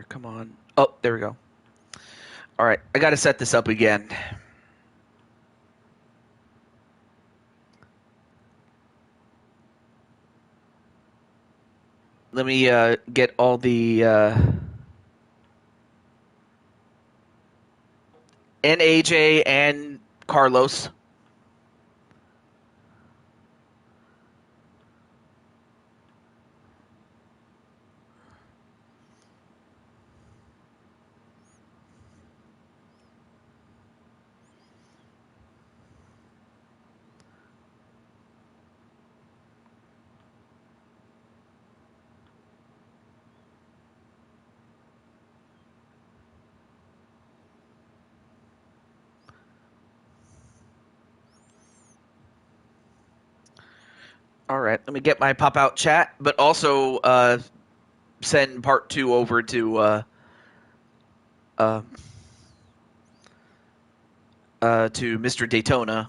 come on. Oh, there we go. All right, I got to set this up again. Let me get all the and AJ and Carlos. All right, let me get my pop-out chat, but also send part 2 over to Mr. Daytona.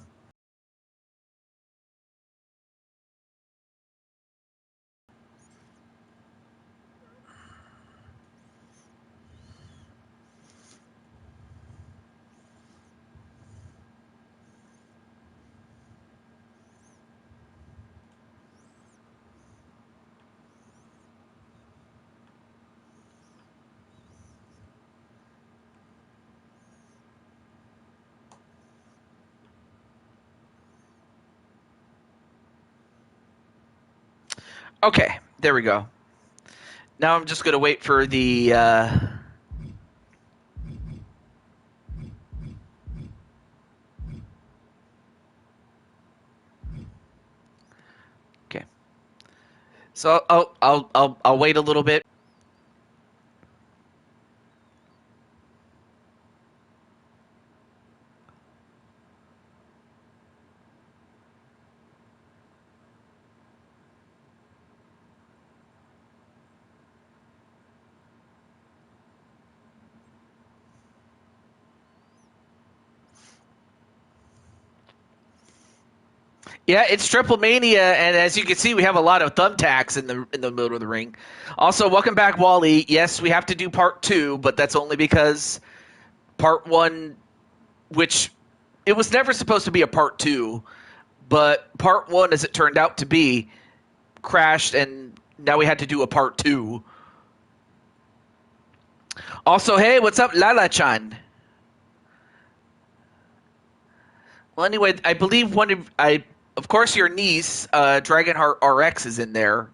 Okay, there we go. Now I'm just going to wait for the... Okay. So I'll wait a little bit. Yeah, it's Triplemania, and as you can see, we have a lot of thumbtacks in the middle of the ring. Also, welcome back, Wally. Yes, we have to do part 2, but that's only because part 1, which it was never supposed to be a part 2, but part 1, as it turned out to be, crashed, and now we had to do a part 2. Also, hey, what's up, Lala-chan? Well, anyway, I believe of course, your niece, Dragonheart RX, is in there.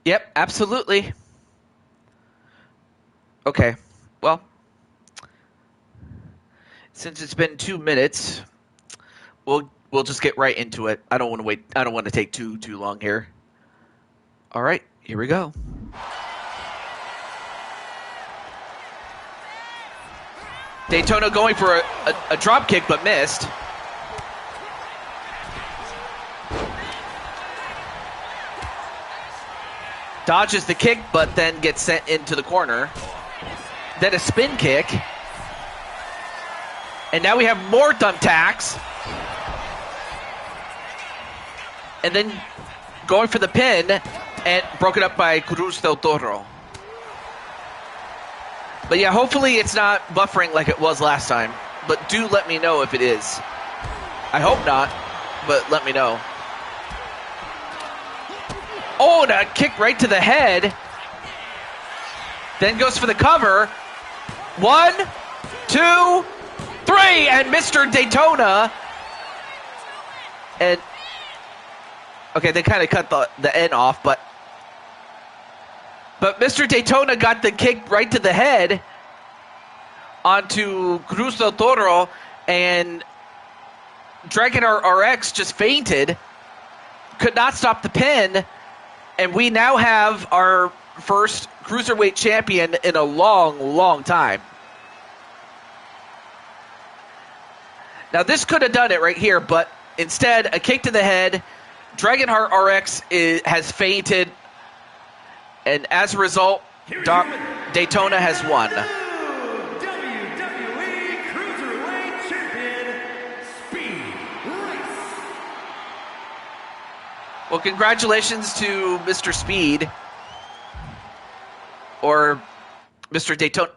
Yep, absolutely. Okay, well, since it's been 2 minutes, we'll just get right into it. I don't want to wait. I don't want to take too long here. All right, here we go. Daytona going for a drop kick, but missed. Dodges the kick, but then gets sent into the corner. Then a spin kick. And now we have more thumbtacks. And then going for the pin, and broken up by Cruz del Toro. But yeah, hopefully it's not buffering like it was last time. But do let me know if it is. I hope not, but let me know. Oh, and a kick right to the head. Then goes for the cover. 1, 2, 3, and Mr. Daytona. And okay, they kind of cut the end off, but Mr. Daytona got the kick right to the head onto Cruz del Toro, and Dragonheart RX just fainted, could not stop the pin, and we now have our first Cruiserweight champion in a long, long time. Now, this could have done it right here, but instead, a kick to the head. Dragonheart RX has fainted, and as a result, Daytona has won. WWE Cruiserweight Champion, Speed Race. Well, congratulations to Mr. Speed, or Mr. Daytona.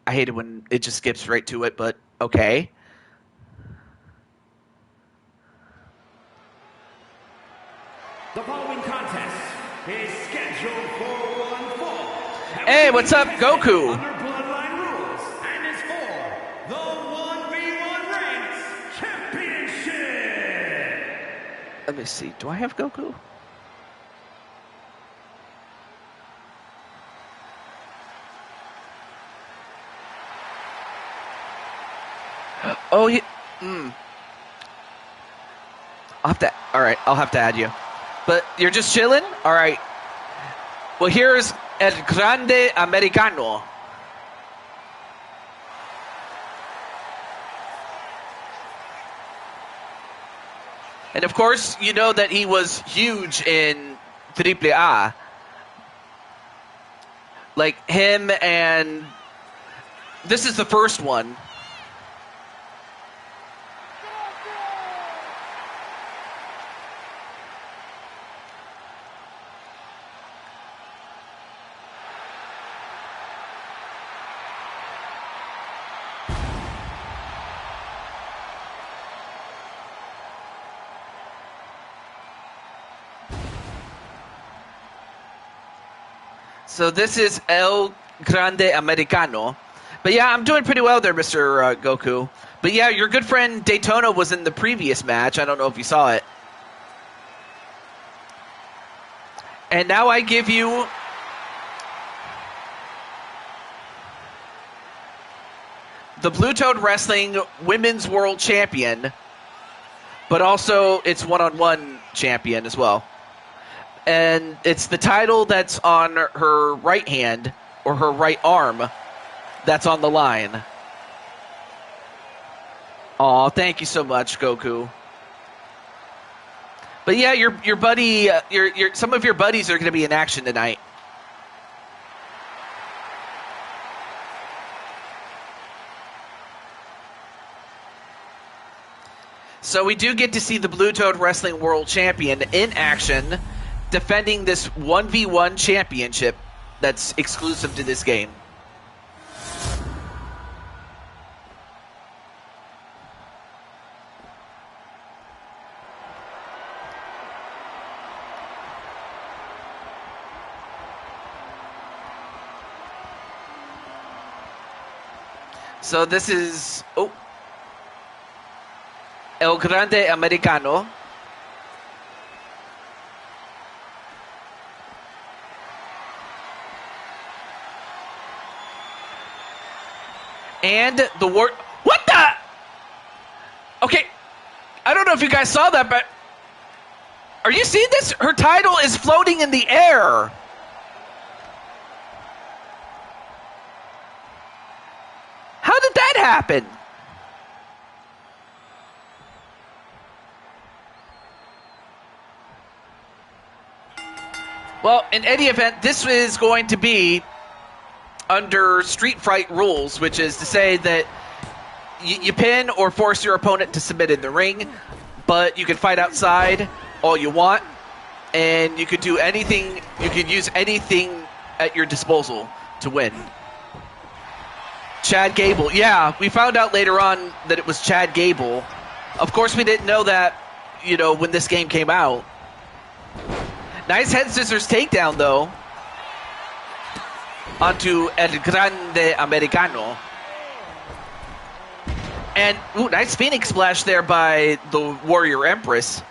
I hate it when it just skips right to it, but okay. The following contest is scheduled for one fall. Hey, what's up, Goku? Under Bloodline rules, and is for the 1v1 Ranks Championship. Let me see. Do I have Goku? Oh, yeah. All right, I'll have to add you. But you're just chilling? All right. Well, here's El Grande Americano. And of course, you know that he was huge in AAA. Like him, and this is the first one. So this is El Grande Americano. But yeah, I'm doing pretty well there, Mr. Goku. But yeah, your good friend Daytona was in the previous match. I don't know if you saw it. And now I give you the Blue Toad Wrestling Women's World Champion, but also it's one-on-one champion as well. And it's the title that's on her right hand, or her right arm, that's on the line. Aw, thank you so much, Goku. But yeah, your buddy, some of your buddies are going to be in action tonight. So we do get to see the Blue Toad Wrestling World Champion in action, defending this 1v1 championship that's exclusive to this game. So this is El Grande Americano. And the what the? Okay, I don't know if you guys saw that, but are you seeing this? Her title is floating in the air. How did that happen? Well, in any event, this is going to be under Street Fight rules, which is to say that you pin or force your opponent to submit in the ring, but you can fight outside all you want, and you could do anything, you could use anything at your disposal to win. Chad Gable. Yeah, we found out later on that it was Chad Gable. Of course, we didn't know that, when this game came out. Nice head scissors takedown, though, onto El Grande Americano. And, nice Phoenix splash there by the Warrior Empress,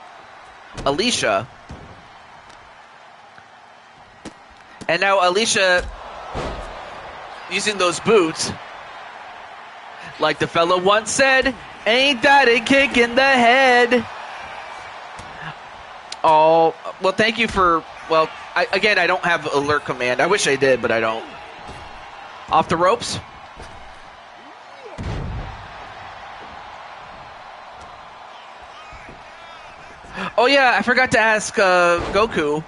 Alicia. And now Alicia using those boots. Like the fella once said, ain't that a kick in the head? Oh, well, thank you for, again, I don't have alert command. I wish I did, but I don't. Off the ropes. Oh yeah, I forgot to ask Goku.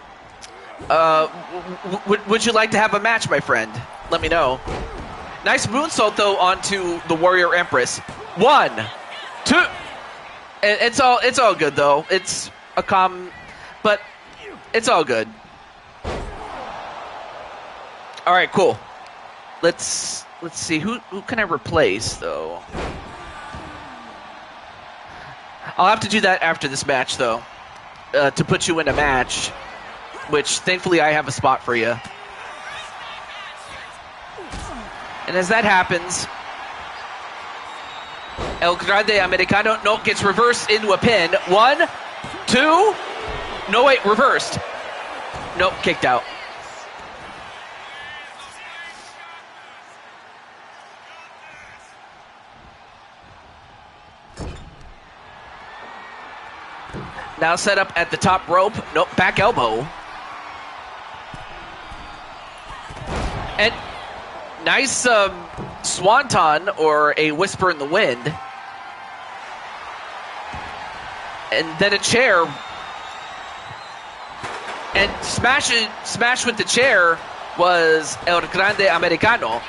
Would you like to have a match, my friend? Let me know. Nice moonsault though onto the Warrior Empress. 1, 2. It's all good though. It's a but it's all good. All right, cool. Let's see who can I replace though. I'll have to do that after this match though, to put you in a match, which thankfully I have a spot for you. And as that happens, El Grande Americano gets reversed into a pin. 1, 2. No, wait, reversed. Nope, kicked out. Now set up at the top rope. Nope, back elbow. And nice swanton or a whisper in the wind. And then a chair. And smash with the chair was El Grande Americano.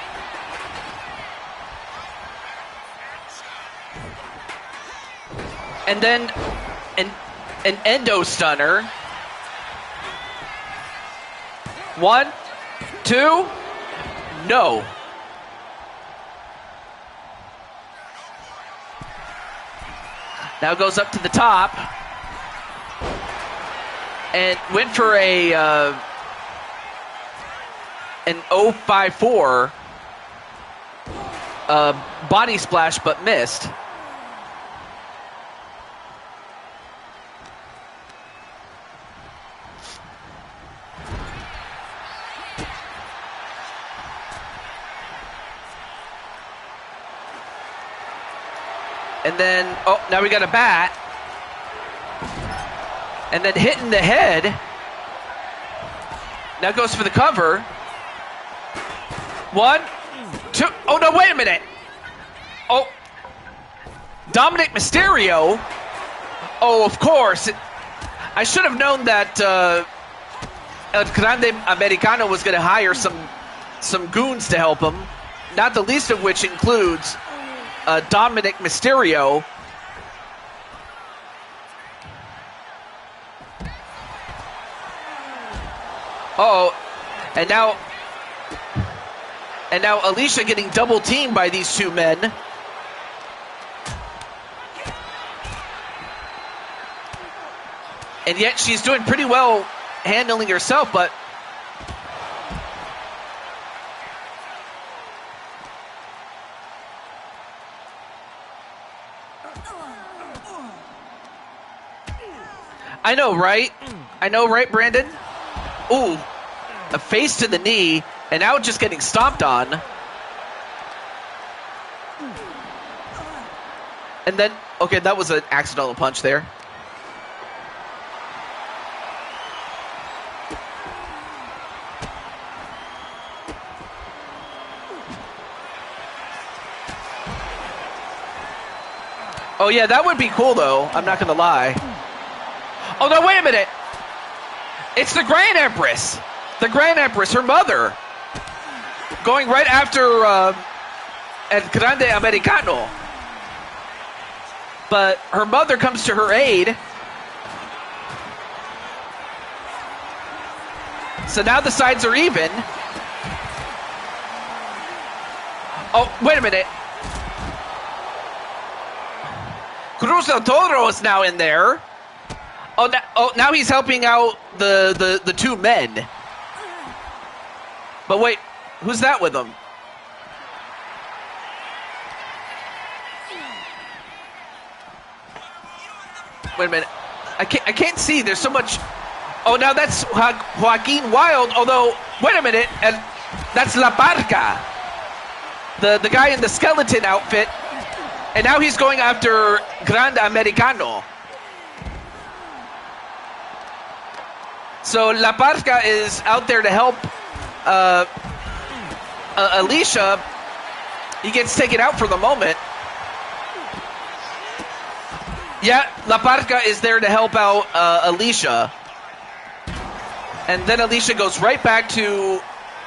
And then an endo stunner. 1, 2. No. Now goes up to the top. And went for a an 054 body splash, but missed. And then, now we got a bat. And then hitting the head. Now goes for the cover. 1, 2. Oh, no, wait a minute. Oh, Dominic Mysterio. Oh, of course. I should have known that El Grande Americano was going to hire some goons to help him. Not the least of which includes Dominic Mysterio. Uh-oh. And now Alicia getting double teamed by these two men. And yet she's doing pretty well handling herself, but I know, right? I know, right, Brandon? Ooh, a face to the knee, and now just getting stomped on. And then, okay, that was an accidental punch there. Oh, yeah, that would be cool, though. I'm not going to lie. Oh, no, wait a minute. It's the Grand Empress. The Grand Empress, her mother. Going right after El Grande Americano. But her mother comes to her aid. So now the sides are even. Oh, wait a minute. Cruz del Toro is now in there. Oh, now he's helping out the two men. But wait, who's that with him? Wait a minute. I can't see. There's so much. Oh, now that's Joaquin Wild. Although, wait a minute. And that's La Parca. The guy in the skeleton outfit. And now he's going after Grande Americano. So La Parca is out there to help Alicia. He gets taken out for the moment. Yeah, La Parca is there to help out Alicia. And then Alicia goes right back to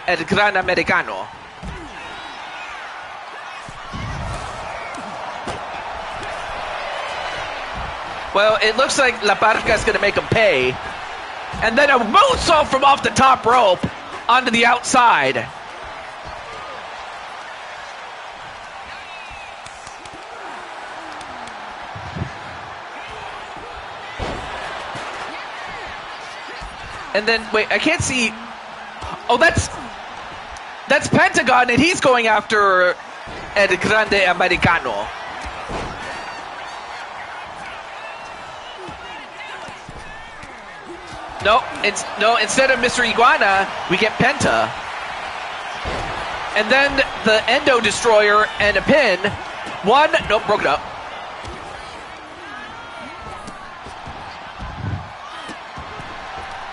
El Gran Americano. Well, it looks like La Parca is going to make him pay. And then a moonsault from off the top rope onto the outside. And then, wait, I can't see. Oh, that's Pentagon, and he's going after El Grande Americano. No, instead of Mr. Iguana, we get Penta. And then the Endo Destroyer and a pin. One, nope, broke it up.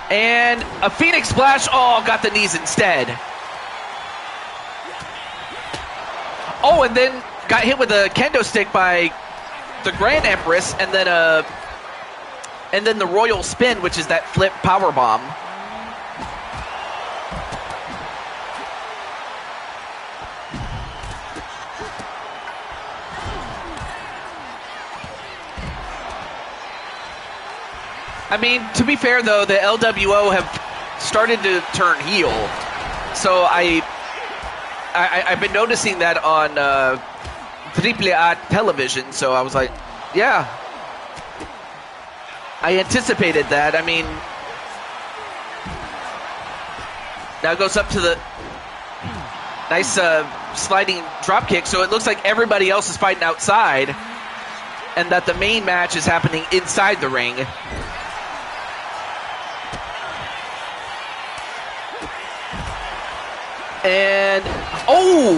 And a Phoenix Splash, oh, got the knees instead. Oh, and then got hit with a kendo stick by the Grand Empress, and then the Royal Spin, which is that flip power bomb. I mean, to be fair though, the LWO have started to turn heel, so I've been noticing that on AAA television. So I was like, yeah. I anticipated that. I mean, now it goes up to the nice sliding drop kick. So it looks like everybody else is fighting outside, and that the main match is happening inside the ring. And oh,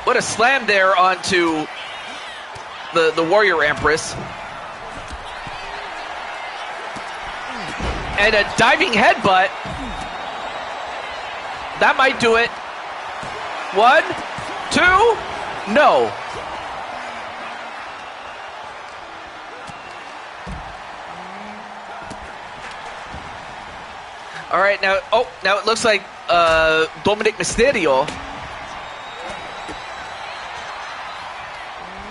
what a slam there onto the Warrior Empress. And a diving headbutt. That might do it. 1, 2, no. All right, now it looks like Dominic Mysterio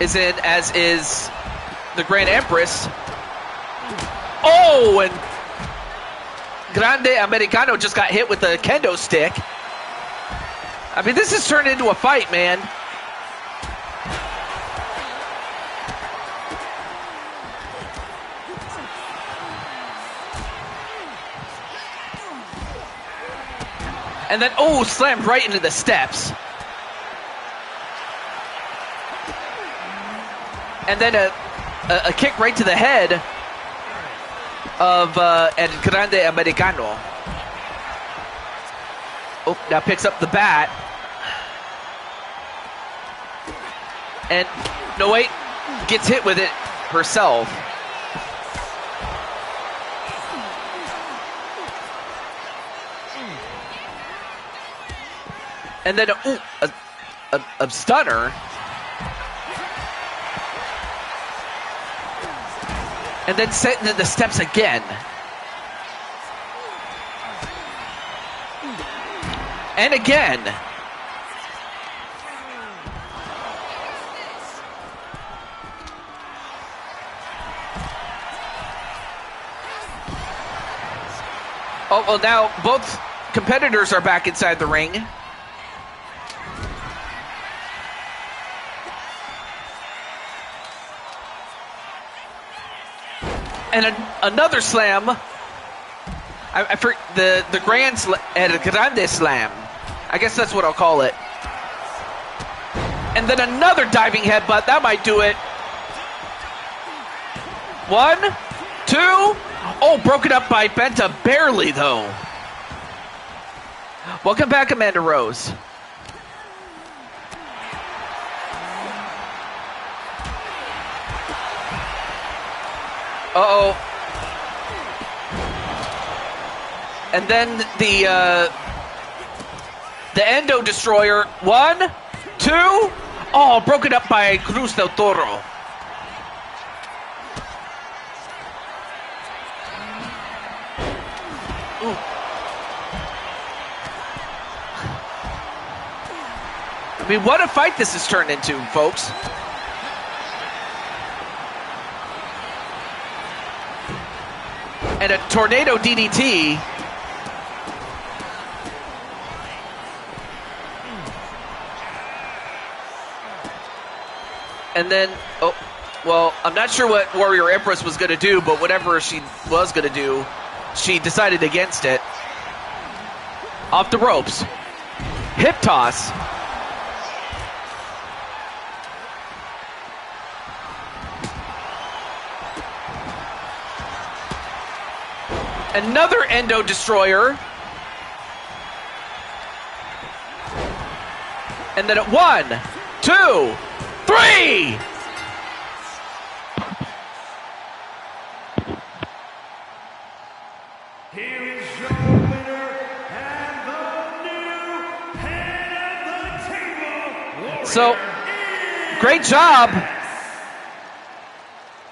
is in, as is the Grand Empress. Oh, and Grande Americano just got hit with a kendo stick. I mean, this has turned into a fight, man. And then, oh, slammed right into the steps. And then a kick right to the head of El Grande Americano. Oh, now picks up the bat. And, no wait, gets hit with it herself. And then, a stunner. And then setting in the steps again. And again. Oh, well, now both competitors are back inside the ring. And another slam. I forget the Grande Slam. I guess that's what I'll call it. And then another diving headbutt. That might do it. 1, 2. Oh, broken up by Penta. Barely, though. Welcome back, Amanda Rose. Uh-oh. And then the Endo Destroyer. 1, 2. Oh, broken up by Cruz del Toro. Ooh. I mean, what a fight this has turned into, folks. And a tornado DDT. And then, oh, well, I'm not sure what Warrior Empress was going to do, but whatever she was going to do, she decided against it. Off the ropes. Hip toss. Another Endo Destroyer. And then at 1, 2, 3. Here is your winner and the new head of the table. Warrior So, great job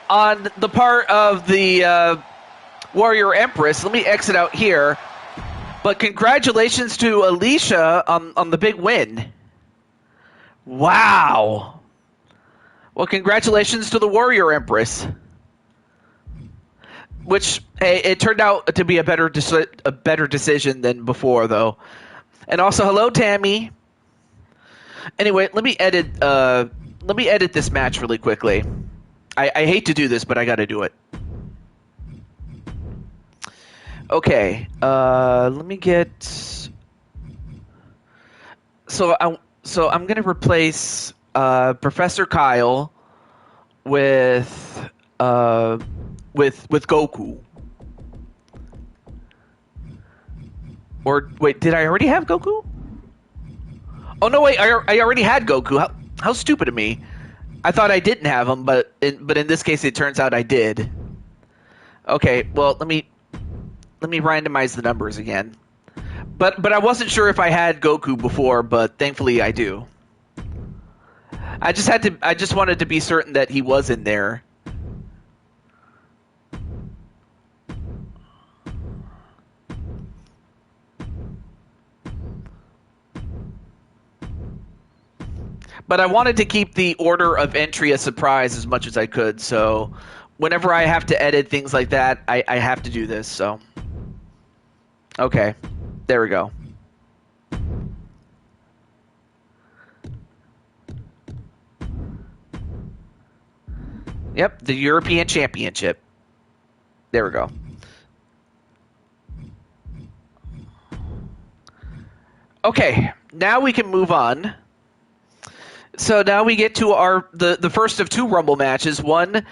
on the part of the Warrior Empress. Let me exit out here. But congratulations to Alicia on the big win. Wow. Well, congratulations to the Warrior Empress. Which, hey, it turned out to be a better decision than before, though. And also, hello, Tammy. Anyway, let me edit this match really quickly. I hate to do this, but I got to do it. Okay, let me get. So I'm gonna replace Professor Kyle with Goku. Or wait, did I already have Goku? Oh no, wait, I already had Goku. How stupid of me! I thought I didn't have him, but in this case, it turns out I did. Okay, well let me randomize the numbers again. But I wasn't sure if I had Goku before, but thankfully I do. I just wanted to be certain that he was in there. But I wanted to keep the order of entry a surprise as much as I could, so whenever I have to edit things like that, I have to do this, so. Okay, there we go. Yep, the European Championship. There we go. Okay, now we can move on. So now we get to the first of 2 Rumble matches. One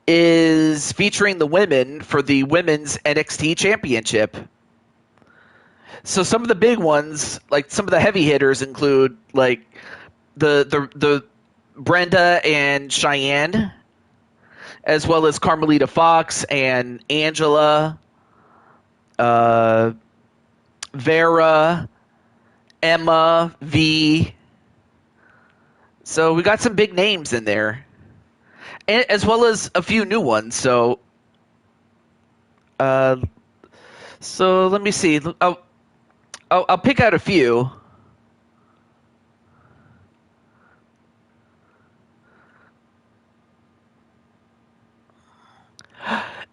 is featuring the women for the Women's NXT Championship. So some of the big ones, like some of the heavy hitters, include like the Brenda and Cheyenne, as well as Carmelita Fox and Angela, Vera, Emma, V. So we got some big names in there, and, as well as a few new ones. So let me see. I'll pick out a few.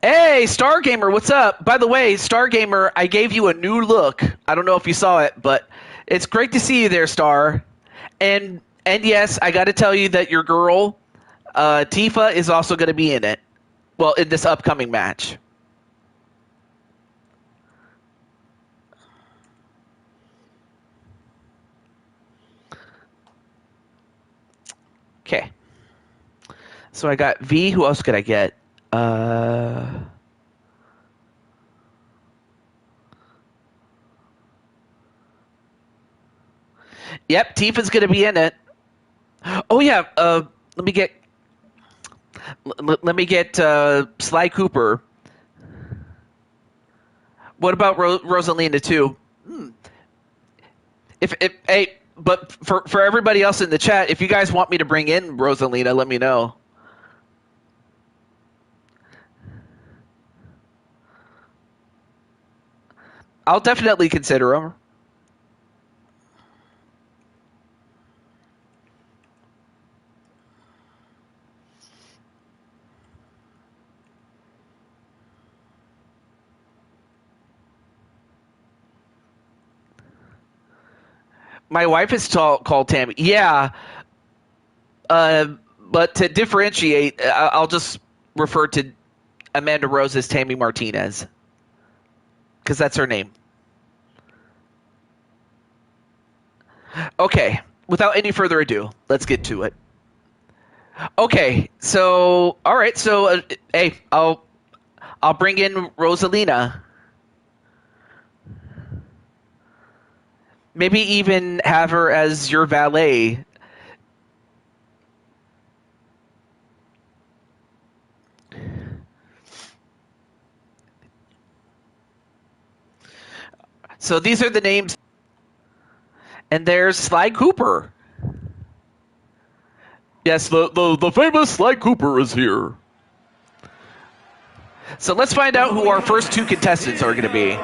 Hey, Stargamer, what's up? By the way, Stargamer, I gave you a new look. I don't know if you saw it, but it's great to see you there, Star. And yes, I got to tell you that your girl, Tifa, is also going to be in it. Well, in this upcoming match. Okay. So I got V. Who else could I get? Yep, Tifa's going to be in it. Oh yeah, let me get Sly Cooper. What about Rosalina too? But for everybody else in the chat, if you guys want me to bring in Rosalina, let me know. I'll definitely consider him. My wife is called Tammy. Yeah. But to differentiate, I'll just refer to Amanda Rose as Tammy Martinez. Because that's her name. Okay. Without any further ado, let's get to it. Okay. So, all right. So, hey, I'll bring in Rosalina. Maybe even have her as your valet. So these are the names. And there's Sly Cooper. Yes, the famous Sly Cooper is here. So let's find out who our first two contestants are going to be.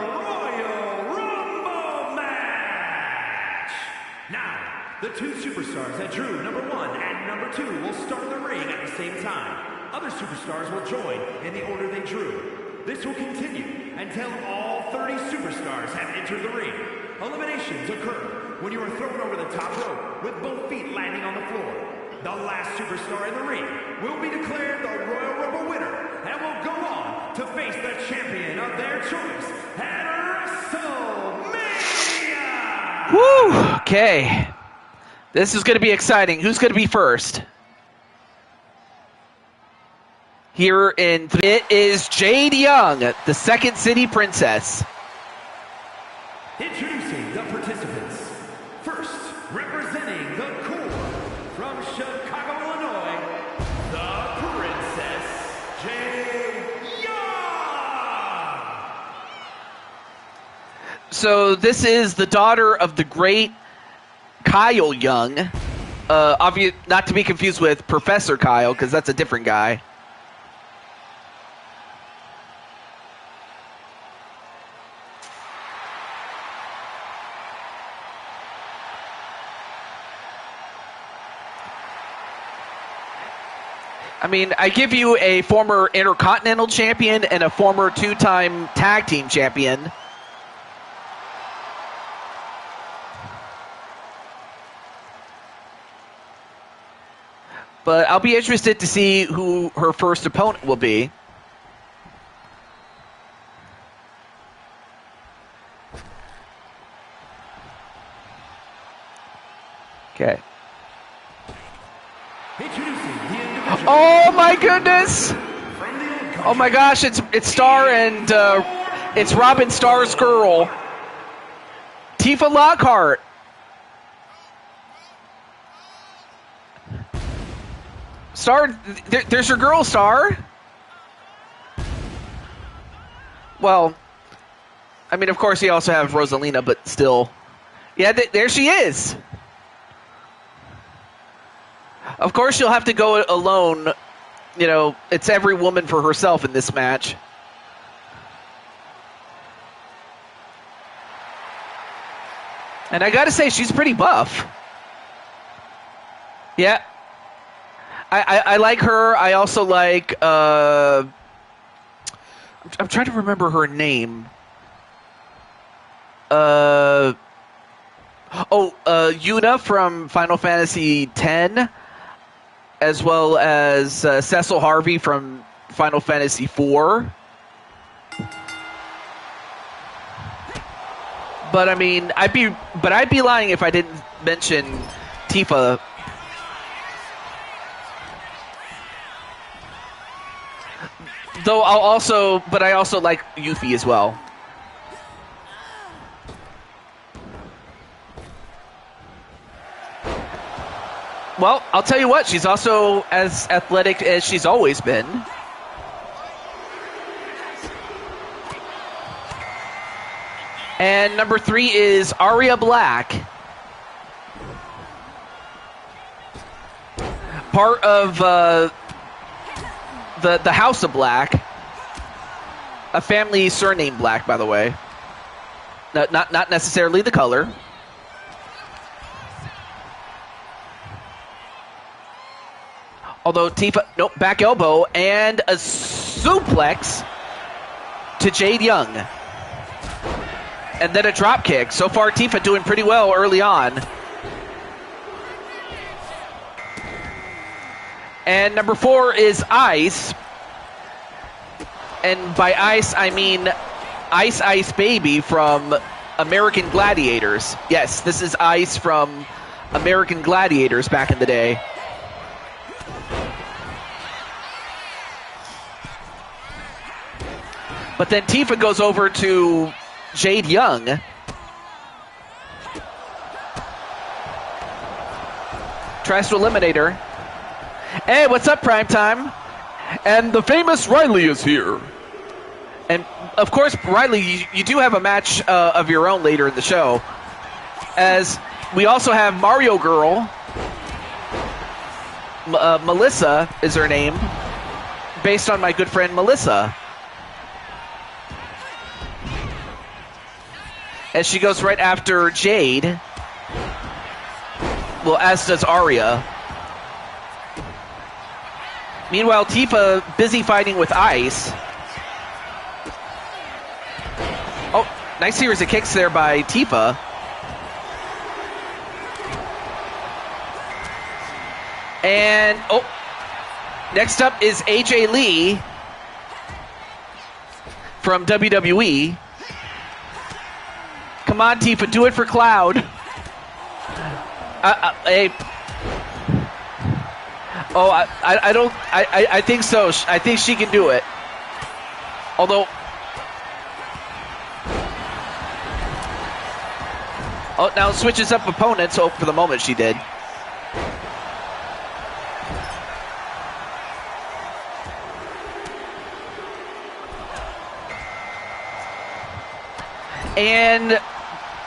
The two superstars that drew number 1 and number 2 will start the ring at the same time. Other superstars will join in the order they drew. This will continue until all 30 superstars have entered the ring. Eliminations occur when you are thrown over the top rope with both feet landing on the floor. The last superstar in the ring will be declared the Royal Rumble winner and will go on to face the champion of their choice at WrestleMania! Woo! Okay. This is going to be exciting. Who's going to be first? Here in it is Jade Young, the Second City Princess. Introducing the participants. First, representing the core from Chicago, Illinois, the Princess Jade Young. So this is the daughter of the great Kyle Young. Not to be confused with Professor Kyle, because that's a different guy. I mean, I give you a former Intercontinental Champion and a former 2-time Tag Team Champion. But I'll be interested to see who her first opponent will be. Okay. Oh my goodness! Oh my gosh, it's Star and it's Robin Starr's girl, Tifa Lockhart. Star, there's your girl, Star. Well, I mean, of course, you also have Rosalina, but still. Yeah, there she is. Of course, you'll have to go alone. You know, it's every woman for herself in this match. And I gotta say, she's pretty buff. Yeah. I like her. I also like... I'm trying to remember her name. Yuna from Final Fantasy X, as well as Cecil Harvey from Final Fantasy IV. But I mean, I'd be lying if I didn't mention Tifa. Though I also like Yuffie as well. Well, I'll tell you what, she's also as athletic as she's always been. And number 3 is Arya Black. Part of the House of Black. A family surname Black, by the way. not necessarily the color. Although Tifa, nope, back elbow and a suplex to Jade Young. And then a drop kick. So far, Tifa doing pretty well early on. And number 4 is Ice. And by Ice, I mean Ice Ice Baby from American Gladiators. Yes, this is Ice from American Gladiators back in the day. But then Tifa goes over to Jade Young. Tries to eliminate her. Hey, what's up, Primetime? And the famous Riley is here. And, of course, Riley, you do have a match of your own later in the show. As we also have Mario Girl. Melissa is her name. Based on my good friend Melissa. As she goes right after Jade. Well, as does Arya. Meanwhile, Tifa busy fighting with Ice. Oh, nice series of kicks there by Tifa. And, oh, next up is AJ Lee from WWE. Come on, Tifa, do it for Cloud. Hey. Oh, I don't. I think so. I think she can do it. Although, oh, now switches up opponents. Oh, for the moment she did. And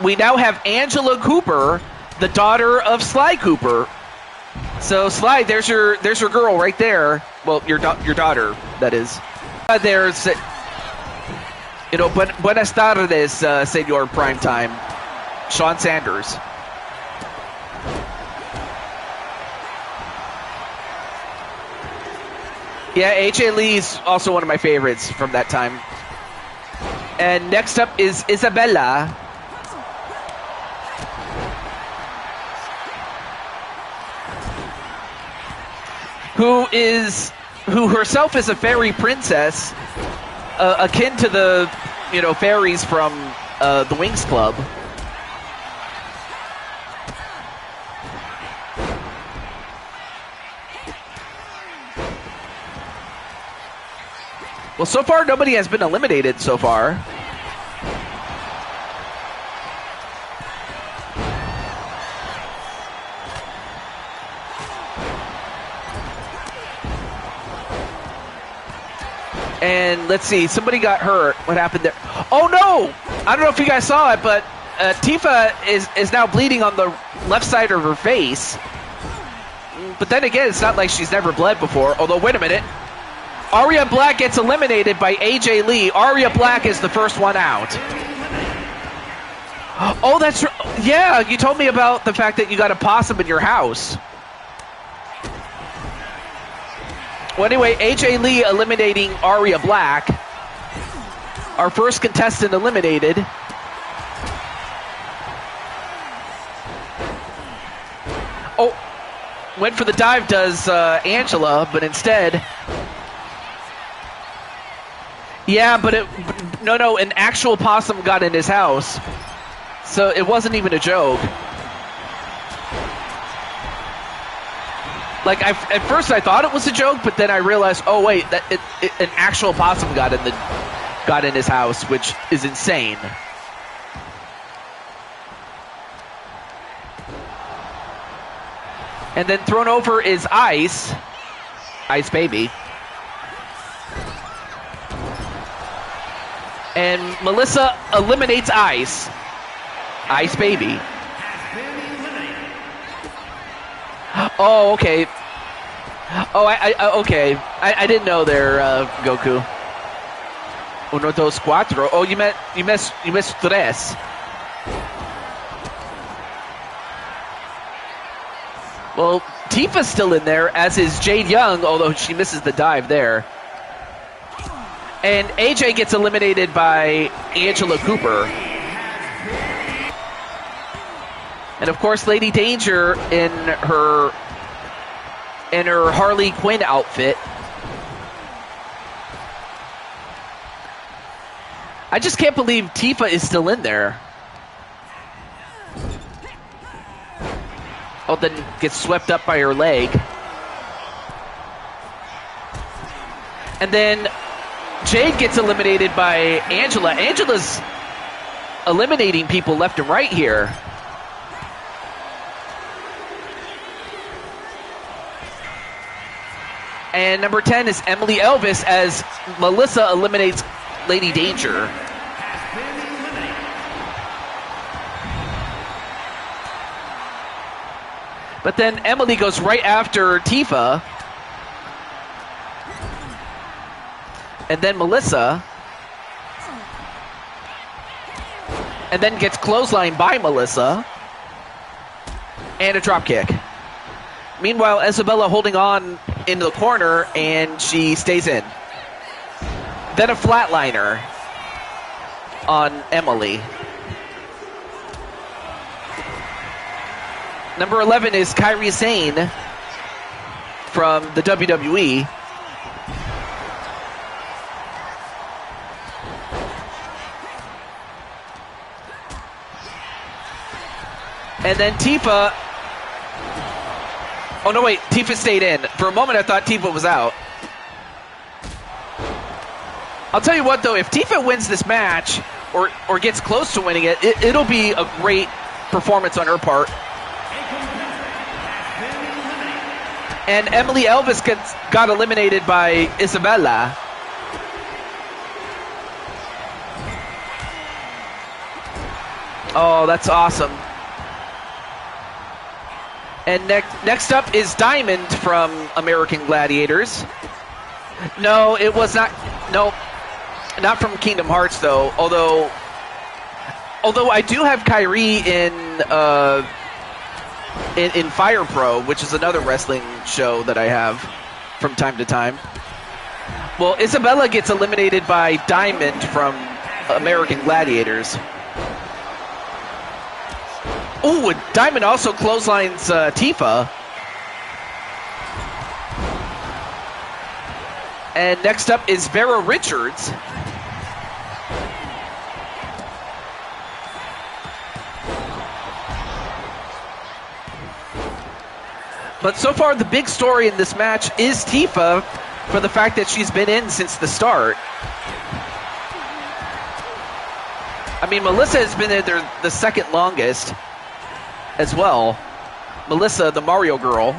we now have Angela Cooper, the daughter of Sly Cooper. So Sly, there's your girl right there. Well, your daughter, that is. There's, buenas tardes, Senor Primetime, Sean Sanders. Yeah, AJ Lee's also one of my favorites from that time. And next up is Isabella. Who herself is a fairy princess, akin to the, fairies from the Wings Club. Well, so far nobody has been eliminated so far. And let's see, somebody got hurt. What happened there? Oh no! I don't know if you guys saw it, but Tifa is now bleeding on the left side of her face. But then again, it's not like she's never bled before. Although, wait a minute. Arya Black gets eliminated by AJ Lee. Arya Black is the first one out. Oh, that's... Yeah, you told me about the fact that you got a possum in your house. Well, anyway, AJ Lee eliminating Arya Black. Our first contestant eliminated. Oh, went for the dive, does Angela, but instead... Yeah, but no, an actual possum got in his house. So it wasn't even a joke. Like, at first I thought it was a joke, but then I realized, oh wait, that an actual possum got in his house, which is insane. And then thrown over is Ice Baby. And Melissa eliminates Ice Baby. Oh, okay. Oh, okay. I didn't know there, Goku. Uno, dos, cuatro. Oh, you missed tres. Well, Tifa's still in there, as is Jade Young, although she misses the dive there. And AJ gets eliminated by Angela Cooper. And of course, Lady Danger in her Harley Quinn outfit. I just can't believe Tifa is still in there. Oh, then gets swept up by her leg. And then Jade gets eliminated by Angela. Angela's eliminating people left and right here. And number 10 is Emily Elvis as Melissa eliminates Lady Danger. But then Emily goes right after Tifa. And then Melissa. And then gets clotheslined by Melissa. And a drop kick. Meanwhile, Isabella holding on into the corner, and she stays in. Then a flatliner on Emily. Number 11 is Kairi Sane from the WWE. And then Tifa. Oh, no, wait. Tifa stayed in. For a moment, I thought Tifa was out. I'll tell you what, though. If Tifa wins this match or gets close to winning it, it'll be a great performance on her part. And Emily Elvis got eliminated by Isabella. Oh, that's awesome. And next up is Diamond from American Gladiators. No, it was not. No, not from Kingdom Hearts, though. Although I do have Kairi in Fire Pro, which is another wrestling show that I have from time to time. Well, Isabella gets eliminated by Diamond from American Gladiators. Ooh, and Diamond also clotheslines Tifa. And next up is Vera Richards. But so far, the big story in this match is Tifa, for the fact that she's been in since the start. I mean, Melissa has been in there the second longest as well. Melissa, the Mario girl.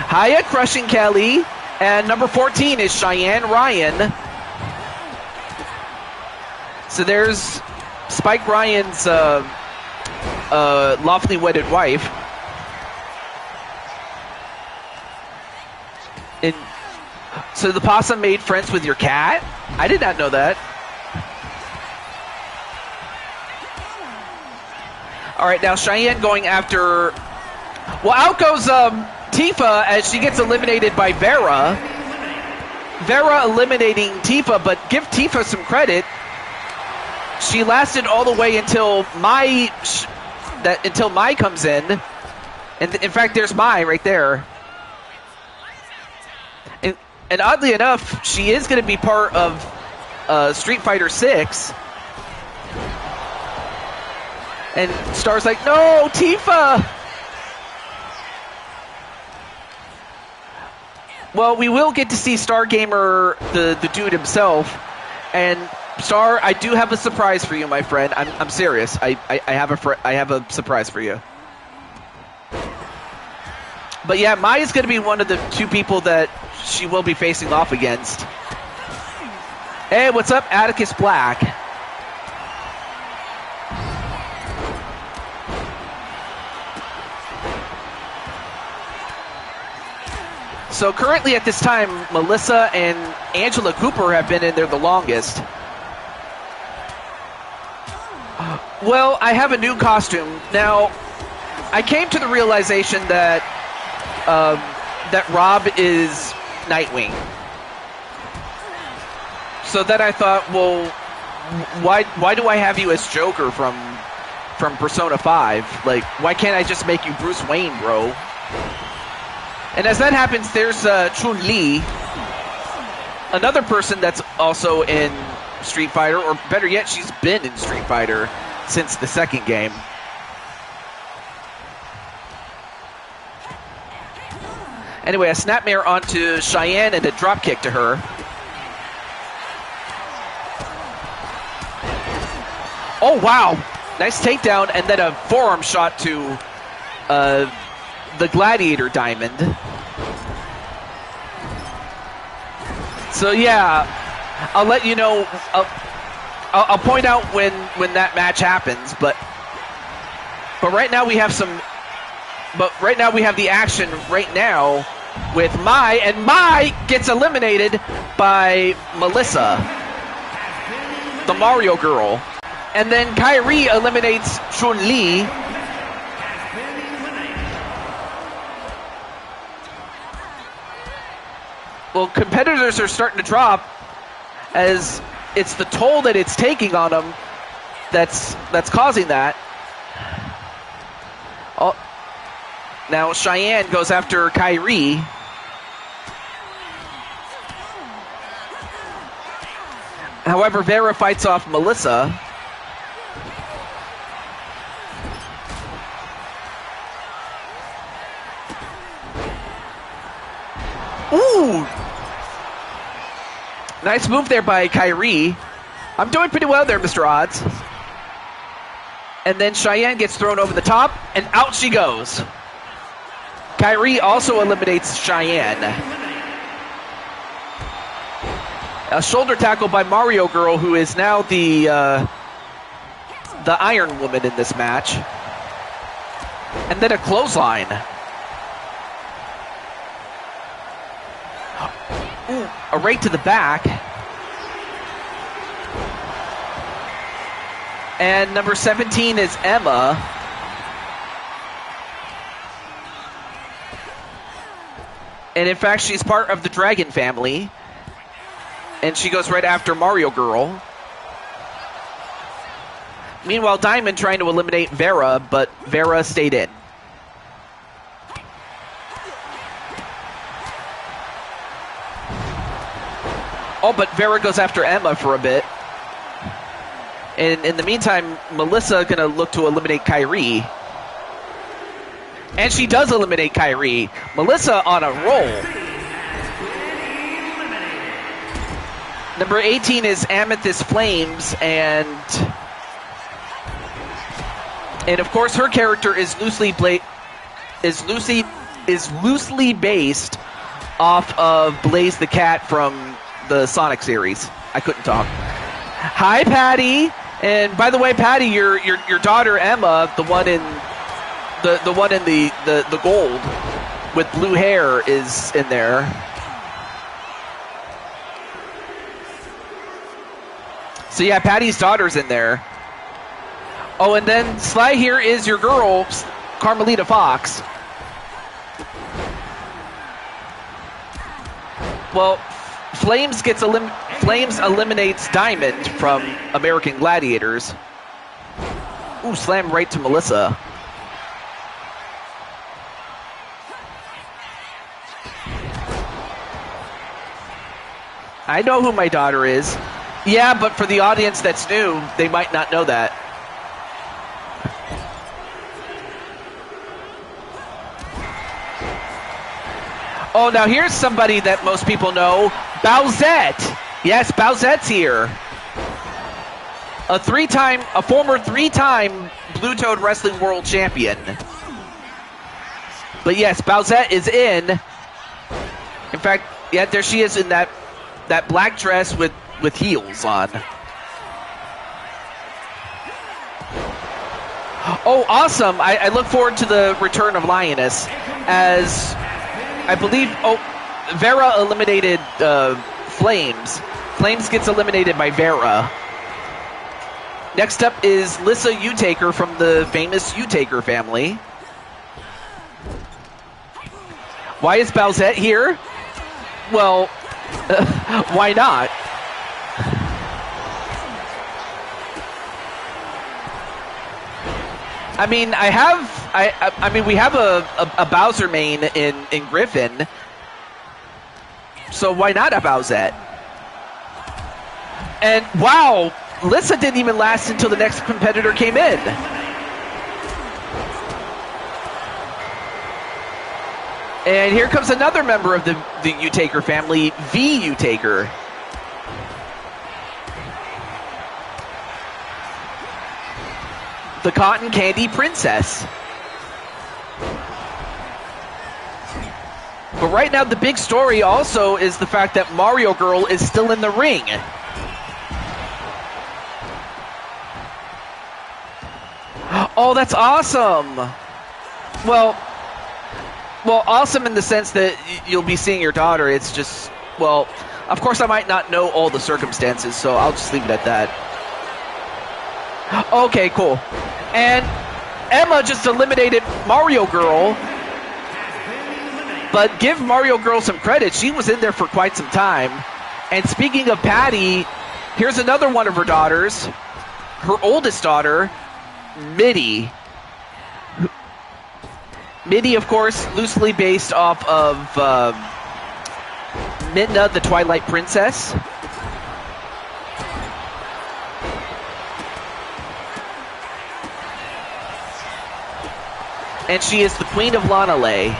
Haya crushing Kelly. And number 14 is Cheyenne Ryan. So there's Spike Ryan's lawfully wedded wife. And so the possum made friends with your cat? I did not know that. All right, now Cheyenne going after... Well, out goes Tifa as she gets eliminated by Vera. Vera eliminating Tifa, but give Tifa some credit. She lasted all the way until Mai comes in. And in fact, there's Mai right there. And oddly enough, she is going to be part of Street Fighter 6. And Star's like, no, Tifa! Well, we will get to see Star Gamer, the dude himself. And Star, I do have a surprise for you, my friend. I'm serious. I have a surprise for you. But yeah, Maya's going to be one of the two people that she will be facing off against. Hey, what's up, Atticus Black? So currently at this time, Melissa and Angela Cooper have been in there the longest. Well, I have a new costume. Now, I came to the realization that that Rob is Nightwing. So then I thought, well, why do I have you as Joker from Persona 5? Like, why can't I just make you Bruce Wayne, bro? And as that happens, there's Chun-Li, another person that's also in Street Fighter, or better yet, she's been in Street Fighter since the second game. Anyway, a snapmare onto Cheyenne and a dropkick to her. Oh, wow. Nice takedown, and then a forearm shot to the Gladiator Diamond. So, yeah, I'll let you know. I'll point out when that match happens, but right now we have some. But right now we have the action right now with Mai, and Mai gets eliminated by Melissa, the Mario girl. And then Kairi eliminates Chun-Li. Well, competitors are starting to drop as it's the toll that it's taking on them that's causing that. Oh, now Cheyenne goes after Kairi. However, Vera fights off Melissa. Ooh! Nice move there by Kairi. I'm doing pretty well there, Mr. Odds. And then Cheyenne gets thrown over the top, and out she goes. Kairi also eliminates Cheyenne. A shoulder tackle by Mario Girl, who is now the Iron Woman in this match. And then a clothesline. Ooh, a right to the back. And number 17 is Emma. And in fact, she's part of the Dragon family. And she goes right after Mario Girl. Meanwhile, Diamond trying to eliminate Vera, but Vera stayed in. Oh, but Vera goes after Emma for a bit. And in the meantime, Melissa gonna look to eliminate Kairi. And she does eliminate Kairi. Melissa on a roll. Number 18 is Amethyst Flames, and of course her character is loosely based off of Blaze the Cat from the Sonic series. I couldn't talk. Hi, Patty. And by the way, Patty, your daughter Emma, the one in the gold with blue hair, is in there. So yeah, Patty's daughter's in there. Oh, and then Sly here is your girl, Carmelita Fox. Well, Flames eliminates Diamond from American Gladiators. Ooh, slam right to Melissa. I know who my daughter is. Yeah, but for the audience that's new, they might not know that. Oh, now here's somebody that most people know. Bowsette. Yes, Bowsette's here. A former three-time Blue Toad Wrestling World Champion. But yes, Bowsette is in. In fact, yeah, there she is in that black dress with heels on. Oh, awesome. I look forward to the return of Lioness, as I believe, Vera eliminated Flames. Flames gets eliminated by Vera. Next up is Lissa Utaker from the famous Utaker family. Why is Bowsette here? Well, why not? I mean, we have a Bowser main in Griffin, so why not a Bowsette? And wow, Lissa didn't even last until the next competitor came in. And here comes another member of the Utaker family, V Utaker. The Cotton Candy Princess. But right now, the big story also is the fact that Mario Girl is still in the ring. Oh, that's awesome. Well, awesome in the sense that you'll be seeing your daughter. It's just, well, of course I might not know all the circumstances, so I'll just leave it at that. Okay, cool. And Emma just eliminated Mario Girl. But give Mario Girl some credit. She was in there for quite some time. And speaking of Patty, here's another one of her daughters. Her oldest daughter, Mitty. Mitty, of course, loosely based off of Midna, the Twilight Princess. And she is the Queen of Lanale.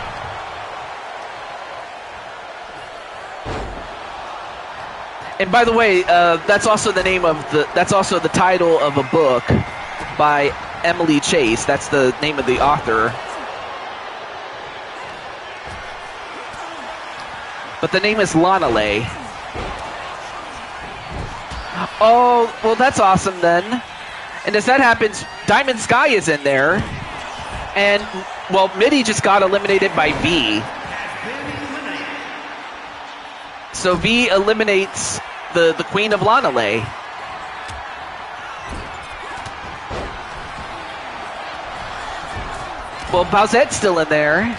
And by the way, that's also the name of that's also the title of a book by Emily Chase. That's the name of the author. But the name is Lanale. Oh, well, that's awesome then. And as that happens, Diamond Sky is in there. And, well, Mitty just got eliminated by V. So V eliminates the Queen of Lanale. Well, Bowsette's still in there.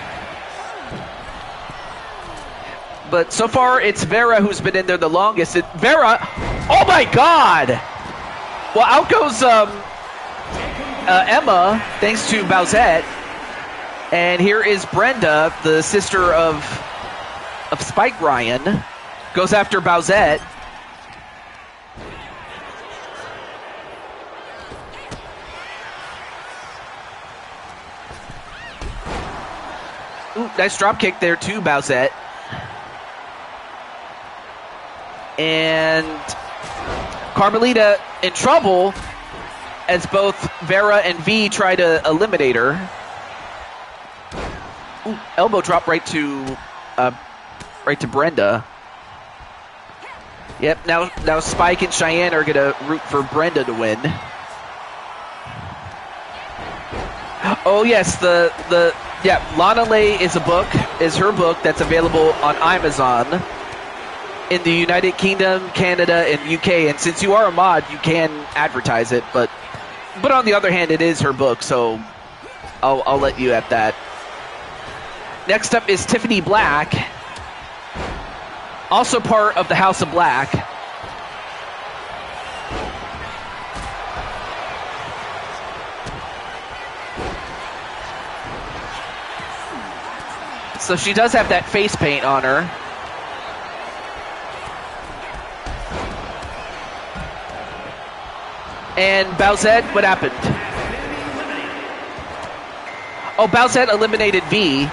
But so far, it's Vera who's been in there the longest. Vera, oh my God! Well, out goes Emma, thanks to Bowsette. And here is Brenda, the sister of Spike Ryan, goes after Bowsette. Ooh, nice drop kick there to Bowsette. And Carmelita in trouble as both Vera and V try to eliminate her. Ooh, elbow drop right to Brenda. Yep, now Spike and Cheyenne are gonna root for Brenda to win. Oh yes, Lanale is her book that's available on Amazon in the United Kingdom, Canada, and UK. And since you are a mod, you can advertise it, but on the other hand, it is her book, so I'll let you at that. Next up is Tiffany Black, also part of the House of Black. So she does have that face paint on her. And Bowsette, what happened? Oh, Bowsette eliminated V.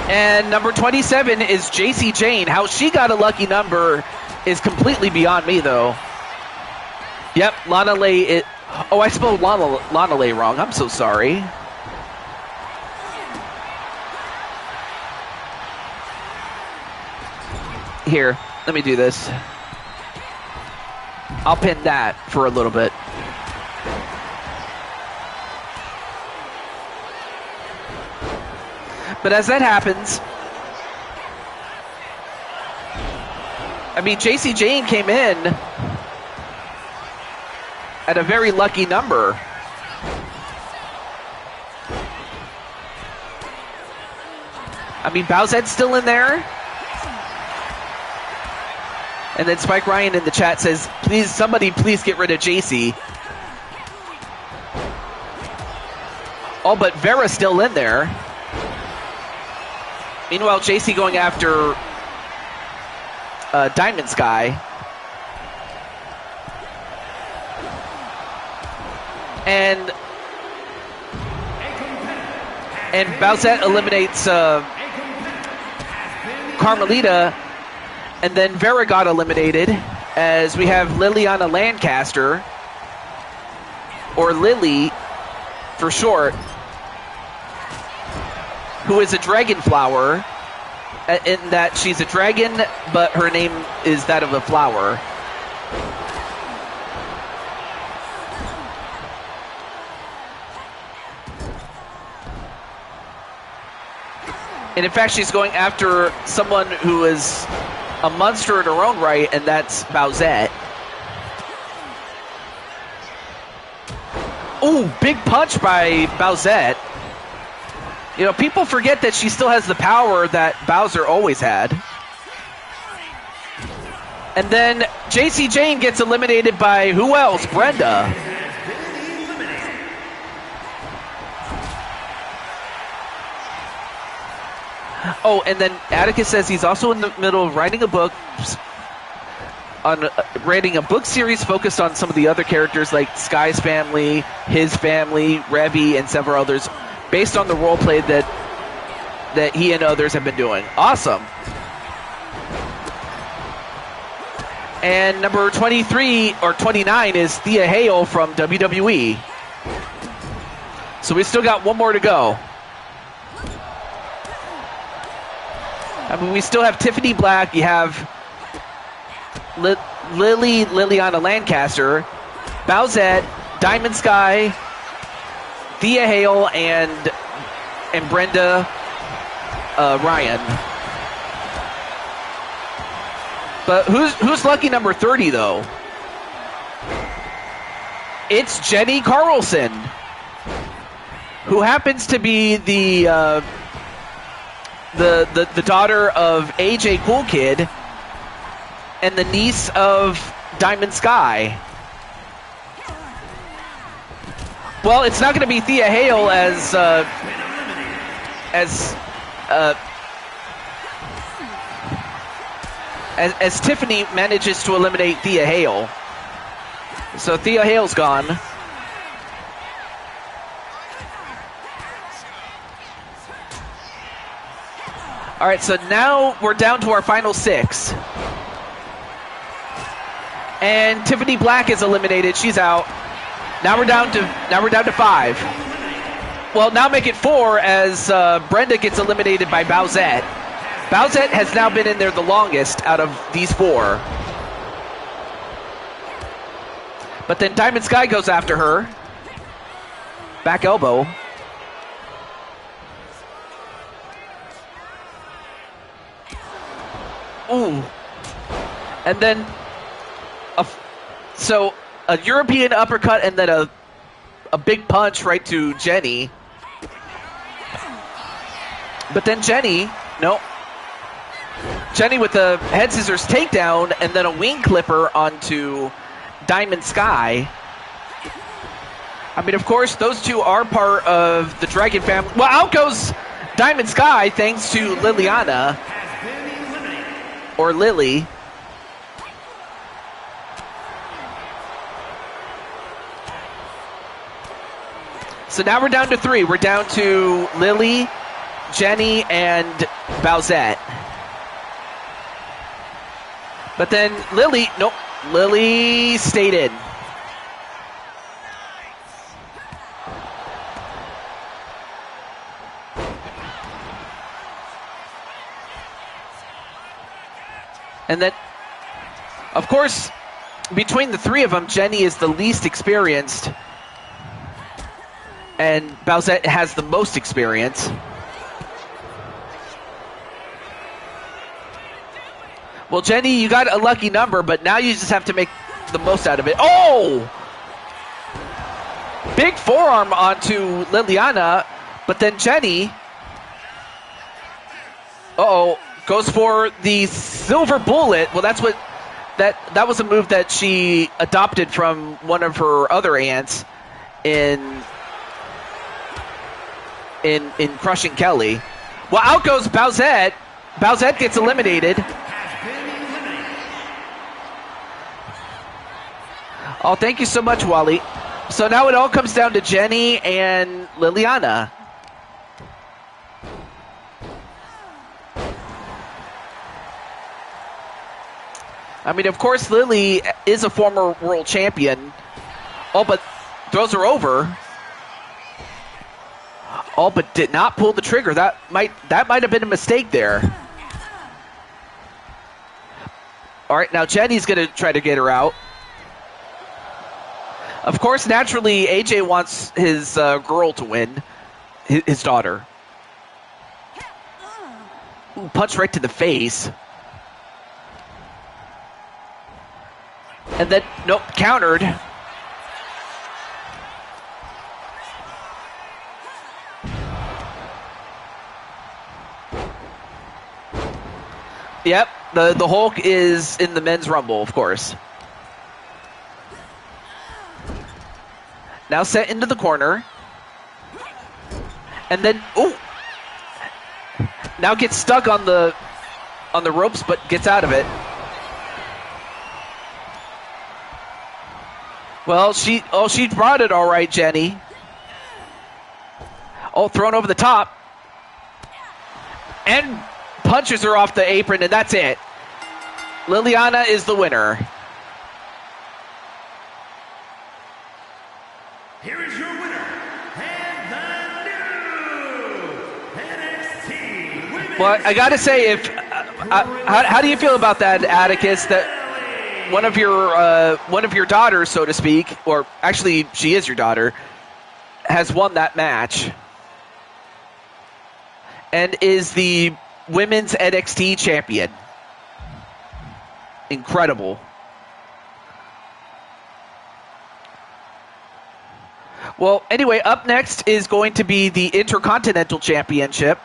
And number 27 is JC Jane. How she got a lucky number is completely beyond me, though. Yep, Lanale. Oh, I spelled Lanale wrong. I'm so sorry. Here, let me do this. I'll pin that for a little bit. But as that happens, I mean, JC Jane came in at a very lucky number. I mean, Bowsette's still in there. And then Spike Ryan in the chat says, please, somebody please get rid of JC. Oh, but Vera's still in there. Meanwhile, JC going after Diamond Sky. And Bowsette eliminates Carmelita, and then Vera got eliminated as we have Liliana Lancaster, or Lily for short, who is a dragon flower, in that she's a dragon, but her name is that of a flower. And in fact, she's going after someone who is a monster in her own right, and that's Bowsette. Ooh, big punch by Bowsette. You know, people forget that she still has the power that Bowser always had. And then JC Jane gets eliminated by who else? Brenda. Oh, and then Atticus says he's also in the middle of writing a book, writing a book series focused on some of the other characters like Sky's family, his family, Revy, and several others, based on the role play that he and others have been doing. Awesome. And number 23 or 29 is Thea Hale from WWE. So we still got one more to go. I mean, we still have Tiffany Black. You have Liliana Lancaster, Bowsette, Diamond Sky, Thea Hale, and Brenda Ryan. But who's lucky number 30 though? It's Jenny Carlson, who happens to be the daughter of AJ Cool Kid and the niece of Diamond Sky. Well, it's not going to be Thea Hale as Tiffany manages to eliminate Thea Hale. So Thea Hale's gone. All right, so now we're down to our final 6. And Tiffany Black is eliminated. She's out. Now we're down to 5. Well, now make it 4 as Brenda gets eliminated by Bowsette. Bowsette has now been in there the longest out of these 4. But then Diamond Sky goes after her. Back elbow. Ooh. And then a European uppercut and then a big punch right to Jenny. But then Jenny with the head scissors takedown and then a wing clipper onto Diamond Sky. I mean, of course, those two are part of the Dragon family. Well, out goes Diamond Sky thanks to Liliana. Or Lily. So now we're down to 3. We're down to Lily, Jenny, and Bowsette. But then Lily stayed in. And then, of course, between the 3 of them, Jenny is the least experienced. And Bowsette has the most experience. Well, Jenny, you got a lucky number, but now you just have to make the most out of it. Oh! big forearm onto Liliana, but then Jenny, goes for the silver bullet. Well, that's what that was a move that she adopted from one of her other aunts in crushing Kelly. Well, out goes Bowsette. Bowsette gets eliminated. Oh, thank you so much, Wally. So now it all comes down to Jenny and Liliana. I mean, of course, Lily is a former world champion. Oh, but throws her over. Oh, but did not pull the trigger. That might have been a mistake there. All right, now Jenny's going to try to get her out. Of course, naturally, AJ wants his girl to win, his daughter. Ooh, punch right to the face. And then, nope, countered. Yep, the Hulk is in the men's rumble, of course. Now set into the corner. And then, ooh. Now gets stuck on the ropes, but gets out of it. Well, she brought it all right, Jenny. Oh, thrown over the top. And punches her off the apron, and that's it. Liliana is the winner. Here is your winner, and the new NXT Women's. Well, I gotta say, how do you feel about that, Atticus? That one of your daughters, so to speak, or actually she is your daughter, has won that match and is the women's NXT champion. Incredible. Well, anyway, up next is going to be the Intercontinental Championship,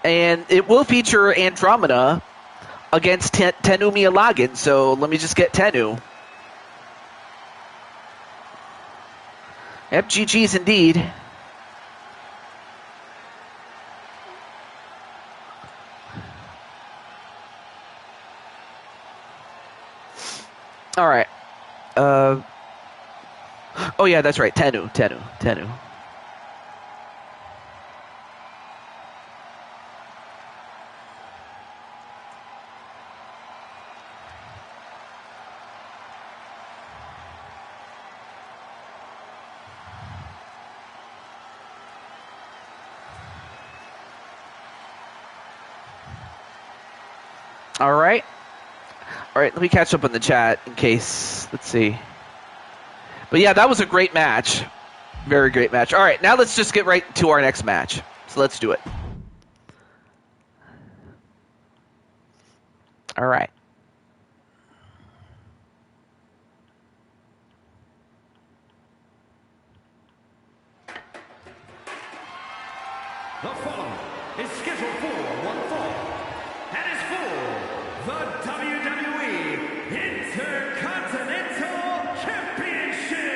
and it will feature Andromeda against Tenu Miyalagan. So let me just get Tenu. Yep, GG's indeed. All right. Oh yeah, that's right. Tenu. All right. Let me catch up on the chat in case. Let's see. But yeah, that was a great match. Very great match. All right, now let's just get right to our next match. So let's do it. All right. The following is scheduled for one fall, and is for the WWE Intercontinental Championship.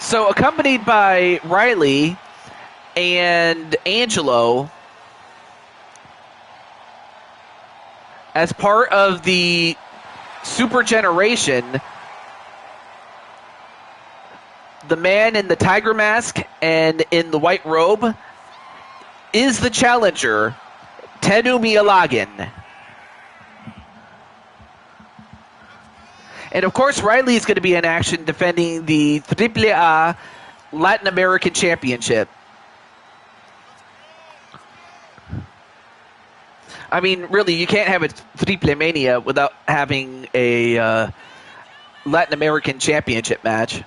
So accompanied by Riley and Angelo as part of the Super Generation, the man in the tiger mask and in the white robe is the challenger, Tenu Miyalagan. And of course, Riley is going to be in action defending the AAA Latin American Championship. I mean, really, you can't have a Triplemania without having a Latin American Championship match.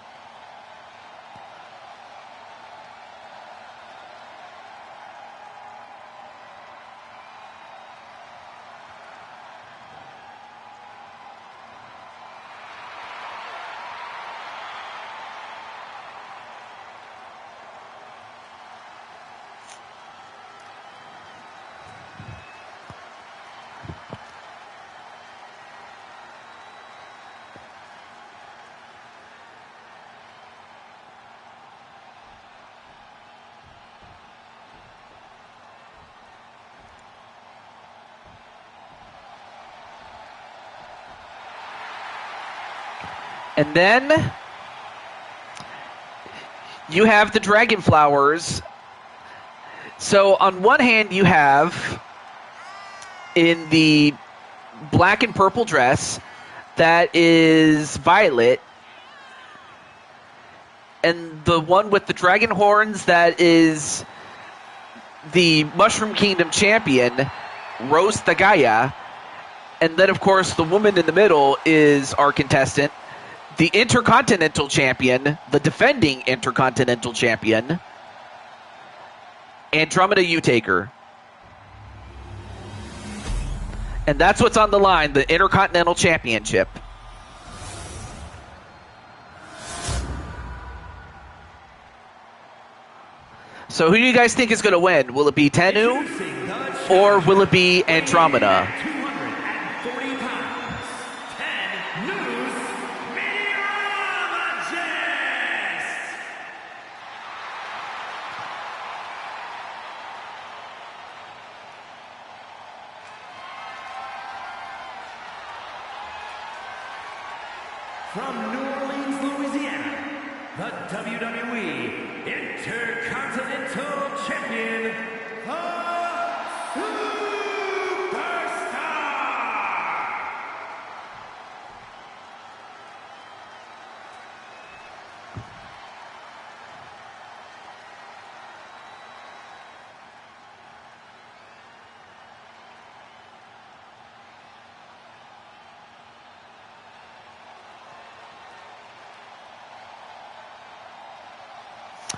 And then you have the Dragon Flowers. So on one hand, you have in the black and purple dress that is Violet, and the one with the dragon horns that is the Mushroom Kingdom champion, Rose Tagaya. And then, of course, the woman in the middle is our contestant, the Intercontinental Champion, the defending Intercontinental Champion, Andromeda Utaker. And that's what's on the line, the Intercontinental Championship. So who do you guys think is going to win? Will it be Tennu or will it be Andromeda? From New Orleans, Louisiana, the WWE Intercontinental Champion, the Superstar!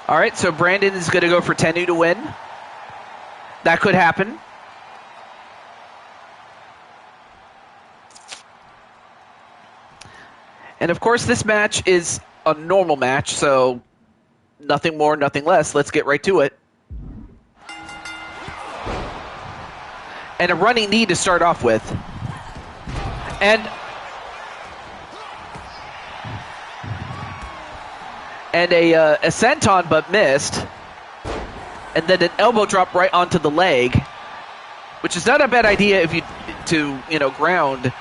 All right, so Brandon is going to go for Tennu to win. That could happen. And of course, this match is a normal match, so nothing more, nothing less. Let's get right to it. And a running knee to start off with. And a senton, but missed. And then an elbow drop right onto the leg, which is not a bad idea if you ground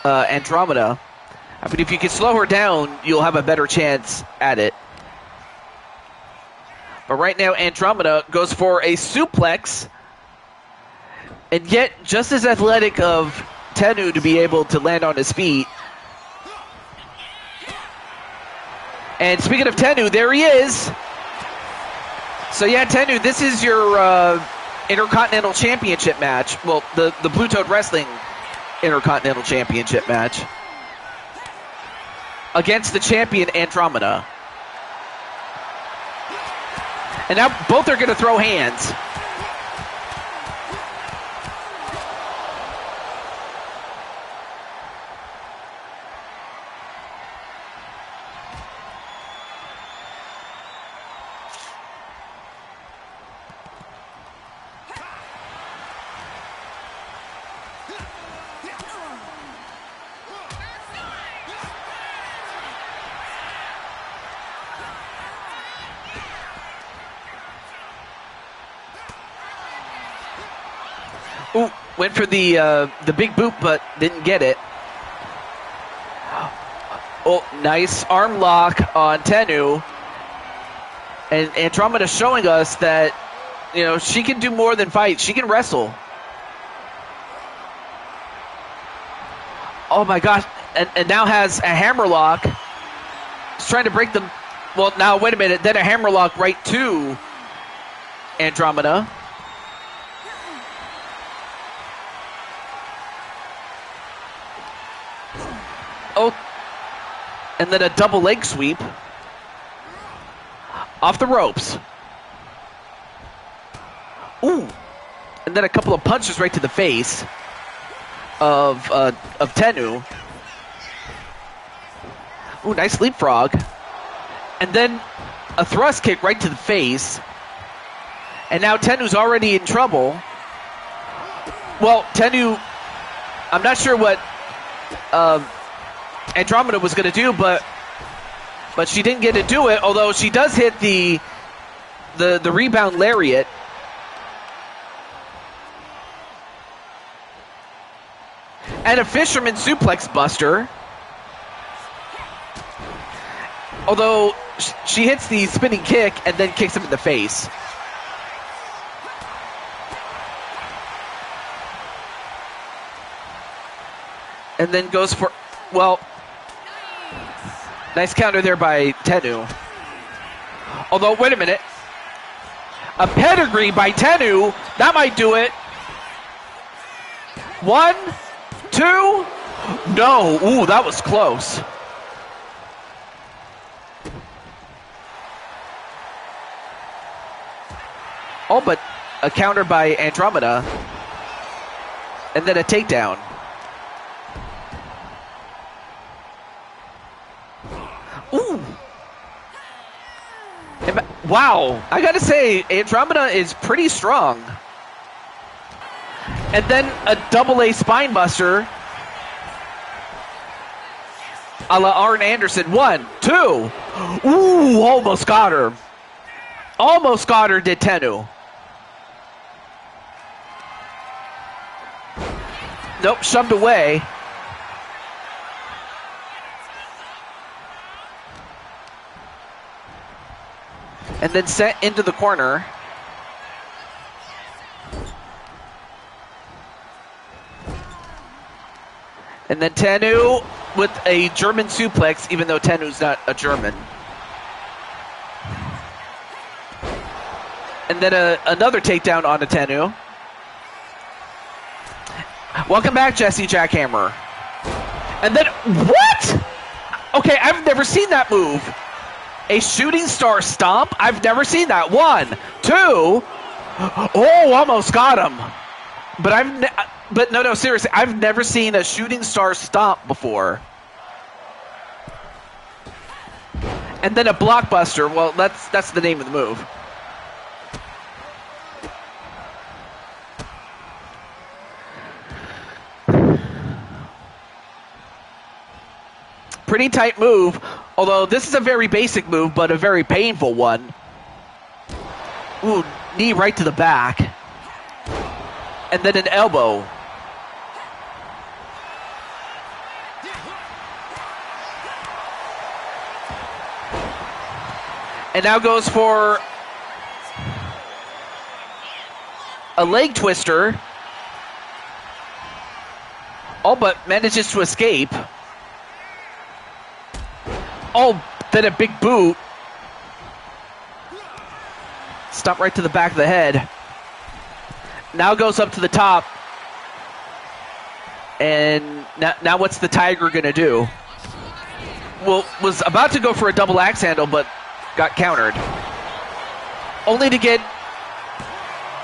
Andromeda. I mean, if you can slow her down, you'll have a better chance at it. But right now, Andromeda goes for a suplex, and yet just as athletic of Tennu to be able to land on his feet. And speaking of Tennu, there he is. So yeah, Tennu, this is your Intercontinental Championship match. Well, the Blue Toad Wrestling Intercontinental Championship match against the champion Andromeda. And now both are going to throw hands. Ooh, went for the big boot, but didn't get it. Oh, nice arm lock on Tennu. And Andromeda showing us that, she can do more than fight. She can wrestle. Oh my gosh. And now has a hammer lock. He's trying to break the Well, now, wait a minute. Then a hammerlock right to Andromeda. Oh, and then a double leg sweep. Off the ropes. Ooh. And then a couple of punches right to the face of Tennu. Ooh, nice leapfrog. And then a thrust kick right to the face. And now Tennu's already in trouble. Well, Tennu, I'm not sure what Andromeda was going to do, but she didn't get to do it, although she does hit the rebound lariat. And a fisherman suplex buster. Although she hits the spinning kick and then kicks him in the face. And then goes for, well, nice counter there by Tennu. Although, wait a minute. A pedigree by Tennu. That might do it. 1, 2. No. Ooh, that was close. Oh, but a counter by Andromeda. And then a takedown. Ooh. Wow. I gotta say, Andromeda is pretty strong. And then a double-A spine buster. A la Arn Anderson. 1, 2. Ooh, almost got her. Almost got her, did Tennu. Nope, shoved away. And then sent into the corner. And then Tennu with a German suplex, even though Tennu's not a German. And then another takedown on a Tennu. Welcome back, Jesse Jackhammer. And then, what? Okay, I've never seen that move. A shooting star stomp? I've never seen that. 1, 2. Oh, almost got him. But no, seriously, I've never seen a shooting star stomp before. And then a blockbuster. Well, that's the name of the move. Pretty tight move, although this is a very basic move, but a very painful one. Ooh, knee right to the back. And then an elbow. And now goes for a leg twister. Oh, but manages to escape. Oh, then a big boot. Stop right to the back of the head. Now goes up to the top. And now what's the Tiger going to do? Well, was about to go for a double axe handle, but got countered. Only to get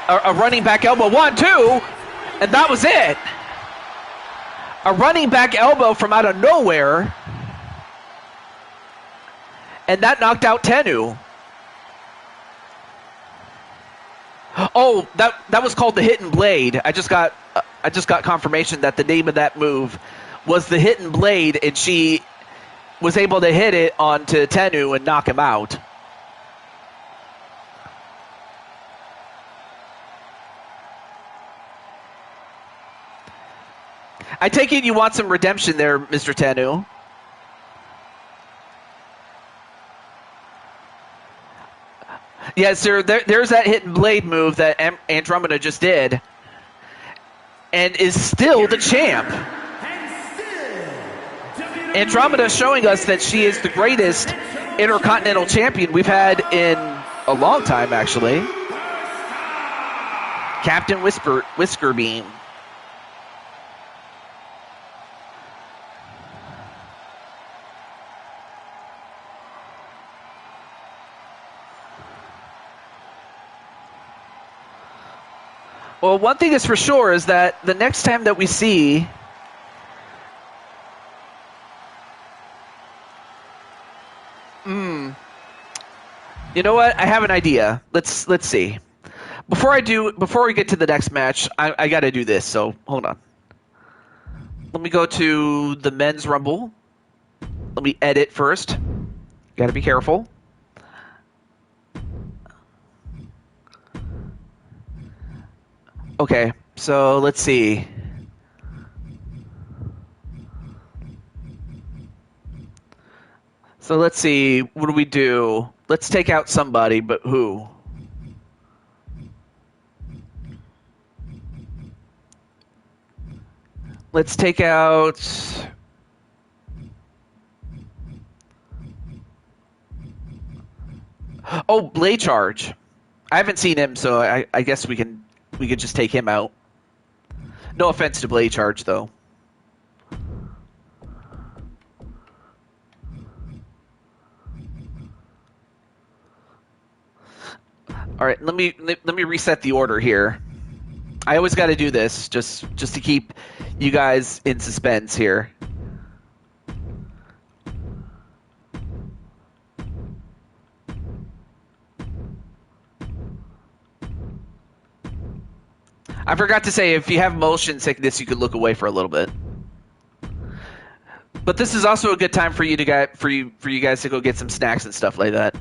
a running back elbow. 1, 2. And that was it. A running back elbow from out of nowhere. And that knocked out Tennu. Oh, that was called the Hidden Blade. I just got confirmation that the name of that move was the Hidden Blade, and she was able to hit it onto Tennu and knock him out. I take it you want some redemption there, Mr. Tennu. Yes, sir. There's that Hidden Blade move that Andromeda just did, and is still the champ. Andromeda showing us that she is the greatest Intercontinental Champion we've had in a long time, actually. Captain Whisker Beam. Well, one thing is for sure is that the next time that we see you know what? I have an idea. Let's see. Before we get to the next match, I got to do this. So hold on. Let me go to the men's rumble. Let me edit first. Got to be careful. Okay, so let's see. So let's see. What do we do? Let's take out somebody, but who? Let's take out... Oh, Blade Charge. I haven't seen him, so I guess we could just take him out. No offense to Blade Charge, though. All right, let me reset the order here. I always got to do this just to keep you guys in suspense here. I forgot to say, if you have motion sickness, you could look away for a little bit. But this is also a good time for you guys to go get some snacks and stuff like that.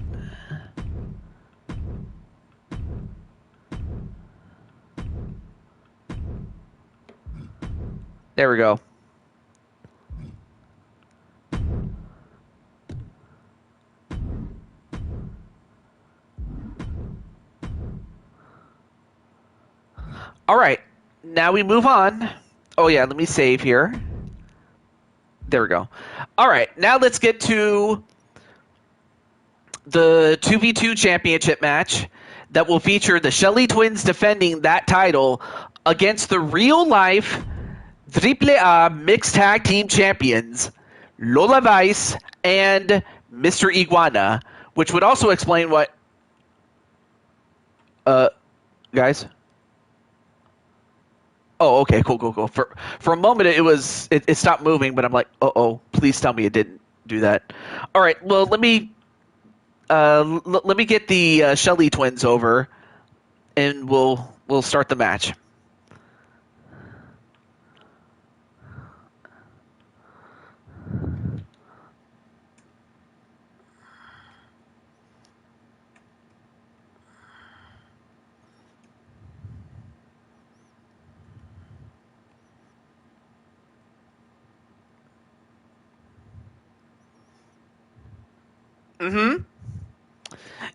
There we go. All right, now we move on. Oh yeah, let me save here. There we go. All right, now let's get to the 2v2 championship match that will feature the Shelly twins defending that title against the real-life AAA mixed tag team champions, Lola Vice and Mr. Iguana, which would also explain what... guys? Oh, okay, cool. For a moment, it stopped moving, but I'm like, uh-oh, please tell me it didn't do that. All right, well, let me get the Shelly twins over, and we'll start the match.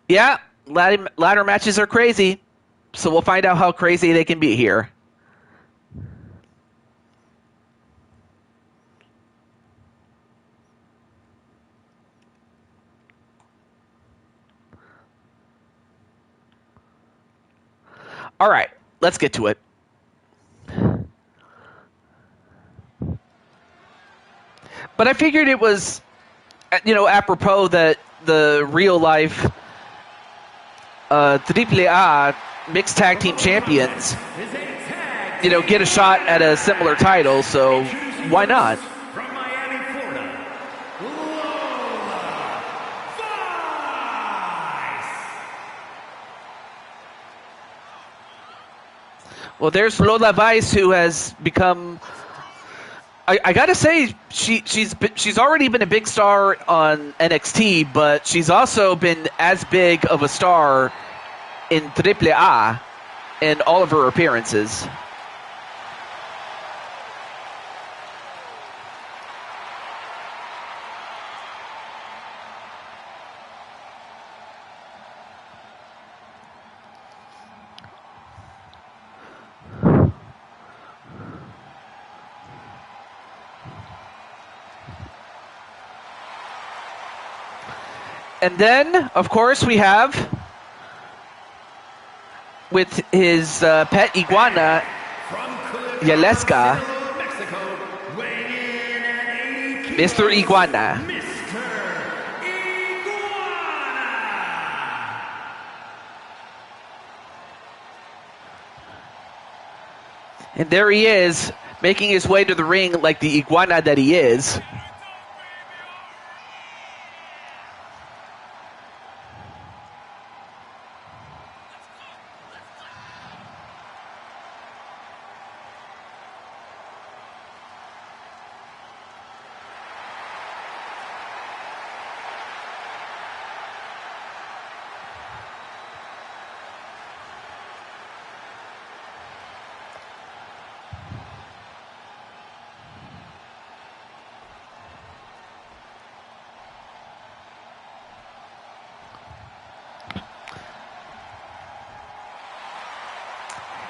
Yeah, ladder matches are crazy, so we'll find out how crazy they can be here. All right, let's get to it. But I figured it was, apropos that the real life AAA mixed tag team champions, get a shot at a similar title, so why not? From Miami, Florida, Lola Vice. Well, there's Lola Vice, who has become... I gotta say, she's already been a big star on NXT, but she's also been as big of a star in AAA in all of her appearances. And then, of course, we have with his pet iguana, Yaleska, Mr. Iguana. And there he is, making his way to the ring like the iguana that he is.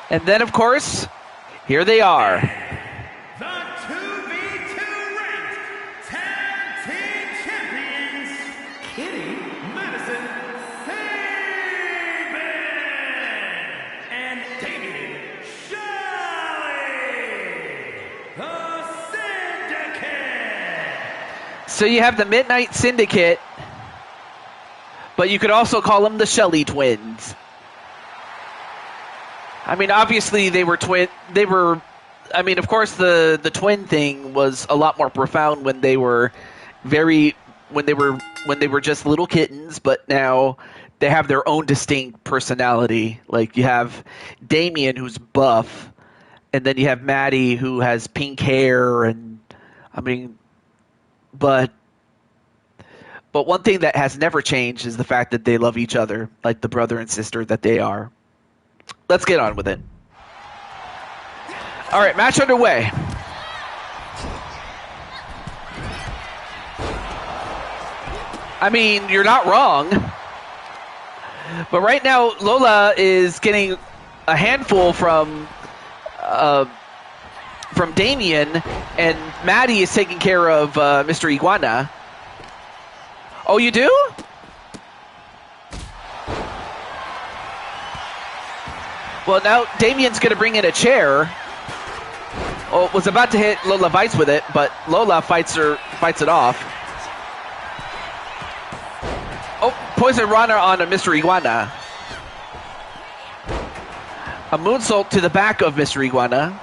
And then, of course, here they are. The 2v2 ranked tag team champions, Kitty, Madison, Sabin, and Damien Shelley, the Syndicate. So you have the Midnight Syndicate, but you could also call them the Shelley Twins. I mean, obviously they were twin. They were. I mean, of course, the twin thing was a lot more profound when they were when they were just little kittens. But now they have their own distinct personality. Like you have Damien, who's buff, and then you have Maddie, who has pink hair, and I mean, but one thing that has never changed is the fact that they love each other, like the brother and sister that they are. Let's get on with it. All right, match underway. I mean, you're not wrong. But right now, Lola is getting a handful from Damien, and Maddie is taking care of Mr. Iguana. Oh, you do? Well, now Damien's going to bring in a chair. Oh, was about to hit Lola Vice with it, but Lola fights it off. Oh, Poison Rana on a Mr. Iguana. A moonsault to the back of Mr. Iguana.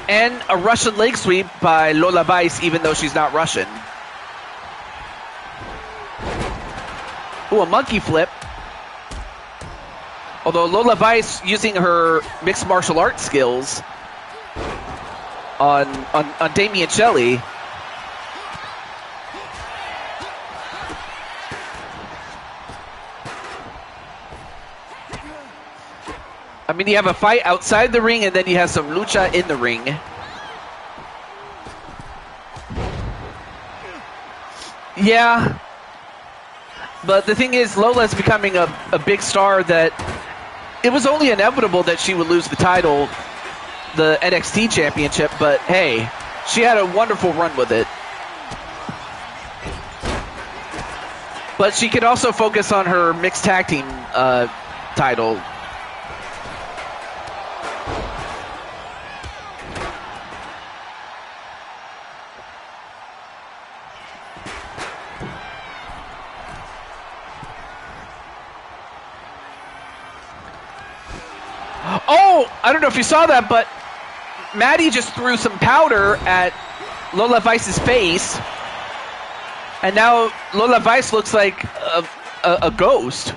And a Russian leg sweep by Lola Vice, even though she's not Russian. Ooh, a monkey flip. Although Lola Vice using her mixed martial arts skills on Damien Shelley. I mean, you have a fight outside the ring, and then you have some lucha in the ring. Yeah. But the thing is, Lola's becoming a big star that it was only inevitable that she would lose the title, the NXT championship, but hey, she had a wonderful run with it. But she could also focus on her mixed tag team title. Oh, I don't know if you saw that, but Maddie just threw some powder at Lola Vice's face. And now Lola Vice looks like a ghost.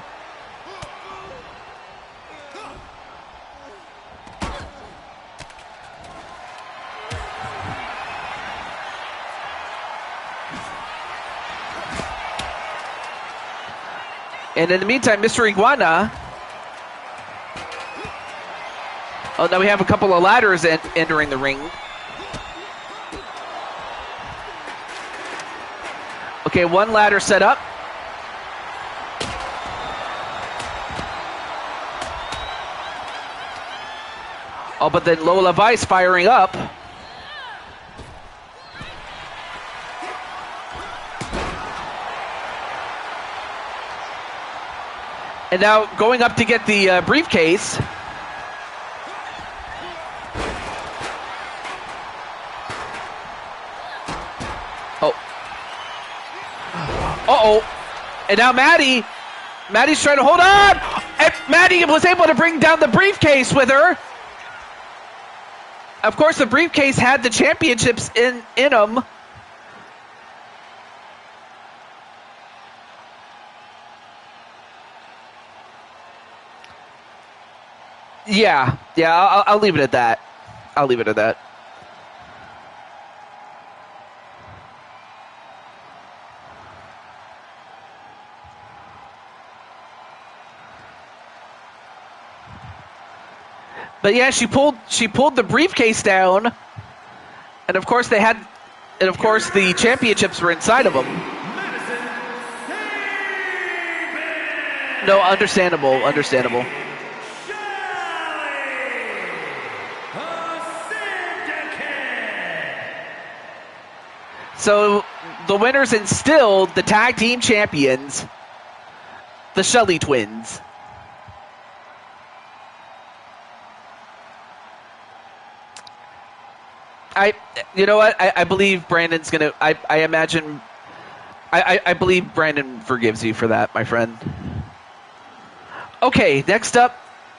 And in the meantime, Mr. Iguana... Oh, now we have a couple of ladders entering the ring. Okay, one ladder set up. Oh, but then Lola Vice firing up. And now going up to get the briefcase. Oh. Uh-oh. And now Maddie's trying to hold on. And Maddie was able to bring down the briefcase with her. Of course, the briefcase had the championships in them. Yeah, I'll leave it at that. I'll leave it at that. But yeah, she pulled the briefcase down, and of course the championships were inside of them. No, understandable. So the winners and still the tag team champions, the Shelley twins. You know what? I believe Brandon's gonna. I imagine. I believe Brandon forgives you for that, my friend. Okay, next up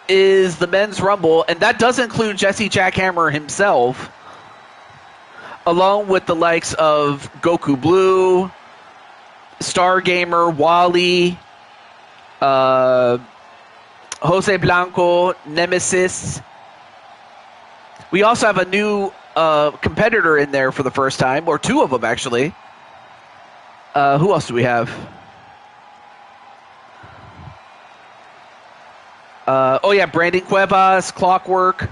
is the men's rumble, and that does include Jesse Jackhammer himself, along with the likes of Goku Blue, Stargamer, Wally, Jose Blanco, Nemesis. We also have a new competitor in there for the first time, or two of them actually. Who else do we have? Oh yeah, Brandon Cuevas, Clockwork.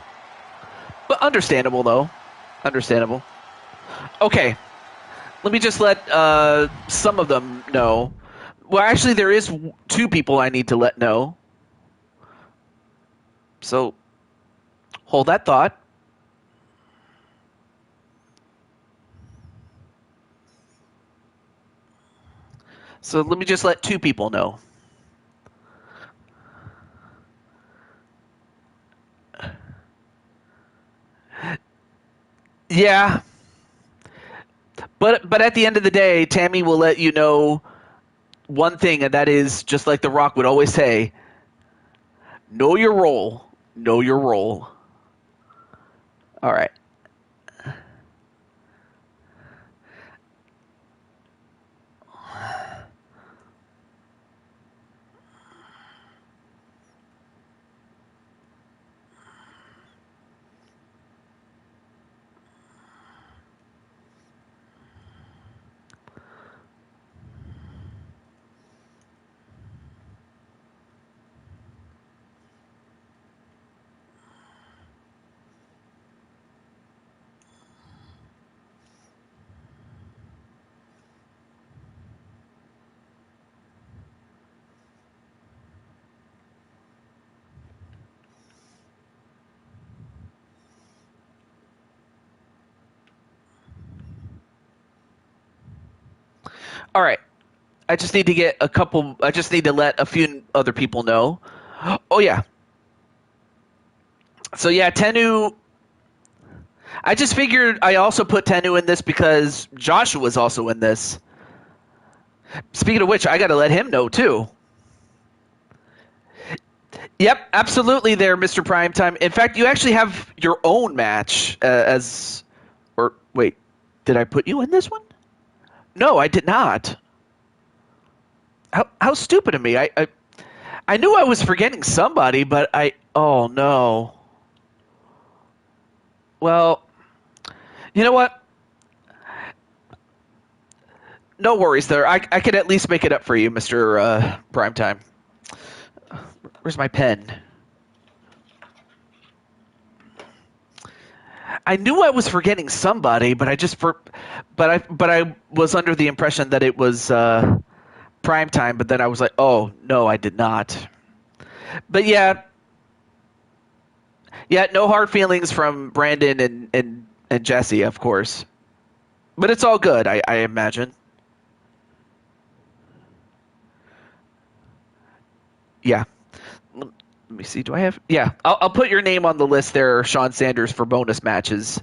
But understandable though. Understandable. Okay. Let me just let some of them know. Well, actually, there is two people I need to let know. So, hold that thought. So let me just let two people know. Yeah. But at the end of the day, Tammy will let you know one thing, and that is, just like The Rock would always say, know your role. Know your role. All right. All right. I just need to let a few other people know. Oh, yeah. So, yeah, Tenu. I just figured I also put Tenu in this because Joshua was also in this. Speaking of which, I got to let him know, too. Yep, absolutely there, Mr. Primetime. In fact, you actually have your own match wait, did I put you in this one? No, I did not. How stupid of me. I knew I was forgetting somebody, but oh no. Well, you know what? No worries there. I could at least make it up for you, Mr. Primetime. Where's my pen? I knew I was forgetting somebody, but I was under the impression that it was Primetime, but then I was like, oh no, I did not. But yeah, Yeah, no hard feelings from Brandon and Jesse, of course. But it's all good, I imagine. Yeah. Let me see. Do I have? Yeah, I'll put your name on the list there, Sean Sanders, for bonus matches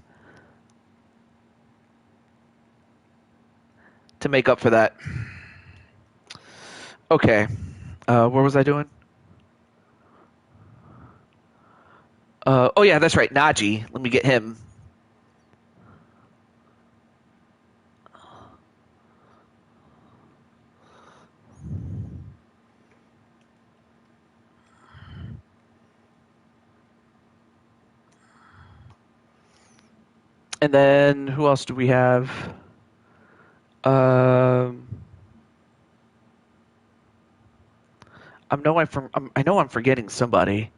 to make up for that. Okay. What was I doing? Oh yeah, that's right. Najee. Let me get him. And then who else do we have? I know I'm forgetting somebody.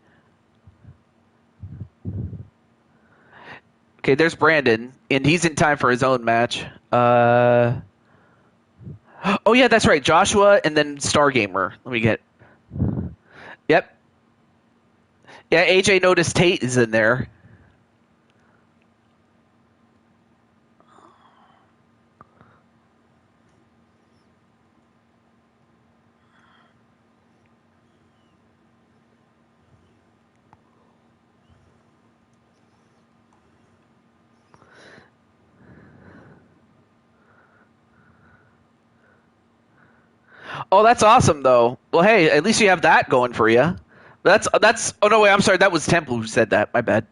Okay, there's Brandon, and he's in time for his own match. Oh yeah, that's right. Joshua and then Stargamer. Let me get. Yep. Yeah, AJ noticed Tate is in there. Oh, that's awesome though. Well, hey, at least you have that going for you. That's. Oh no, wait. I'm sorry. That was Temple who said that. My bad.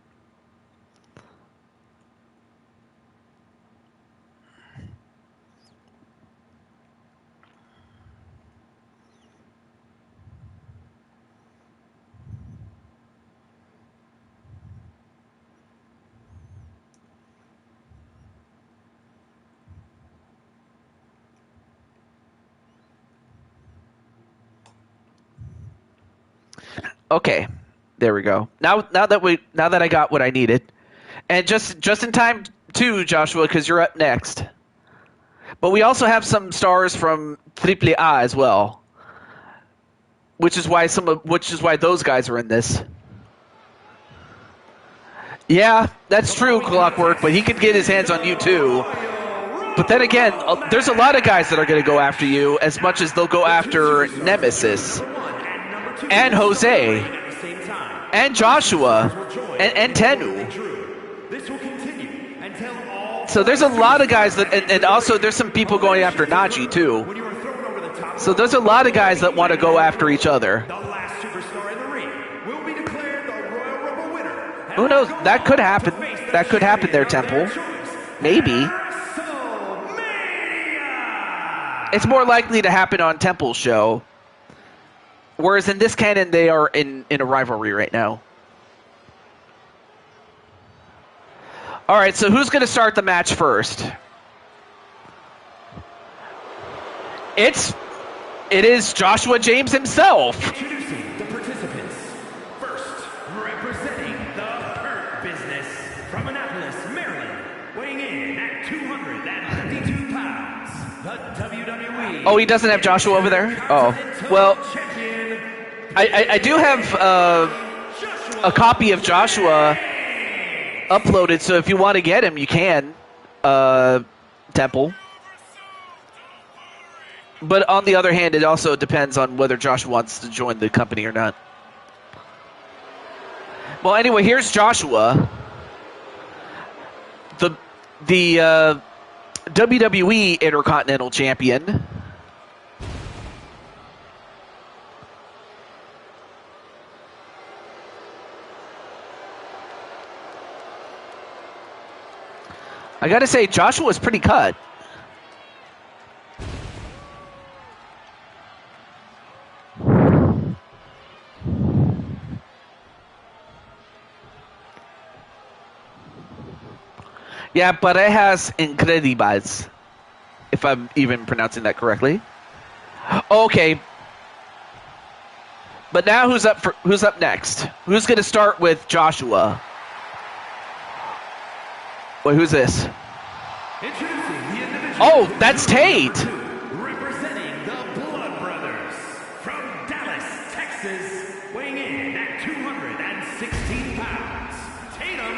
Okay, there we go. Now that I got what I needed, and just in time too, Joshua, because you're up next. But we also have some stars from AAA as well, which is why those guys are in this. Yeah, that's true, Clockwork. But he could get his hands on you too. But then again, there's a lot of guys that are going to go after you as much as they'll go after Nemesis and Jose and Joshua and Tenu. So there's a lot of guys that, and also there's some people going after Najee too. So there's a lot of guys that want to go after each other. Who knows? That could happen. That could happen there, Temple. Maybe. It's more likely to happen on Temple's show. Whereas in this canon, they are in a rivalry right now. All right, so who's going to start the match first? It is Joshua James himself. Introducing the participants. First, representing the Hurt Business from Annapolis, Maryland, weighing in at 252 pounds, the WWE. Oh, he doesn't have Joshua over there? Oh, well, I do have a copy of Joshua uploaded, so if you want to get him, you can, Temple. But on the other hand, it also depends on whether Joshua wants to join the company or not. Well, anyway, here's Joshua, the WWE Intercontinental Champion. I gotta say, Joshua's pretty cut. Yeah, but it has Incredibles, if I'm even pronouncing that correctly. Okay. But now who's up next? Who's going to start with Joshua? Wait, who's this? Oh, that's Tate. Representing the Blood Brothers from Dallas, Texas, weighing in at 216 pounds, Tatum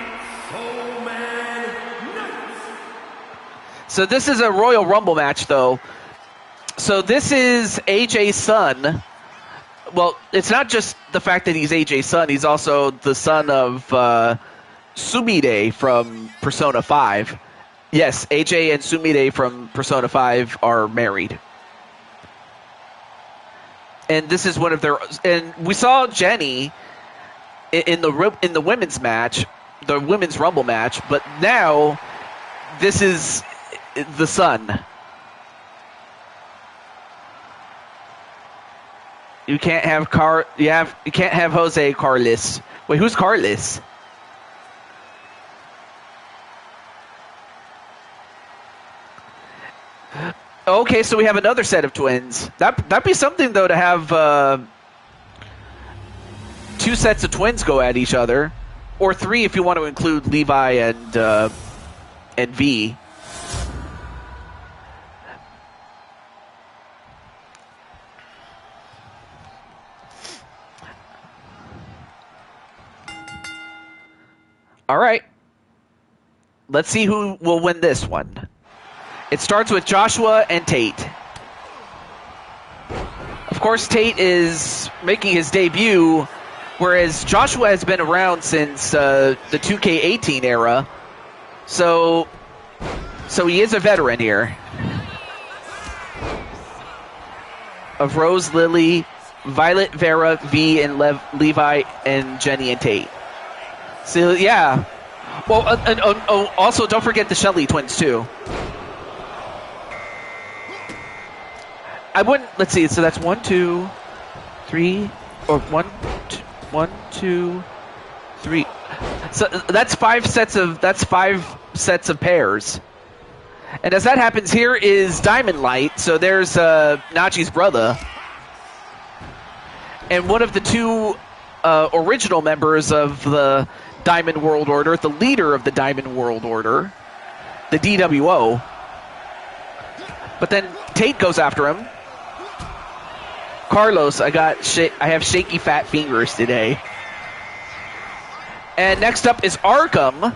Soulman Knight. So this is a Royal Rumble match, though. So this is AJ's son. Well, it's not just the fact that he's AJ's son. He's also the son of Sumide from Persona 5. Yes, AJ and Sumide from Persona 5 are married. And this is one of their... And we saw Jenny in the women's match, the women's Rumble match, but now this is the son. You can't have you can't have Jose Carlos. Wait, who's Carlos? Okay, so we have another set of twins. That'd be something though to have two sets of twins go at each other, or three if you want to include Levi and V. All right. Let's see who will win this one. It starts with Joshua and Tate. Of course, Tate is making his debut, whereas Joshua has been around since the 2K18 era. So he is a veteran here. Of Rose, Lily, Violet, Vera, V, and Levi, and Jenny and Tate. So, yeah. Well, also, don't forget the Shelley twins, too. I wouldn't... Let's see. So that's 1, 2, 3... Or 1, 2, 3... So that's five sets of pairs. And as that happens, here is Diamond Light. So there's Nachi's brother. And one of the two original members of the Diamond World Order, the leader of the Diamond World Order, the DWO. But then Tate goes after him. Carlos, I have shaky fat fingers today. And next up is Arkham.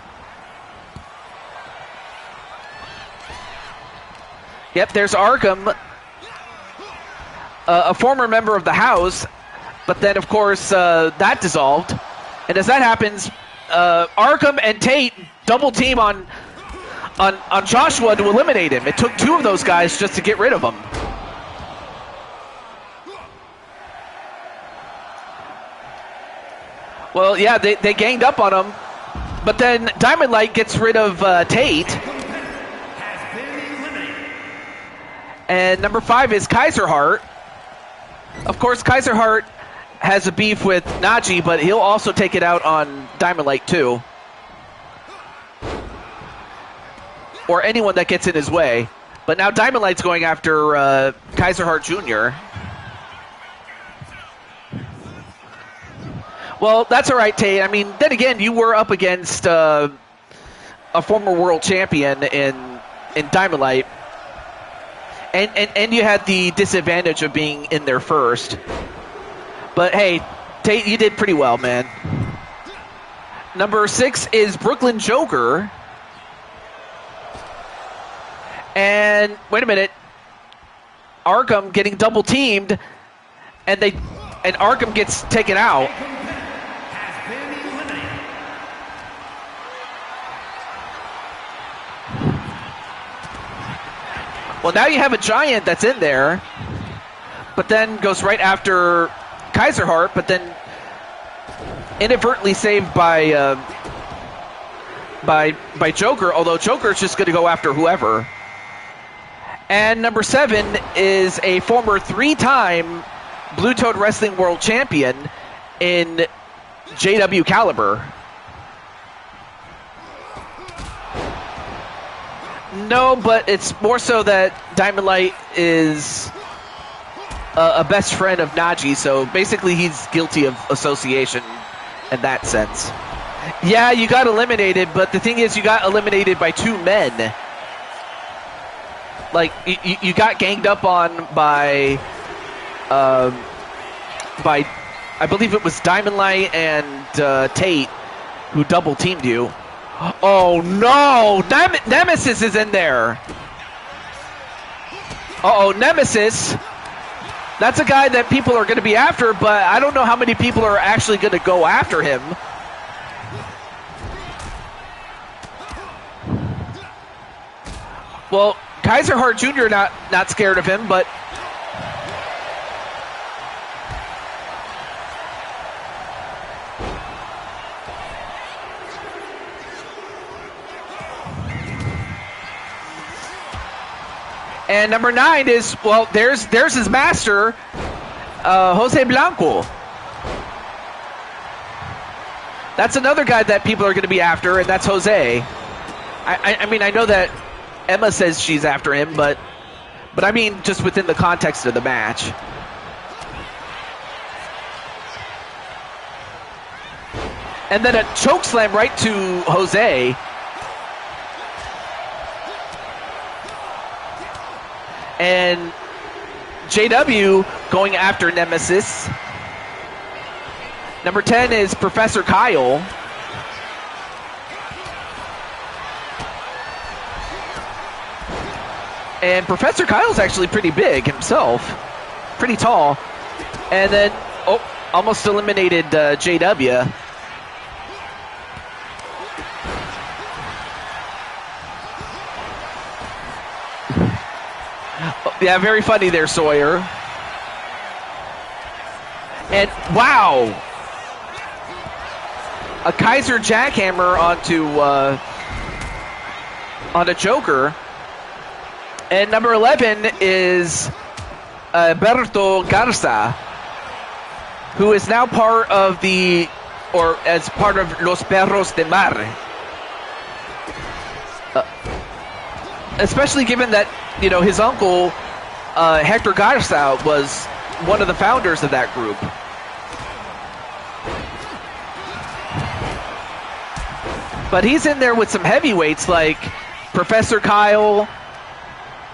Yep, there's Arkham, a former member of the House, but then of course that dissolved. And as that happens, Arkham and Tate double team on Joshua to eliminate him. It took two of those guys just to get rid of him. Well, yeah, they ganged up on him, but then Diamond Light gets rid of Tate. And number 5 is Kaiser Hart. Of course, Kaiser Hart has a beef with Naji, but he'll also take it out on Diamond Light too. Or anyone that gets in his way. But now Diamond Light's going after Kaiser Hart Jr. Well, that's all right, Tate. I mean, then again, you were up against a former world champion in Diamond Light. And you had the disadvantage of being in there first. But hey, Tate, you did pretty well, man. Number 6 is Brooklyn Joker. And wait a minute. Arkham getting double teamed, and Arkham gets taken out. Well, now you have a giant that's in there, but then goes right after Kaiser Hart, but then inadvertently saved by Joker, although Joker's just going to go after whoever. And number 7 is a former 3-time Blue Toad Wrestling World Champion in JW Caliber. No, but it's more so that Diamond Light is a best friend of Naji, so basically he's guilty of association in that sense. Yeah, you got eliminated, but the thing is you got eliminated by 2 men. Like, you got ganged up on by I believe it was Diamond Light and Tate who double teamed you. Oh no! Nemesis is in there. Uh-oh, Nemesis. That's a guy that people are going to be after, but I don't know how many people are actually going to go after him. Well, Kaiser Hart Jr. not scared of him, but and number 9 is, well, there's his master, Jose Blanco. That's another guy that people are going to be after, and that's Jose. I mean, I know that Emma says she's after him, but I mean just within the context of the match. And then a choke slam right to Jose. And JW going after Nemesis. Number 10 is Professor Kyle. And Professor Kyle's actually pretty big himself. Pretty tall. And then, oh, almost eliminated JW. Yeah, very funny there, Sawyer. And wow, a Kaiser jackhammer on a Joker. And number 11 is Berto Garza, who is now part of as part of Los Perros de Mar. Especially given that, you know, his uncle, Hector Garza, was one of the founders of that group. But he's in there with some heavyweights like Professor Kyle,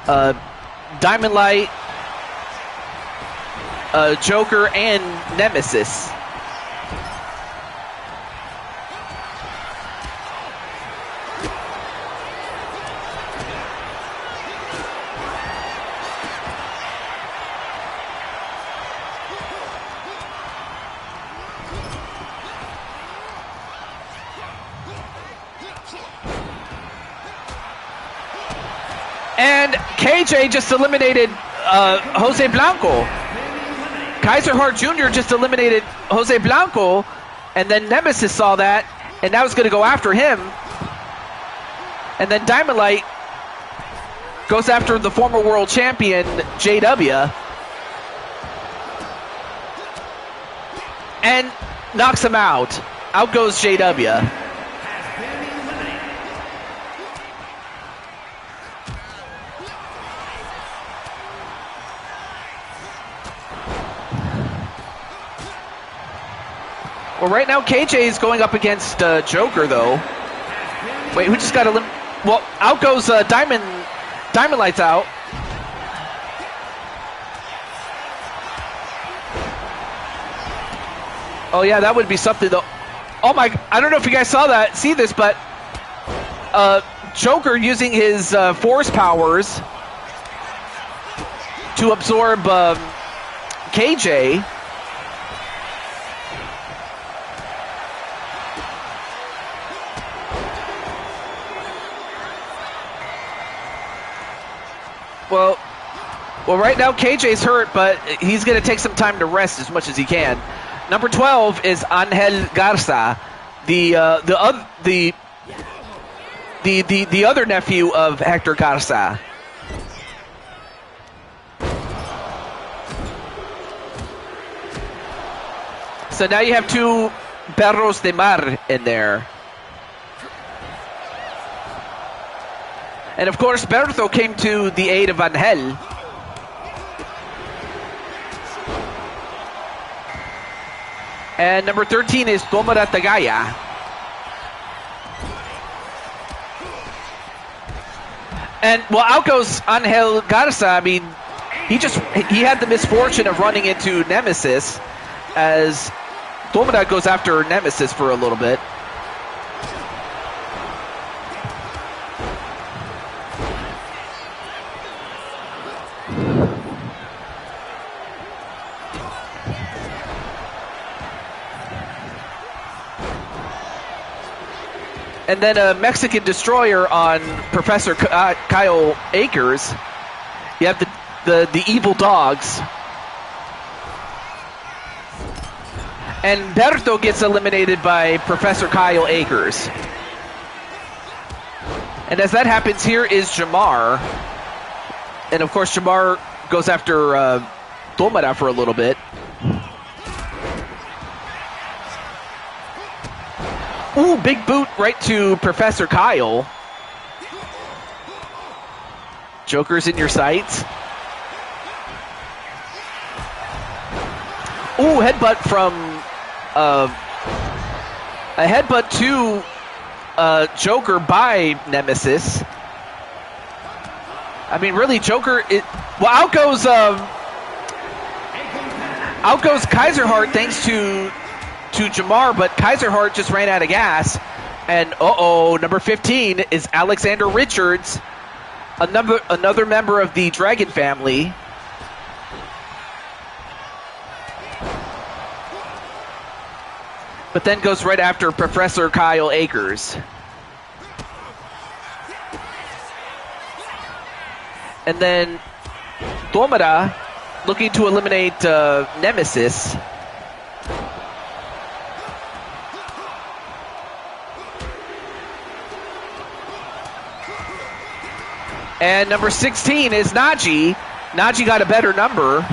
Diamond Light, Joker, and Nemesis. And KJ just eliminated Jose Blanco. Kaiser Hart Jr. just eliminated Jose Blanco, and then Nemesis saw that, and now he's going to go after him. And then Diamond Light goes after the former world champion, JW, and knocks him out. Out goes JW. Well, right now KJ is going up against Joker, though. Wait, who just got well, out goes Diamond Light's out. Oh yeah, that would be something though. Oh my! I don't know if you guys see this, but Joker using his force powers to absorb KJ. Well, right now KJ's hurt, but he's going to take some time to rest as much as he can. Number 12 is Angel Garza, the other nephew of Hector Garza. So now you have two Perros de Mar in there. And of course, Berto came to the aid of Angel. And number 13 is Tomara Tagaya. And well, out goes Angel Garza. I mean, he had the misfortune of running into Nemesis. as Domina goes after Nemesis for a little bit. And then a Mexican destroyer on Professor Kyle Akers. You have the evil dogs. And Berto gets eliminated by Professor Kyle Akers. And as that happens, here is Jamar. And of course, Jamar goes after Domina for a little bit. Ooh, big boot right to Professor Kyle. Joker's in your sights. Ooh, headbutt from a headbutt to Joker by Nemesis. I mean, really, Joker. Well, out goes Kaiserheart thanks to Jamar, but Kaiserheart just ran out of gas. And number 15 is Alexander Richards, another member of the Dragon family. But then goes right after Professor Kyle Akers. And then Domina looking to eliminate Nemesis. And number 16 is Naji. Naji got a better number.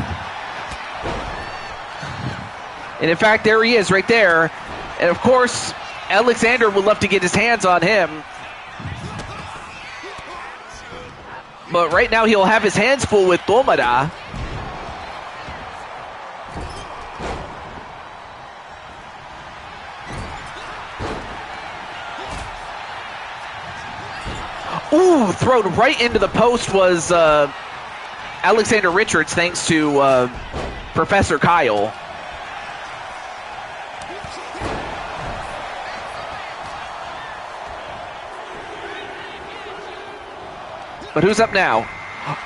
And in fact, there he is right there. And of course, Alexander would love to get his hands on him. But right now he'll have his hands full with Domina. Ooh, thrown right into the post was Alexander Richards, thanks to Professor Kyle. But who's up now?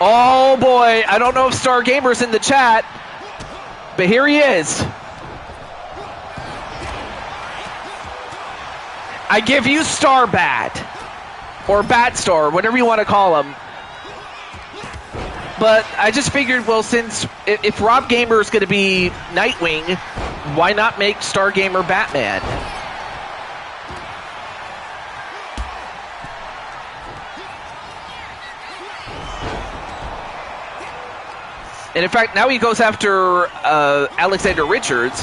Oh boy, I don't know if Star Gamer's in the chat, but here he is. I give you Star Bat. Or Bat Star, whatever you want to call him. But I just figured, well, since if Rob Gamer is going to be Nightwing, why not make Star Gamer Batman? And in fact, now he goes after Alexander Richards.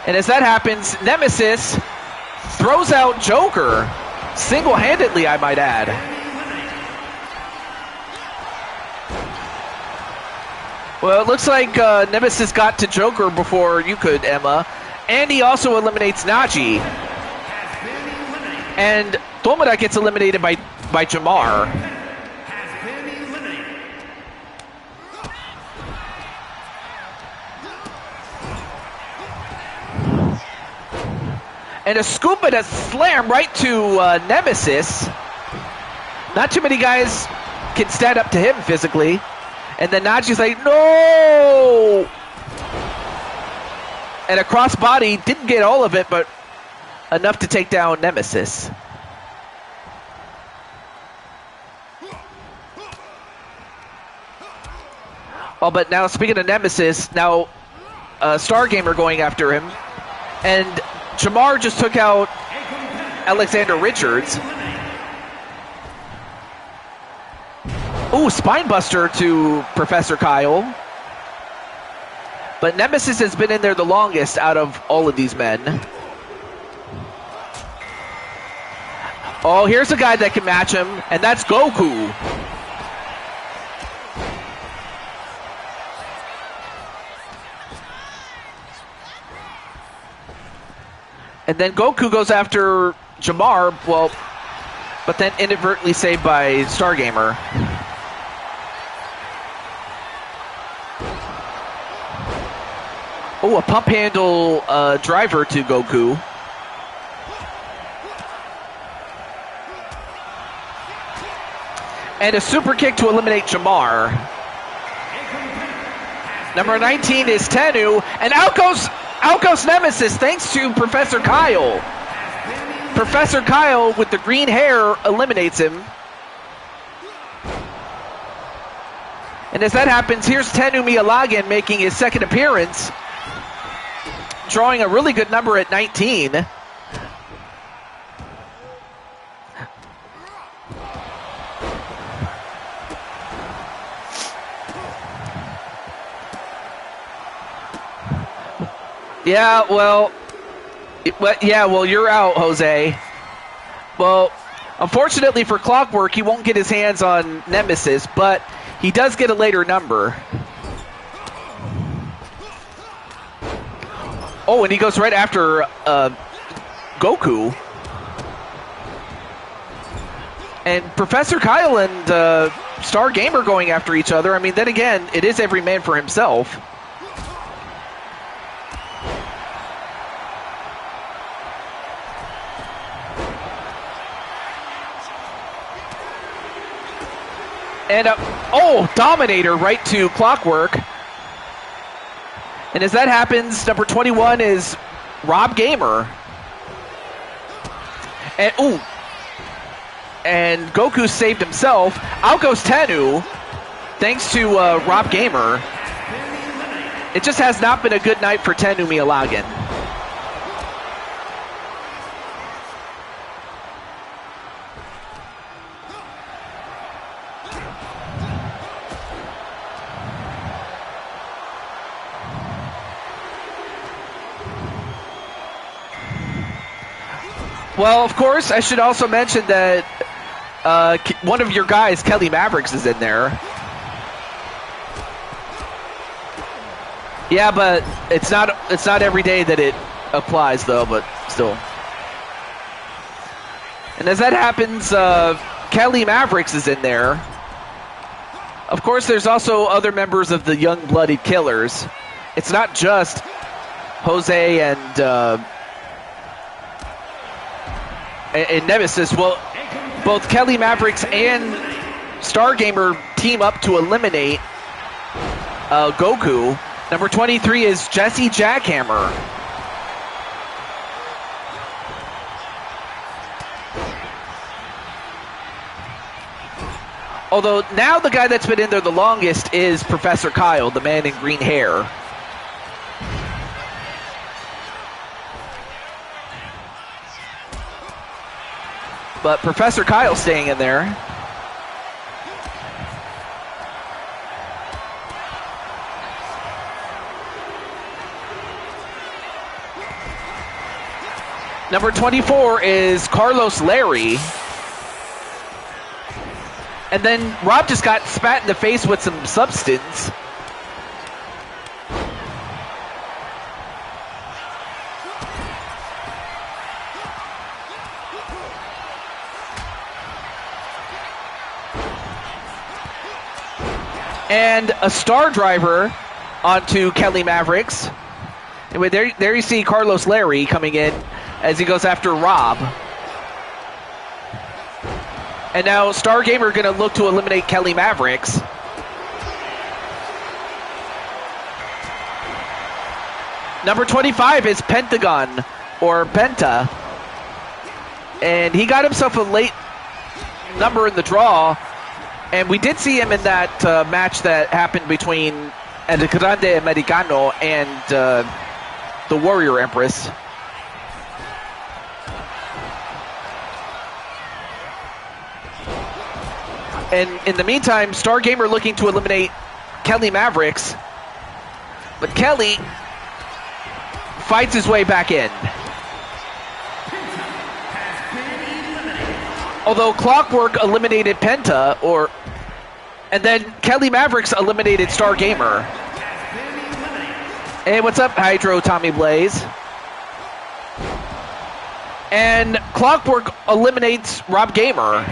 And as that happens, Nemesis throws out Joker. Single-handedly, I might add. Well, it looks like Nemesis got to Joker before you could, Emma. And he also eliminates Naji. And Domina gets eliminated by Jamar. And a scoop and a slam right to Nemesis. Not too many guys can stand up to him physically. And then Naji's like, no! And a crossbody, didn't get all of it, but enough to take down Nemesis. Oh, but now speaking of Nemesis, now Stargamer going after him. And Jamar just took out Alexander Richards. Ooh, Spinebuster to Professor Kyle. But Nemesis has been in there the longest out of all of these men. Oh, here's a guy that can match him, and that's Goku. And then Goku goes after Jamar, well, but then inadvertently saved by Stargamer. Oh, a pump handle driver to Goku. And a super kick to eliminate Jamar. Number 19 is Tennu, and out goes Nemesis thanks to Professor Kyle. Professor Kyle with the green hair eliminates him. And as that happens, here's Tennu Miyalagan making his second appearance, drawing a really good number at 19. Yeah, well, you're out, Jose. Well, unfortunately for Clockwork, he won't get his hands on Nemesis, but he does get a later number. Oh, and he goes right after Goku. And Professor Kyle and Star Gamer going after each other. I mean, then again, it is every man for himself. And, Dominator right to Clockwork. And as that happens, number 21 is Rob Gamer. And Goku saved himself. Out goes Tennu, thanks to Rob Gamer. It just has not been a good night for Tennu Miyalagan. Well, of course, I should also mention that one of your guys, Kelly Mavericks, is in there. Yeah, but it's not every day that it applies, though, but still. And as that happens, Kelly Mavericks is in there. Of course, there's also other members of the Young Blooded Killers. It's not just Jose and Nemesis. Well, both Kelly Mavericks and Stargamer team up to eliminate Goku. Number 23 is Jesse Jackhammer. Although now the guy that's been in there the longest is Professor Kyle, the man in green hair. But Professor Kyle staying in there. Number 24 is Carlos Larry. And then Rob just got spat in the face with some substance. And a star driver onto Kelly Mavericks. Anyway, there you see Carlos Larry coming in as he goes after Rob. And now Stargamer going to look to eliminate Kelly Mavericks. Number 25 is Pentagon, or Penta. And he got himself a late number in the draw. And we did see him in that match that happened between El Grande Americano and the Warrior Empress. And in the meantime, Stargamer looking to eliminate Kelly Mavericks. But Kelly fights his way back in. Although Clockwork eliminated Penta, and then Kelly Mavericks eliminated Stargamer. Hey, what's up, Hydro Tommy Blaze? And Clockwork eliminates Rob Gamer.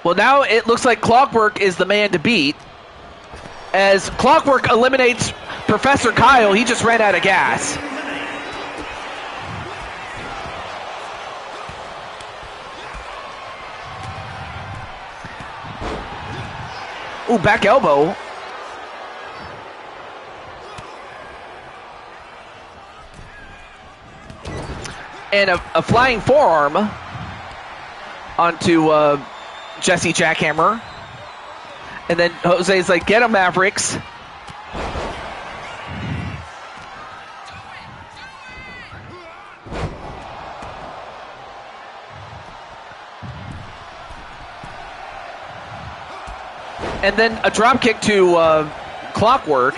Well, now it looks like Clockwork is the man to beat. As Clockwork eliminates Professor Kyle, he just ran out of gas. Ooh, back elbow. And a flying forearm onto Jesse Jackhammer. And then Jose's like, get him, Mavericks. And then a drop kick to Clockwork.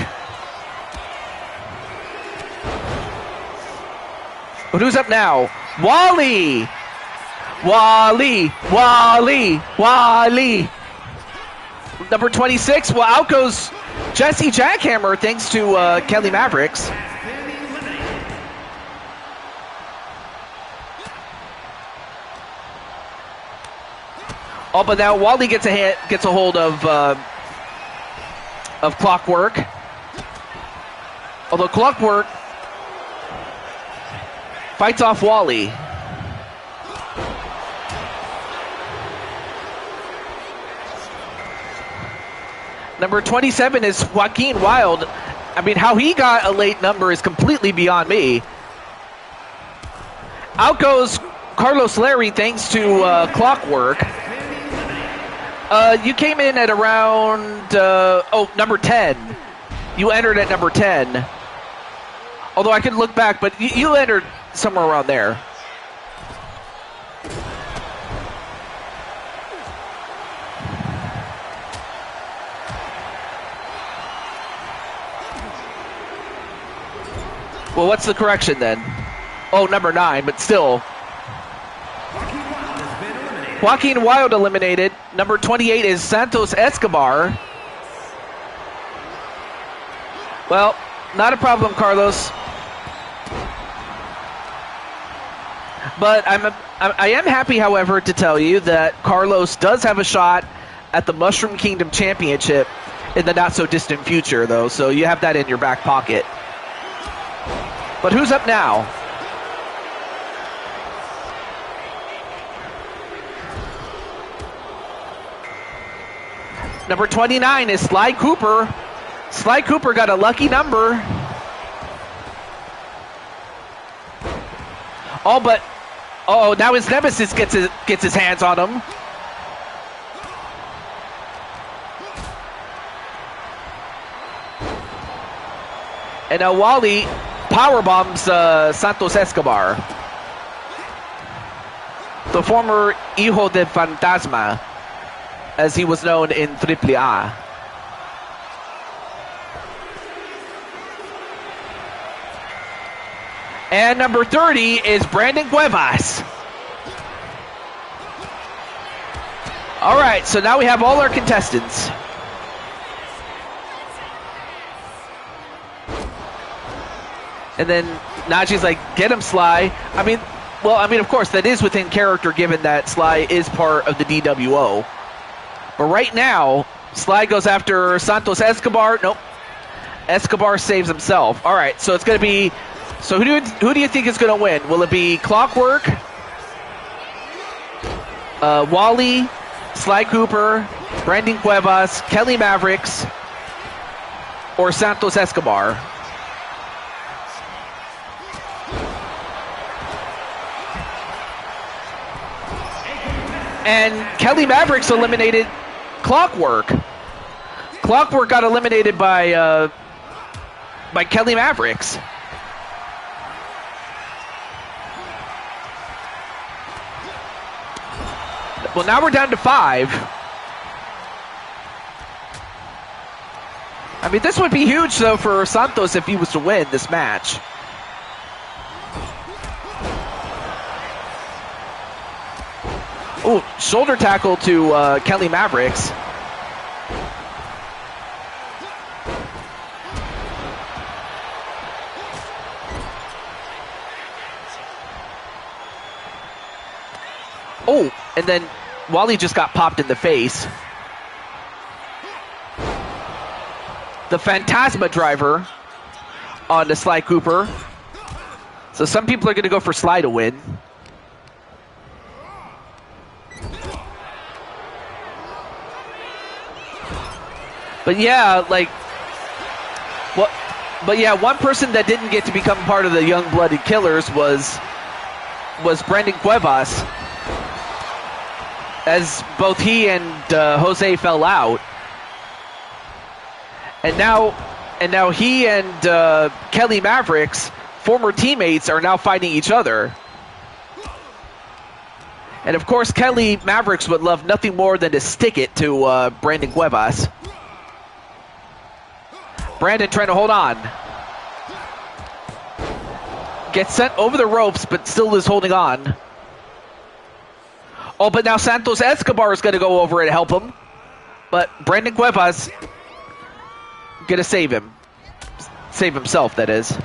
But who's up now? Wally! Wally! Wally! Wally! Number 26. Well, out goes Jesse Jackhammer thanks to Kelly Mavericks. Oh, but now Wally gets a hold of Clockwork. Although Clockwork fights off Wally. Number 27 is Joaquin Wilde. I mean, how he got a late number is completely beyond me. Out goes Carlos Larry thanks to Clockwork. You came in at around, number 10. You entered at number 10. Although I could look back, but you entered somewhere around there. Well, what's the correction then? Oh, number 9, but still. Joaquin Wilde eliminated. Number 28 is Santos Escobar. Well, not a problem, Carlos. But I am happy, however, to tell you that Carlos does have a shot at the Mushroom Kingdom Championship in the not-so-distant future, though, so you have that in your back pocket. But who's up now? Number 29 is Sly Cooper. Sly Cooper got a lucky number. Oh, but now his nemesis gets his hands on him. And now Wally powerbombs Santos Escobar, the former Hijo de Fantasma, as he was known in AAA. And number 30 is Brandon Cuevas. All right, so now we have all our contestants. And then Najee's like, get him, Sly. I mean, of course, that is within character given that Sly is part of the DWO. But right now, Sly goes after Santos Escobar. Nope. Escobar saves himself. All right, so it's going to be... So who do you think is going to win? Will it be Clockwork, Wally, Sly Cooper, Brandon Cuevas, Kelly Mavericks, or Santos Escobar? And Kelly Mavericks eliminated Clockwork. Clockwork got eliminated by Kelly Mavericks. Well, now we're down to 5. I mean, this would be huge, though, for Santos if he was to win this match. Ooh, shoulder tackle to Kelly Mavericks. Oh, and then Wally just got popped in the face. The Phantasma driver on the Sly Cooper. So some people are going to go for Sly to win. But yeah, like, what? But yeah, one person that didn't get to become part of the Young Blooded Killers was Brandon Cuevas, as both he and Jose fell out, and now he and Kelly Mavericks, former teammates, are now fighting each other. And of course, Kelly Mavericks would love nothing more than to stick it to Brandon Cuevas. Brandon trying to hold on. Gets sent over the ropes, but still is holding on. Oh, but now Santos Escobar is going to go over and help him. But Brandon Cuevas going to save him. Save himself, that is.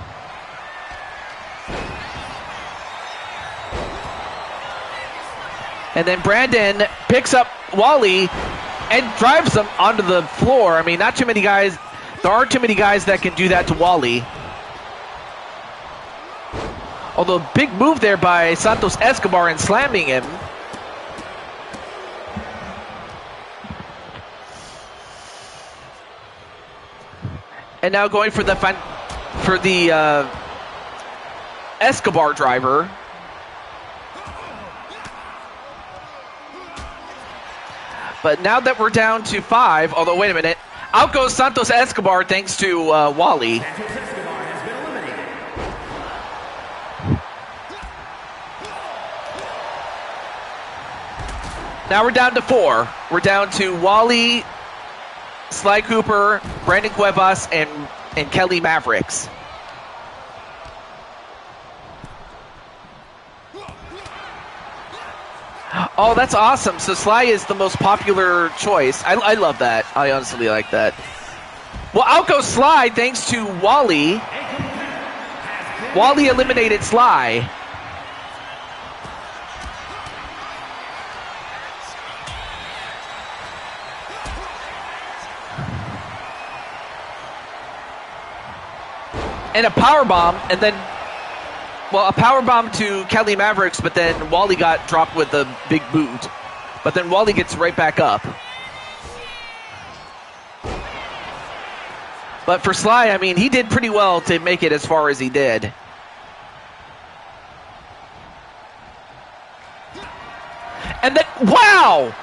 And then Brandon picks up Wally and drives him onto the floor. I mean, not too many guys. There aren't too many guys that can do that to Wally. Although, big move there by Santos Escobar in slamming him. And now going for the Escobar driver. But now that we're down to 5, although wait a minute, out goes Santos Escobar thanks to Wally. Now we're down to 4. We're down to Wally, Sly Cooper, Brandon Cuevas, and Kelly Mavericks. Oh, that's awesome. So Sly is the most popular choice. I love that. I honestly like that. Well, out goes Sly thanks to Wally. Wally eliminated Sly. And a powerbomb, and then, well, a powerbomb to Kelly Mavericks, but then Wally got dropped with a big boot. But then Wally gets right back up. But for Sly, I mean, he did pretty well to make it as far as he did. And then, wow!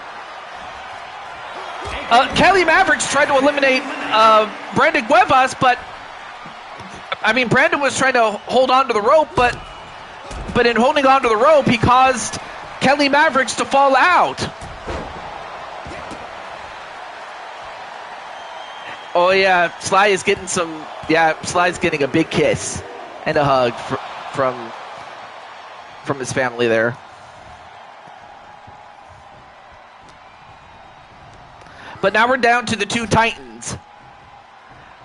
Kelly Mavericks tried to eliminate Brandon Cuevas, but I mean, Brandon was trying to hold on to the rope, but in holding on to the rope, he caused Kelly Mavericks to fall out. Oh yeah, Sly is getting some. Yeah, Sly's getting a big kiss and a hug from his family there. But now we're down to the two Titans.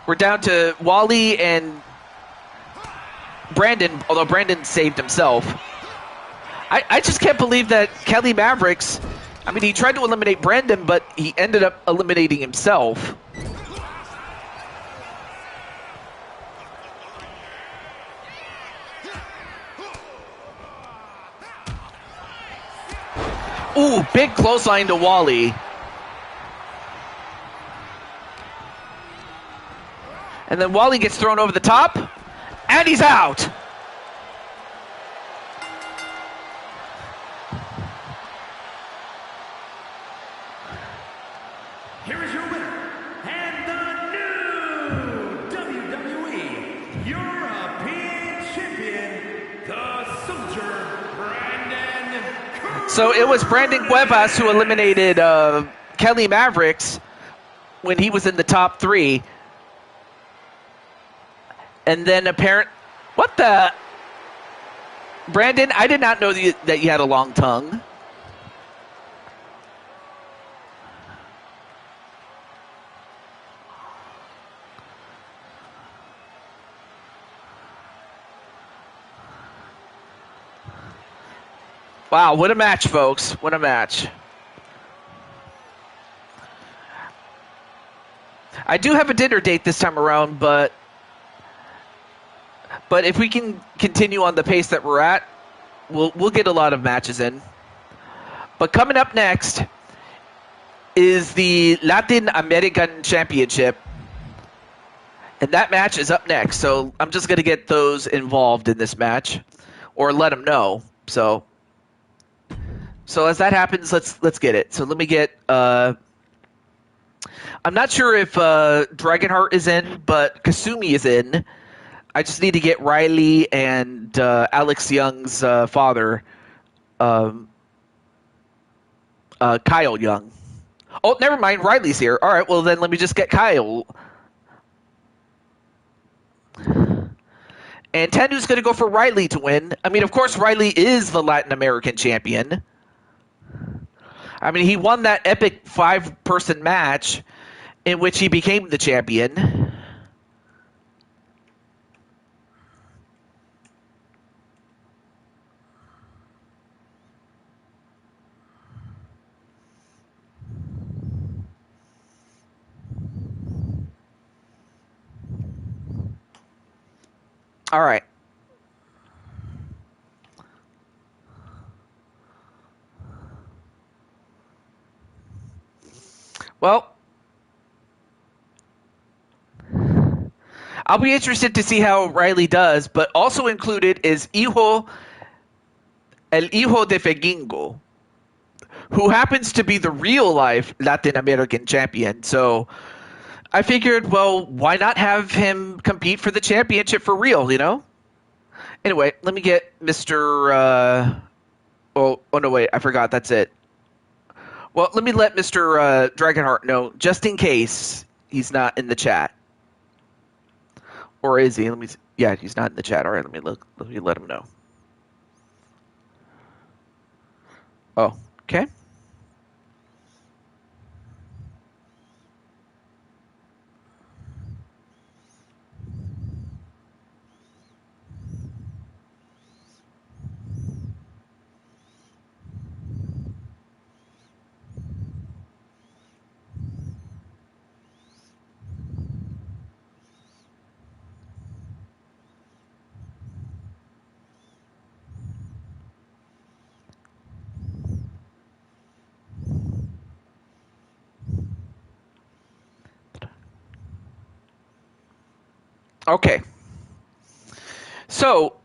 We're down to Wally and Brandon, although Brandon saved himself. I just can't believe that Kelly Mavericks, I mean, he tried to eliminate Brandon, but he ended up eliminating himself. Ooh, big clothesline to Wally. And then Wally gets thrown over the top, and he's out. Here is your winner, and the new WWE European Champion, the Soldier, Brandon Cuevas. So it was Brandon Cuevas who eliminated Kelly Mavericks when he was in the top 3. And then what the? Brandon, I did not know that you had a long tongue. Wow, what a match, folks. What a match. I do have a dinner date this time around, but if we can continue on the pace that we're at, we'll get a lot of matches in. But coming up next is the Latin American Championship. And that match is up next. So I'm just going to get those involved in this match or let them know. So as that happens, let's get it. So let me get I'm not sure if Dragonheart is in, but Kasumi is in. I just need to get Riley and Alex Young's father, Kyle Young. Oh, never mind. Riley's here. All right, well, then let me just get Kyle. And Tendu's going to go for Riley to win. I mean, of course, Riley is the Latin American champion. I mean, he won that epic 5-person match in which he became the champion. All right. Well, I'll be interested to see how Riley does, but also included is El Hijo de Fegingo, who happens to be the real-life Latin American champion. So I figured, well, why not have him compete for the championship for real, you know? Anyway, let me get Mr. Oh, no, wait, I forgot. That's it. Well, let me let Mr. Dragonheart know, just in case he's not in the chat. Or is he? Yeah, he's not in the chat. All right, let me let him know. Oh, okay. Okay. So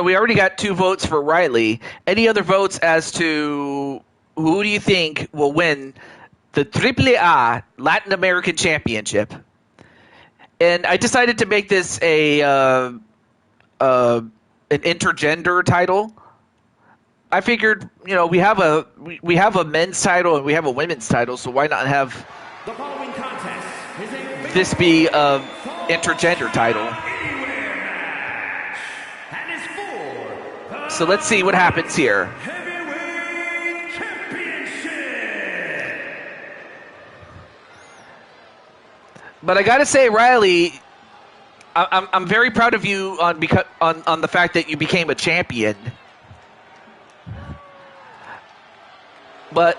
we already got 2 votes for Riley. Any other votes as to who do you think will win the AAA Latin American Championship? And I decided to make this an intergender title. I figured, we have a men's title and we have a women's title, so why not have The following contest is a this be a intergender title? match and is for the So let's see what happens here. Heavyweight Championship. But I gotta say, Riley, I'm very proud of you on the fact that you became a champion. But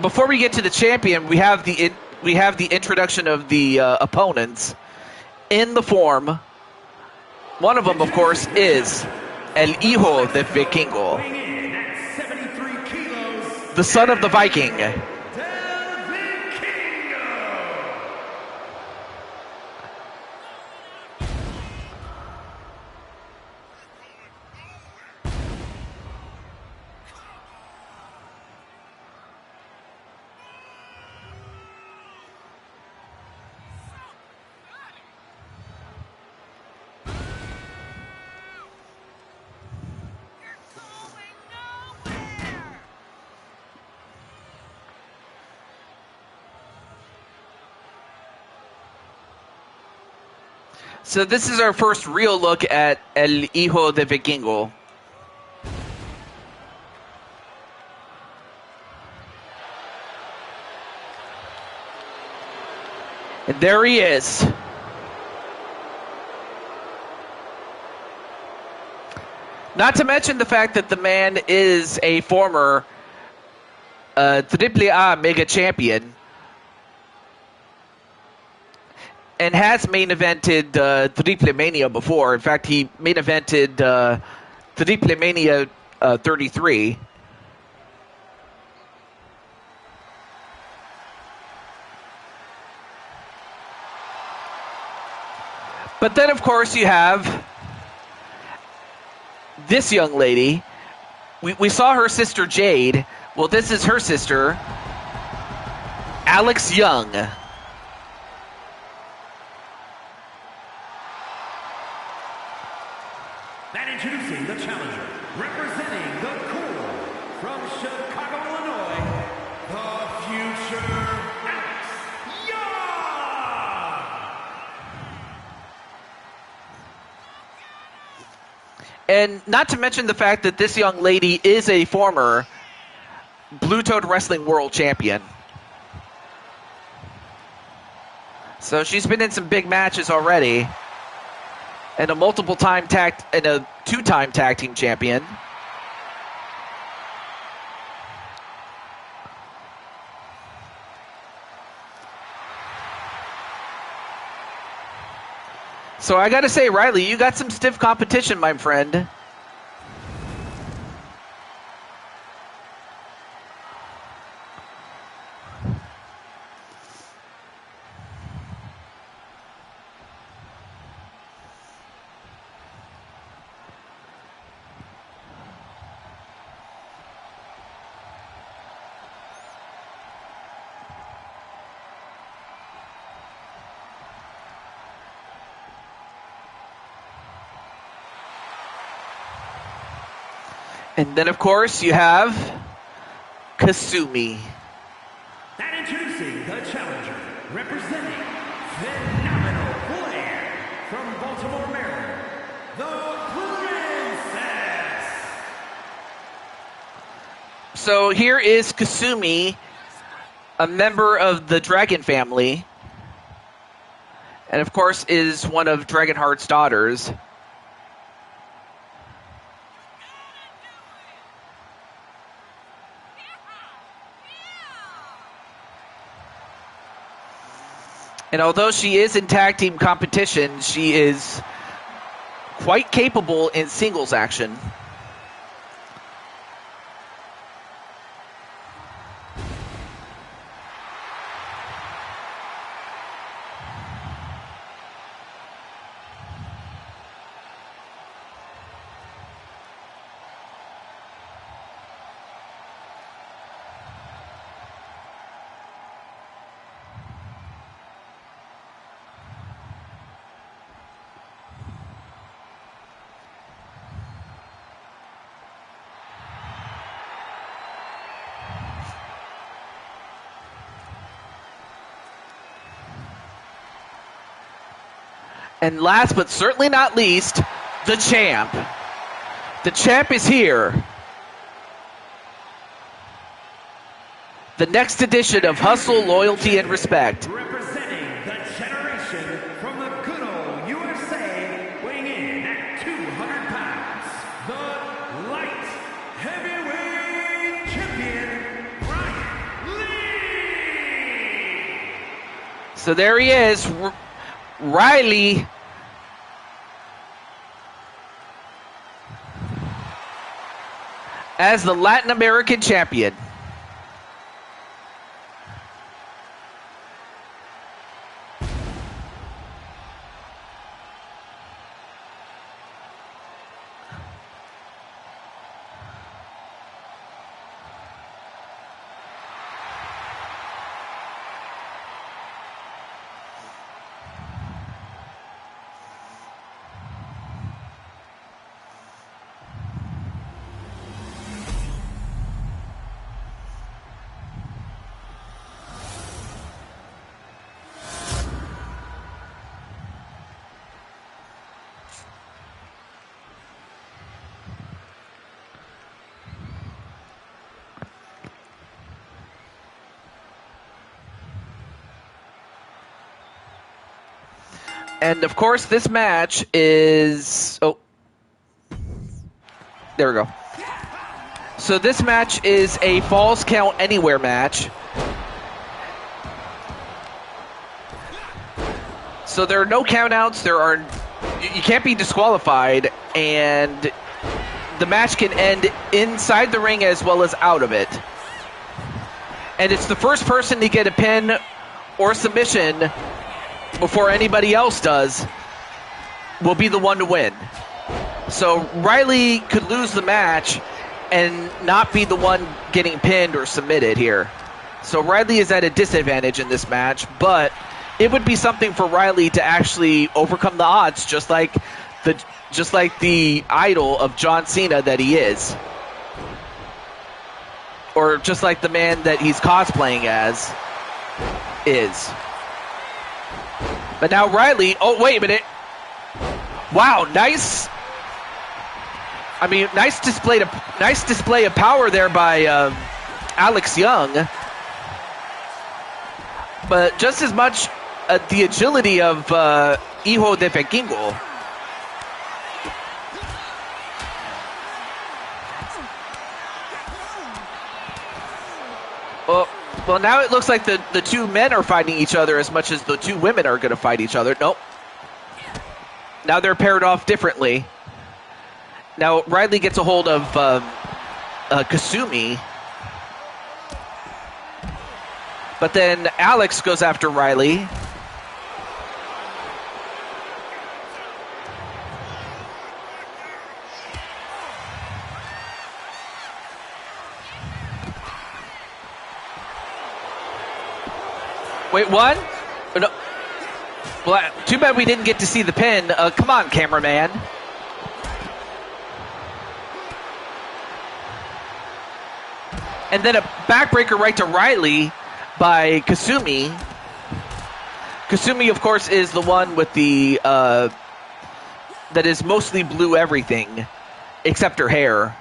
before we get to the champion, we have the introduction of the opponents in the form. One of them, of course, is El Hijo de Vikingo, Weighing in at 73 kilos, the son of the Viking. Del Vikingo. So this is our first real look at El Hijo de Vikingo. And there he is. Not to mention the fact that the man is a former AAA mega champion. and has main evented Triplemania before. In fact, he main evented Triplemania 33. But then, of course, you have this young lady. We saw her sister, Jade. Well, this is her sister, Alex Young. And introducing the challenger, representing the core from Chicago, Illinois, the future Alex Young! And not to mention the fact that this young lady is a former Blue Toad Wrestling World Champion. So she's been in some big matches already. And a two-time tag team champion. So I gotta say, Riley, you got some stiff competition, my friend. And then, of course, you have Kasumi. And introducing the challenger, representing Phenomenal Player from Baltimore, Maryland, the Princess. So here is Kasumi, a member of the Dragon family, and of course is one of Dragonheart's daughters. And although she is in tag team competition, she is quite capable in singles action. And last but certainly not least, the champ. The champ is here. The next edition of Hustle, Loyalty, and Respect. Representing the generation from the good old USA, weighing in at 200 pounds, the light heavyweight champion, Brian Lee! So there he is, Riley. As the Latin American champion. And of course, this match is... Oh. There we go. So this match is a Falls Count Anywhere match. So there are no countouts. You can't be disqualified, and the match can end inside the ring as well as out of it. And it's the first person to get a pin or submission before anybody else does will be the one to win. So Riley could lose the match and not be the one getting pinned or submitted here. So Riley is at a disadvantage in this match, but it would be something for Riley to actually overcome the odds, just like the idol of John Cena that he is. Or just like the man that he's cosplaying as is. But now Riley, oh wait a minute. Wow, nice display of power there by Alex Young. But just as much the agility of Hijo de Vikingo. Well, now it looks like the two men are fighting each other as much as the two women are going to fight each other. Nope. Now they're paired off differently. Now Riley gets a hold of Kasumi. But then Alex goes after Riley. Wait, one? No. Well, too bad we didn't get to see the pin. Come on, cameraman. And then a backbreaker right to Riley by Kasumi. Kasumi, of course, is the one with the that is mostly blue everything, except her hair.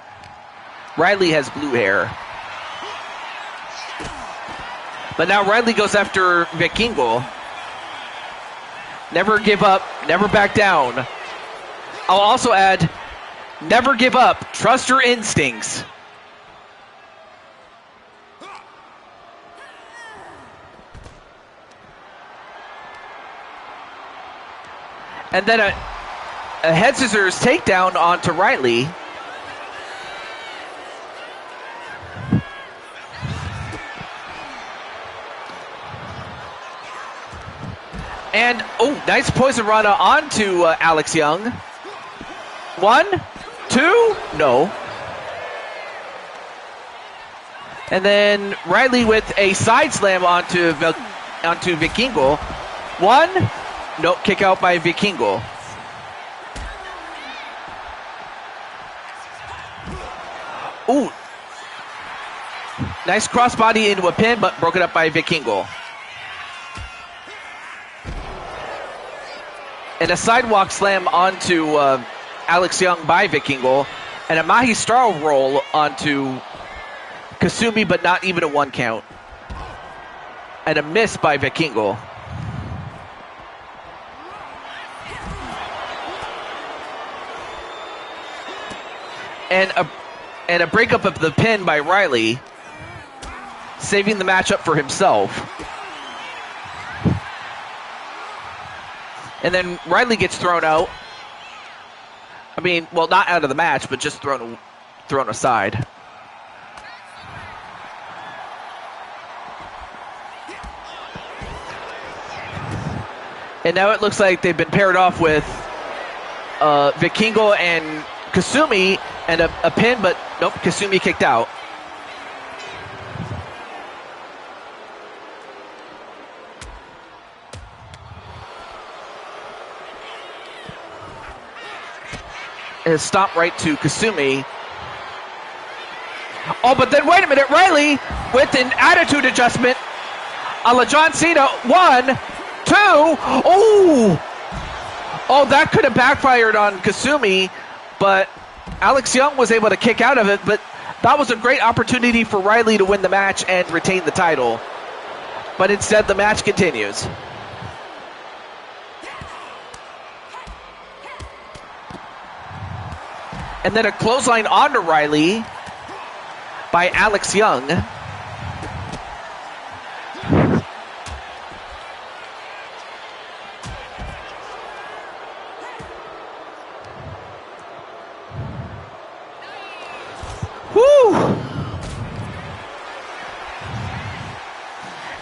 Riley has blue hair. But now Riley goes after Vikingo. Never give up, never back down. I'll also add, never give up, trust your instincts. And then a head scissors takedown onto Riley. And, oh, nice poison rana onto Alex Young. 1, 2, no. And then Riley with a side slam onto Vikingo. 1, no, kick out by Vikingo. Ooh. Nice crossbody into a pin, but broken up by Vikingo. And a sidewalk slam onto Alex Young by Vikingo. And a Magistral roll onto Kasumi, but not even a 1 count. And a miss by Vikingo. And a breakup of the pin by Riley, saving the matchup for himself. And then Riley gets thrown out. I mean, well, not out of the match, but just thrown aside. And now it looks like they've been paired off with Vikingo and Kasumi, and a pin, but nope, Kasumi kicked out. And a stomp right to Kasumi. Oh, but then wait a minute, Riley with an attitude adjustment a la John Cena. 1, 2, oh, that could have backfired on Kasumi, but Alex Young was able to kick out of it, but that was a great opportunity for Riley to win the match and retain the title. But instead, the match continues. And then a clothesline onto Riley by Alex Young.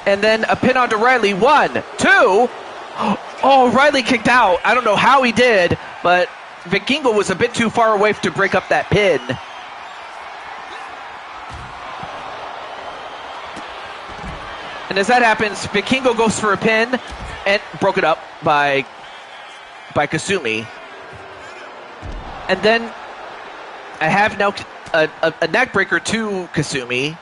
And then a pin onto Riley. 1, 2. Oh, Riley kicked out. I don't know how he did, but Vikingo was a bit too far away to break up that pin. And as that happens, Vikingo goes for a pin and broke it up by Kasumi. And then I have now a neck breaker to Kasumi.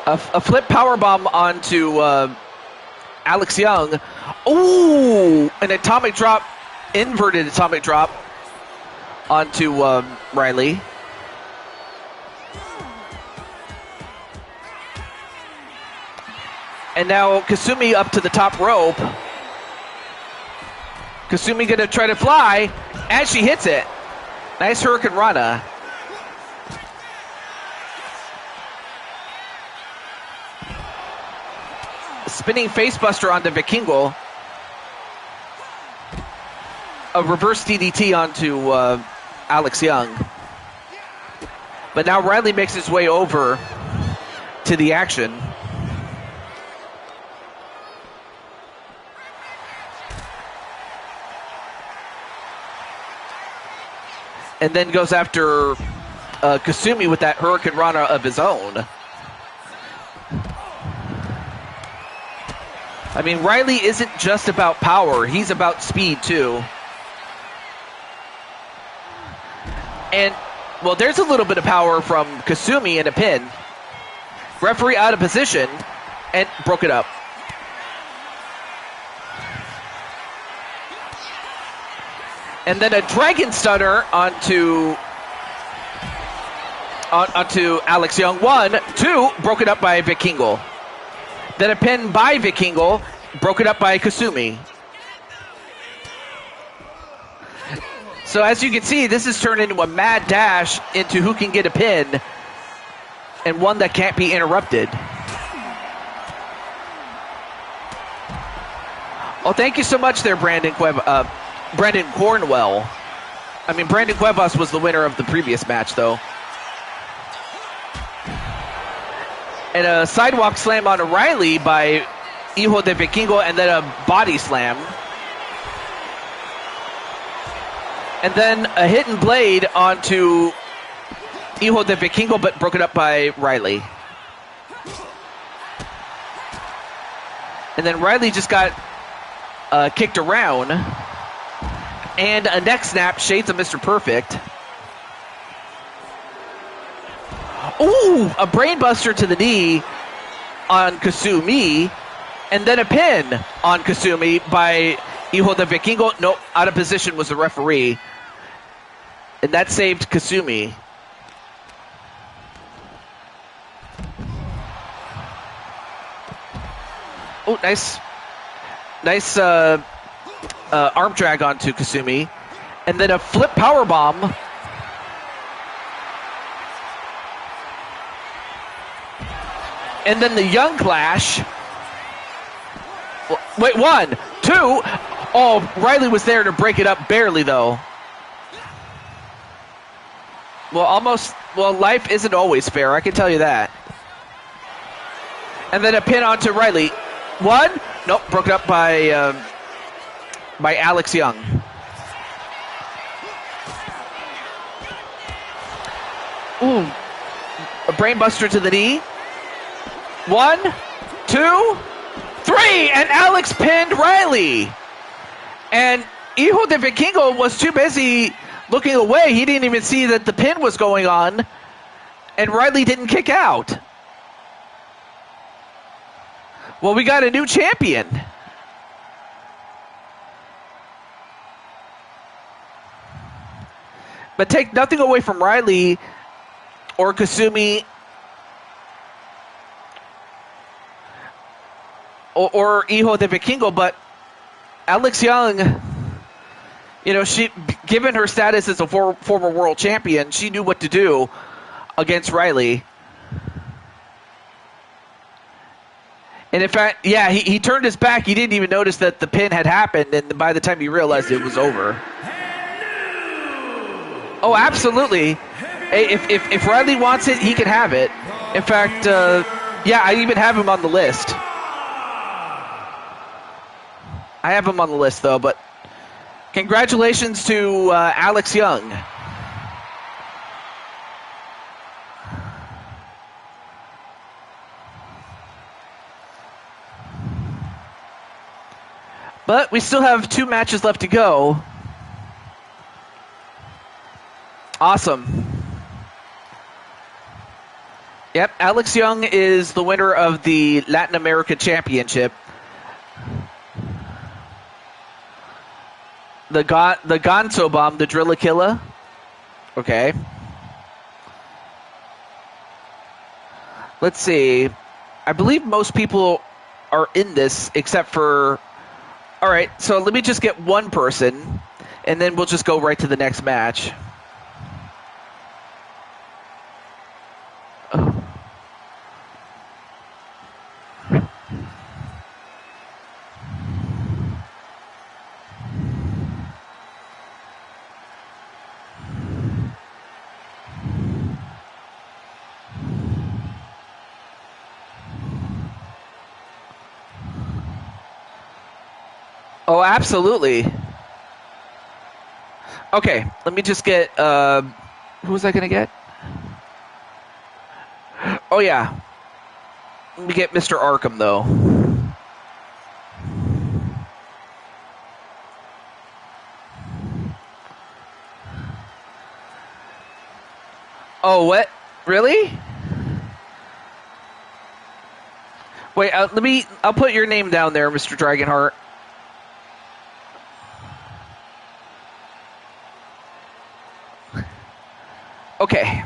A flip powerbomb onto Alex Young. Ooh, an atomic drop, inverted atomic drop onto Riley. And now Kasumi up to the top rope. Kasumi gonna try to fly, and she hits it. Nice Hurricane Rana. Spinning facebuster onto Vikingo. A reverse DDT onto Alex Young. But now Riley makes his way over to the action. And then goes after Kasumi with that Hurricane Rana of his own. I mean, Riley isn't just about power. He's about speed, too. And, well, there's a little bit of power from Kasumi in a pin. Referee out of position and broke it up. And then a Dragon Stunner onto Alex Young. 1, 2, broken up by Vikingo. Then a pin by Vikingo, broken up by Kasumi. So as you can see, this has turned into a mad dash into who can get a pin, and one that can't be interrupted. Oh, thank you so much there, Brandon Cornwell. I mean, Brandon Cuevas was the winner of the previous match, though. And a sidewalk slam on Riley by Hijo de Vikingo, and then a body slam. And then a hidden blade onto Hijo de Vikingo, but broken up by Riley. And then Riley just got kicked around. And a neck snap, shades of Mr. Perfect. Ooh, a brainbuster to the knee on Kasumi. And then a pin on Kasumi by Hijo de Vikingo. Nope, out of position was the referee. And that saved Kasumi. Oh, nice arm drag onto Kasumi. And then a flip power bomb. And then the Young Clash. Wait, 1, 2. Oh, Riley was there to break it up barely, though. Well, life isn't always fair, I can tell you that. And then a pin onto Riley. 1. Nope, broken up by Alex Young. Ooh, a brainbuster to the knee. 1, 2, 3, and Alex pinned Riley. And Hijo de Vikingo was too busy looking away. He didn't even see that the pin was going on, and Riley didn't kick out. Well, we got a new champion. But take nothing away from Riley or Kasumi or Hijo de Vikingo, but Alex Young, you know, she, given her status as a former world champion, she knew what to do against Riley. And in fact, yeah, he turned his back. He didn't even notice that the pin had happened, and by the time he realized it was over. Oh, absolutely. Hey, if Riley wants it, he can have it. In fact, yeah, I even have him on the list. I have him on the list, though, but congratulations to Alex Young. But we still have 2 matches left to go. Awesome. Yep, Alex Young is the winner of the Latin America Championship. The Gonzo Bomb, the Drillakilla. Okay. Let's see. I believe most people are in this except for... All right, so let me just get one person, and then we'll just go right to the next match. Oh, absolutely. Okay, let me just get... who was I going to get? Oh, yeah. Let me get Mr. Arkham, though. Oh, what? Really? Wait, I'll put your name down there, Mr. Dragonheart. Okay.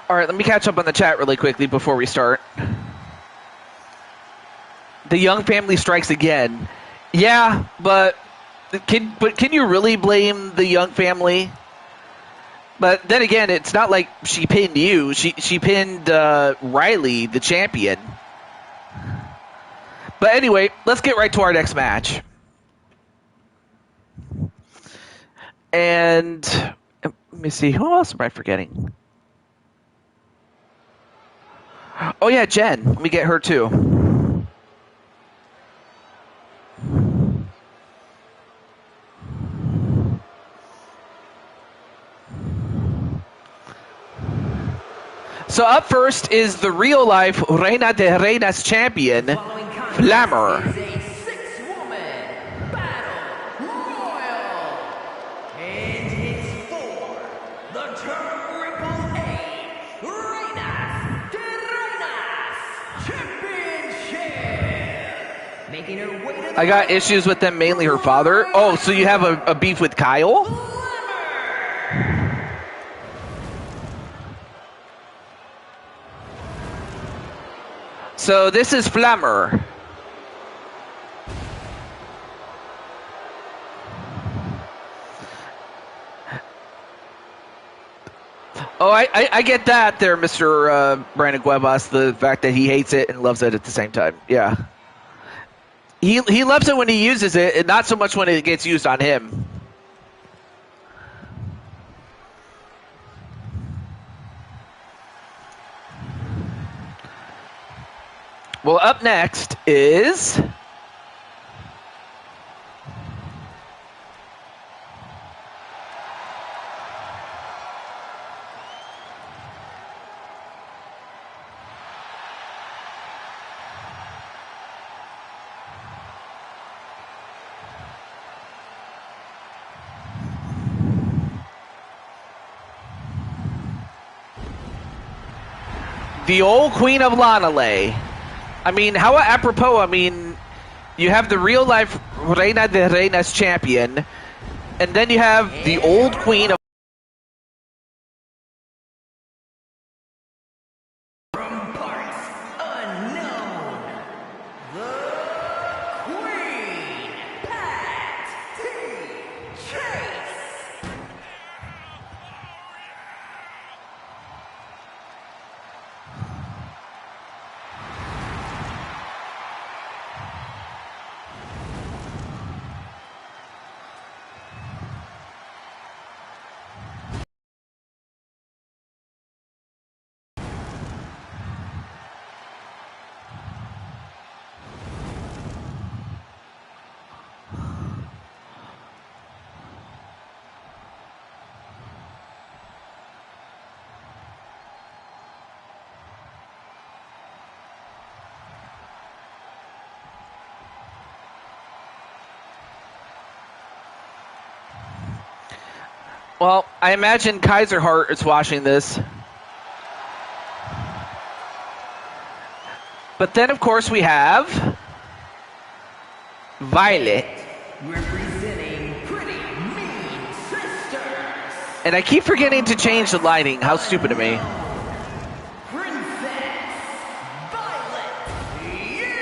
All right, let me catch up on the chat really quickly before we start. The Young family strikes again. Yeah, but can you really blame the Young family? But then again, it's not like she pinned you. She pinned Riley, the champion. But anyway, let's get right to our next match. And let me see, who else am I forgetting? Oh yeah, Jen. Let me get her too. So up first is the real life Reina de Reinas champion, Flammer. I got issues with them, mainly her father. Oh, so you have a beef with Kyle? So this is Flammer. Oh, I get that there, Mr. Brandon Cuevas, the fact that he hates it and loves it at the same time. Yeah. He loves it when he uses it, and not so much when it gets used on him. Well, up next is... The old Queen of Lanale. I mean, how apropos, I mean, you have the real life Reina de Reinas champion, and then you have the old Queen of From parts unknown, the Queen, Pat T. Chase. Well, I imagine Kaiser Hart is watching this. But then, of course, we have Violet. Representing Pretty Mean Sisters. And I keep forgetting to change the lighting. How stupid of me. Princess Violet You.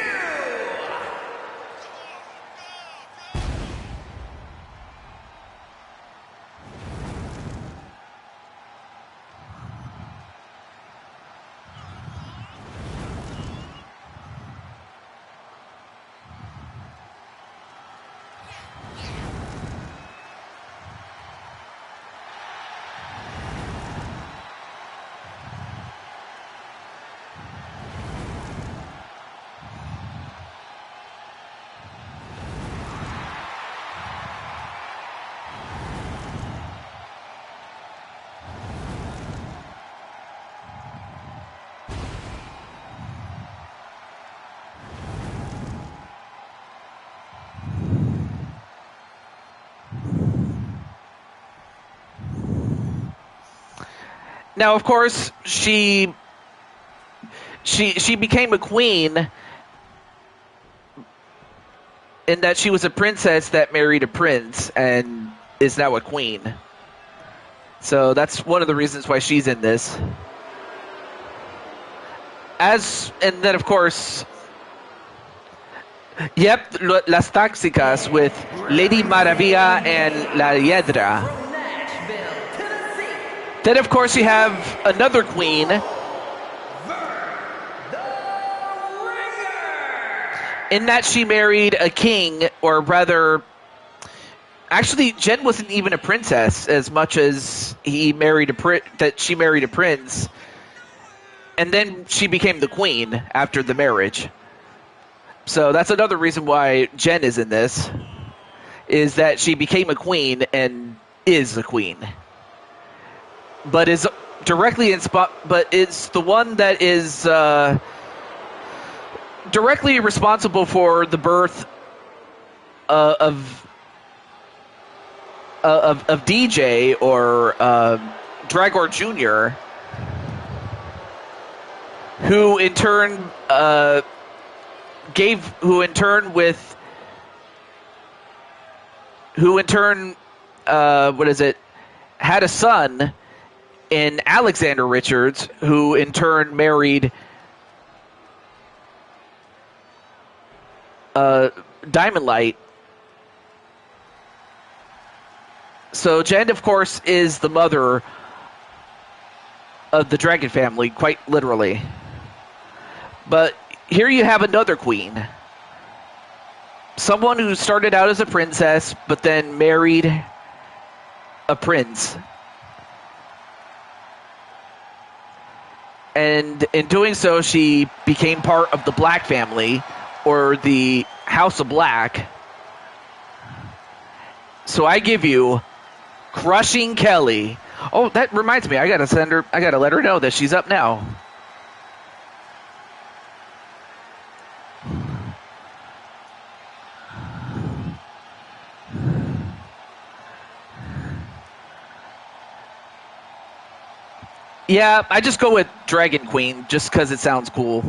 Now, of course, she became a queen in that she was a princess that married a prince and is now a queen. So that's one of the reasons why she's in this. And then, of course, yep, Las Táxicas with Lady Maravilla and La Hiedra. From Nashville, Tennessee. Then, of course, you have another queen The Ringer. in that she married a king, or rather, actually, Jen wasn't even a princess as much as she married a prince, and then she became the queen after the marriage. So that's another reason why Jen is in this, is that she became a queen and is a queen, but is directly but is the one that is directly responsible for the birth of DJ, or Dragor Jr., who in turn had a son in Alexander Richards, who in turn married Diamond Light. So Jen, of course, is the mother of the Dragon family, quite literally. But here you have another queen. Someone who started out as a princess, but then married a prince. And in doing so, she became part of the Black family, or the House of Black. So I give you Crushing Kelly. Oh, that reminds me, I gotta let her know that she's up now. Yeah, I just go with Dragon Queen just because it sounds cool.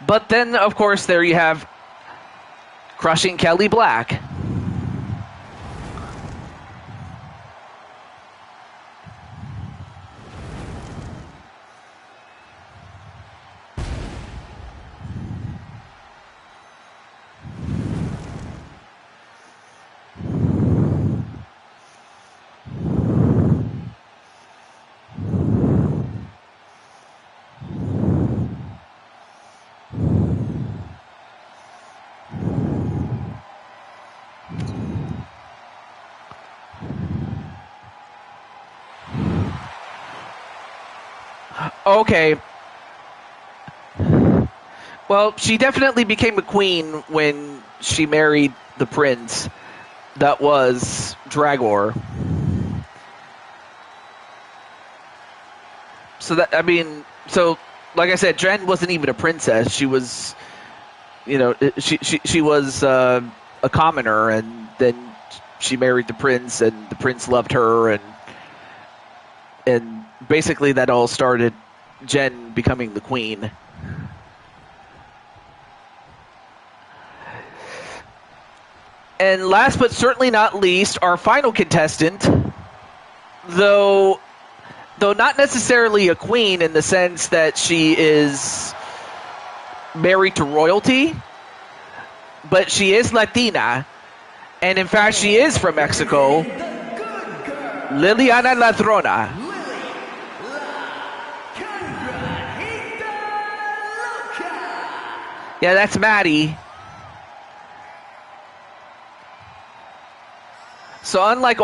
But then, of course, there you have crushing Kelly Black. Okay. Well, she definitely became a queen when she married the prince that was Dragor. So that, I mean, so like I said, Jen wasn't even a princess. She was, you know, she was a commoner, and then she married the prince, and the prince loved her, and basically that all started Jen becoming the queen. And last but certainly not least, our final contestant, though not necessarily a queen in the sense that she is married to royalty, but she is Latina, and in fact she is from Mexico, Liliana Ladrona. Yeah, that's Maddie. So unlike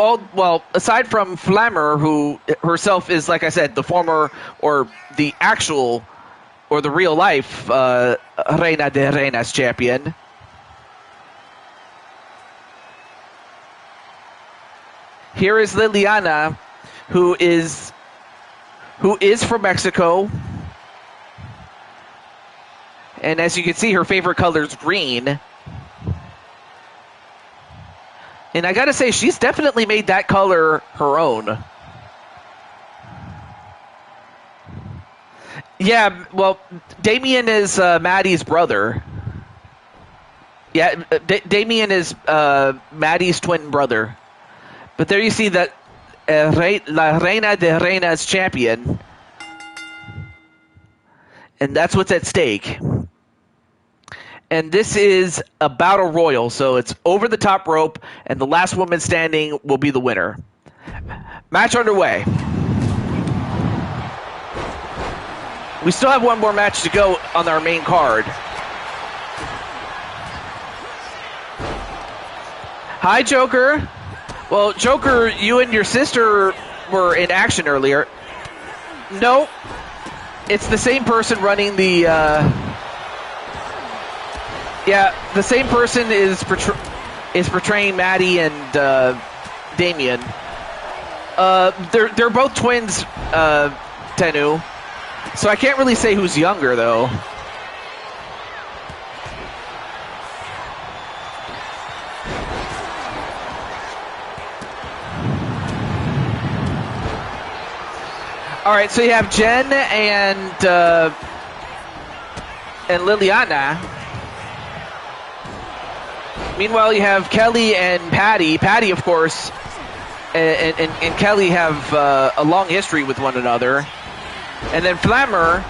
aside from Flammer, who herself is, like I said, the former or the actual or the real life Reina de Reinas champion. Here is Liliana, who is from Mexico. And as you can see, her favorite color is green. And I gotta say, she's definitely made that color her own. Yeah, well, Damien is Maddie's brother. Yeah, Damien is Maddie's twin brother. But there you see that La Reina de Reinas champion. And that's what's at stake. And this is a battle royal, so it's over the top rope, and the last woman standing will be the winner. Match underway. We still have one more match to go on our main card. Hi, Joker. Well, Joker, you and your sister were in action earlier. No, it's the same person running the... Yeah, the same person is portraying Maddie and Damien. They're both twins, Tenu. So I can't really say who's younger, though. All right, so you have Jen and Liliana. Meanwhile, you have Kelly and Patty. Patty, of course, and Kelly have a long history with one another. And then Flammer.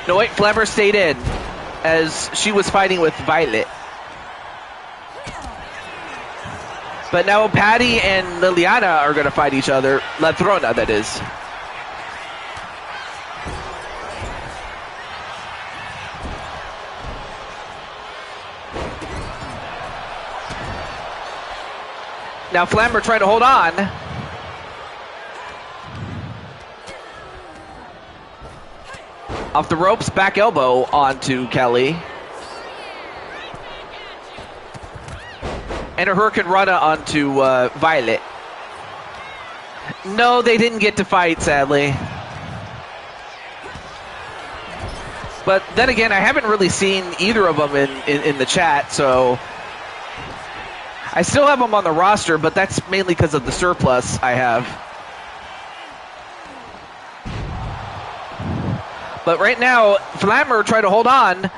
No, wait, Flammer stayed in as she was fighting with Violet. But now Patty and Liliana are going to fight each other. Ladrona, that is. Now Flammer trying to hold on. Off the ropes, back elbow onto Kelly. And a Hurricane Rana onto Violet. No, they didn't get to fight, sadly. But then again, I haven't really seen either of them in the chat, so... I still have him on the roster, but that's mainly because of the surplus I have. But right now, Flammer tried to hold on,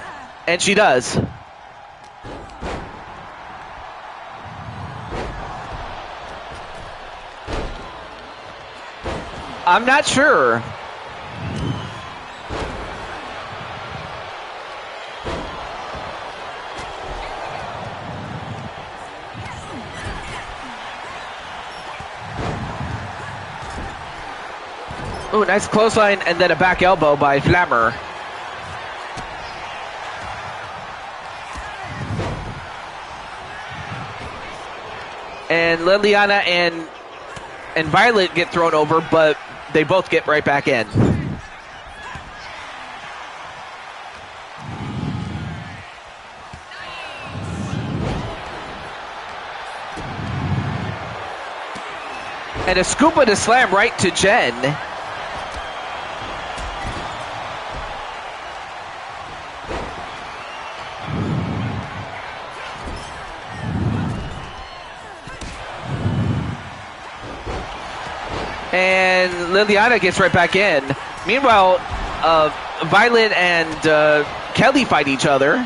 and she does. I'm not sure. Ooh, nice clothesline and then a back elbow by Flammer. And Liliana and Violet get thrown over, but they both get right back in. And a scoop and a slam right to Jen. And Liliana gets right back in. Meanwhile, Violet and Kelly fight each other.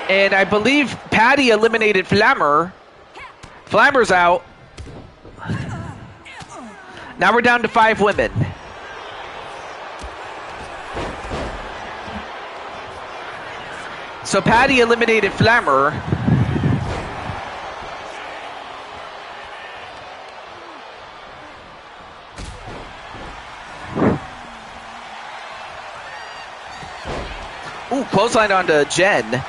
And I believe Patty eliminated Flammer. Flammer's out. Now we're down to 5 women. So Patty eliminated Flammer. Ooh, clothesline onto Jen.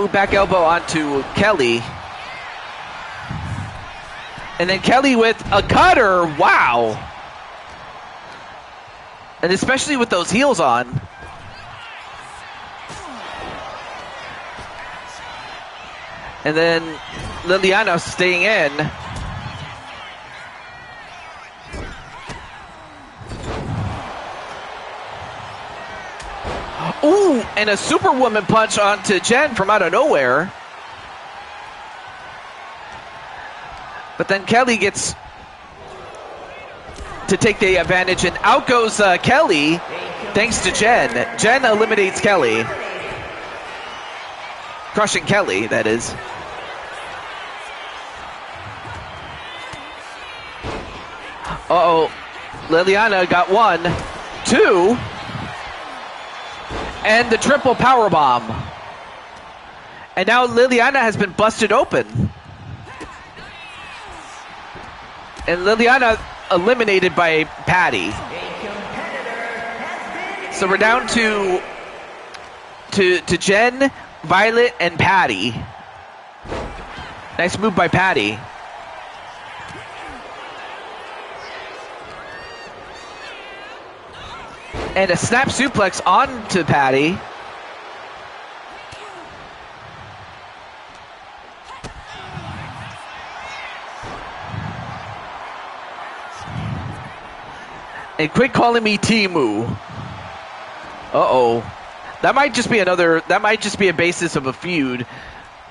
Ooh, back elbow onto Kelly. And then Kelly with a cutter. Wow. And especially with those heels on. And then Liliana staying in. Ooh, and a Superwoman punch onto Jen from out of nowhere. But then Kelly gets to take the advantage, and out goes Kelly, thanks to Jen. Jen eliminates Kelly. Crushing Kelly, that is. Uh-oh. Liliana got 1, 2... and the triple power bomb. And now Liliana has been busted open. And Liliana eliminated by Patty. So we're down to Jen, Violet, and Patty. Nice move by Patty. And a snap suplex onto Patty. And quit calling me Timu. Uh-oh. That might just be a basis of a feud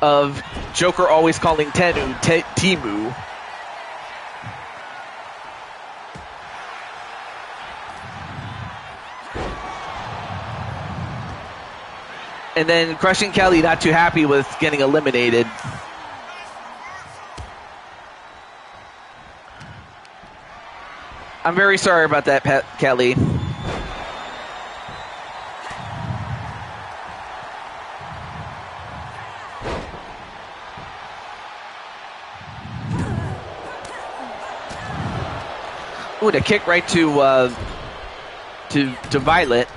of Joker always calling Timu. And then Crushing Kelly not too happy with getting eliminated. I'm very sorry about that, Kelly. Ooh, and a kick right to Violet.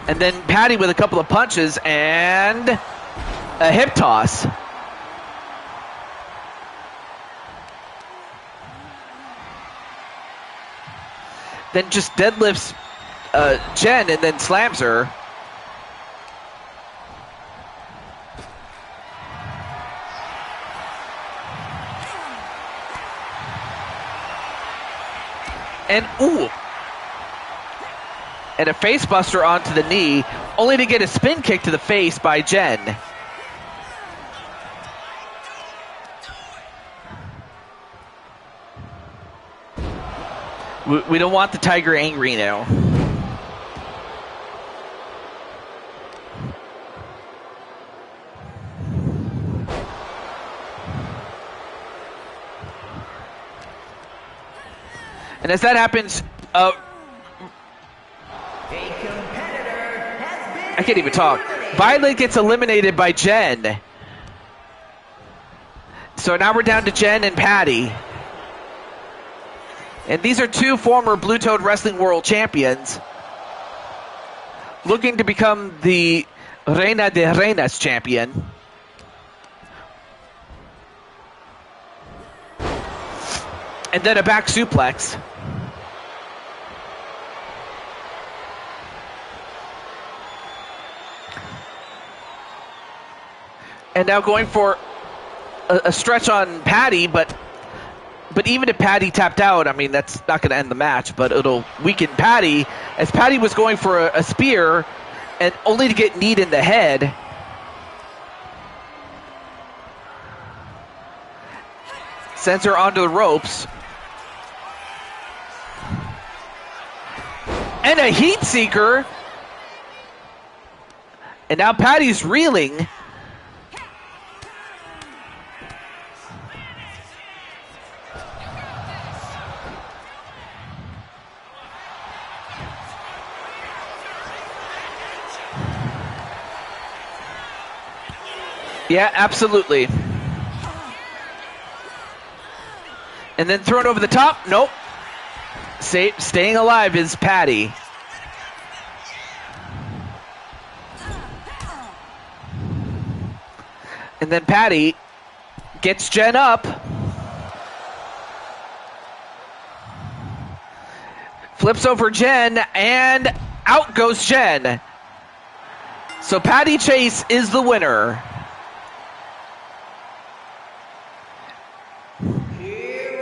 And then Patty with a couple of punches and a hip toss. then just deadlifts Jen and then slams her. And ooh. And a face buster onto the knee, only to get a spin kick to the face by Jen. We don't want the Tiger angry now. And as that happens, I can't even talk. Violet gets eliminated by Jen. So now we're down to Jen and Patty. And these are two former Blue Toad Wrestling World Champions looking to become the Reina de Reinas champion. And then a back suplex. And now going for a stretch on Patty, but even if Patty tapped out, I mean, that's not going to end the match, but it'll weaken Patty, as Patty was going for a spear and only to get kneed in the head. Sends her onto the ropes. And a heat seeker. And now Patty's reeling. Yeah, absolutely. And then thrown over the top. Nope. Staying alive is Patty. And then Patty gets Jen up. Flips over Jen, and out goes Jen. So Patty Chase is the winner.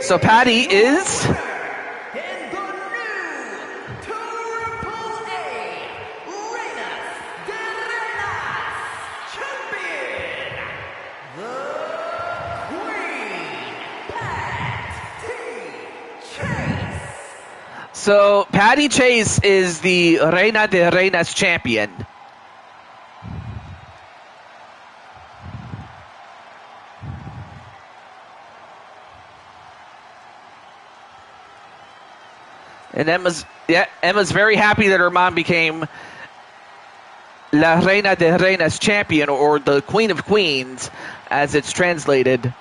So Patty is in the new Triple-A Reinas de Reinas champion, the Queen, Patty Chase. So Patty Chase is the Reina de Reinas champion. And Emma's very happy that her mom became La Reina de Reinas champion, or the Queen of Queens, as it's translated.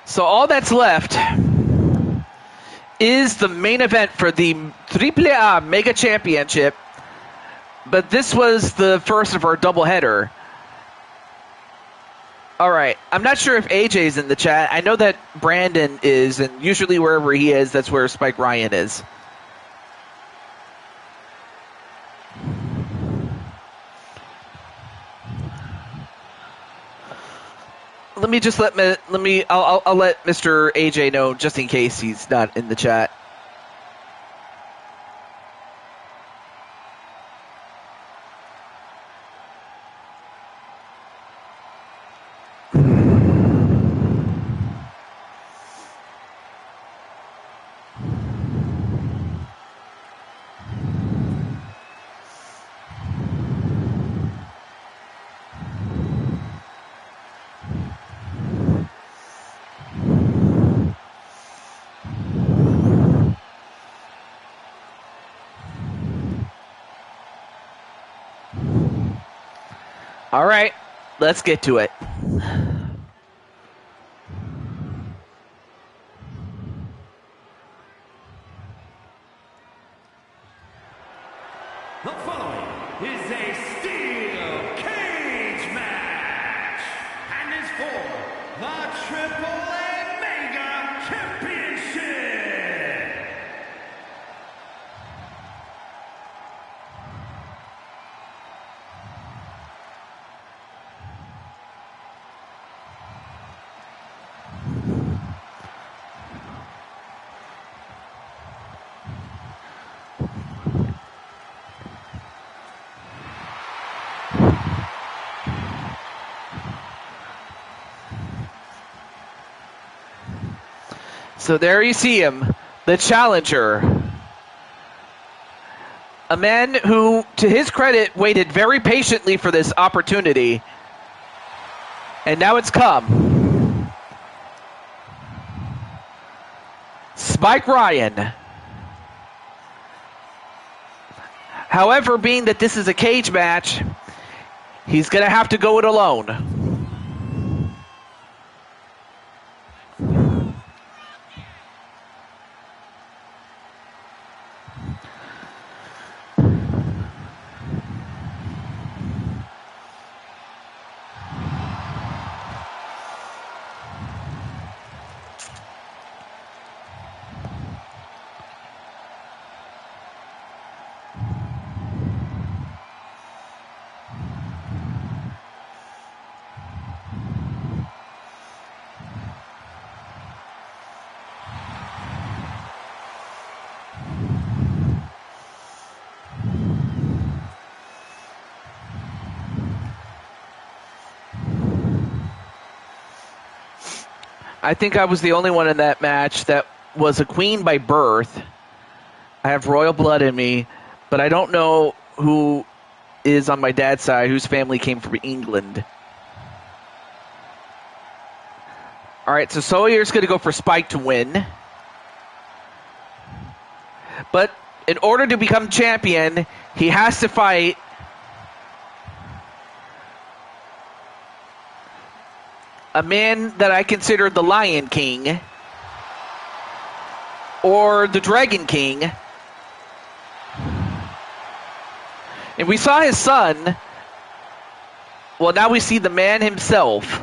So all that's left is the main event for the AAA Mega Championship, but this was the first of our doubleheader. All right, I'm not sure if AJ's in the chat. I know that Brandon is, and usually wherever he is, that's where Spike Ryan is. Let me just I'll let Mr. AJ know just in case he's not in the chat. All right, let's get to it. The So there you see him, the challenger. A man who, to his credit, waited very patiently for this opportunity. And now it's come. Spike Ryan. However, being that this is a cage match, he's going to have to go it alone. I think I was the only one in that match that was a queen by birth. I have royal blood in me, but I don't know who is on my dad's side, whose family came from England. All right, so Sawyer's going to go for Spike to win. But in order to become champion, he has to fight a man that I consider the Lion King or the Dragon King. And we saw his son. Well, now we see the man himself.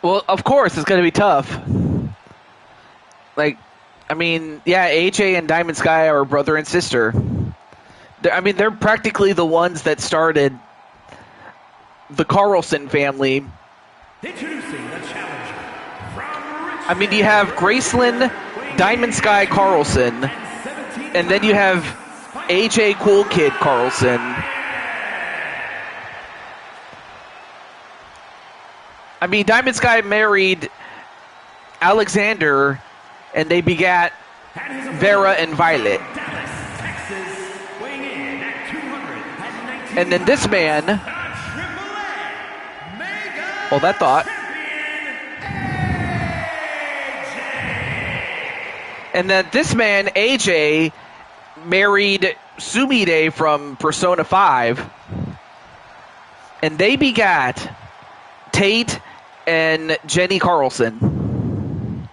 Well, of course, it's going to be tough. Like, I mean, yeah, AJ and Diamond Sky are brother and sister. They're practically the ones that started the Carlson family. Introducing the challenger from Richmond. You have Graceland, Diamond Sky Carlson, and then you have AJ Cool Kid Carlson. Diamond Sky married Alexander, and they begat Vera and Violet. And then this man, well, that thought. And then this man, AJ, married Sumide from Persona 5. And they begat Tate and Jenny Carlson.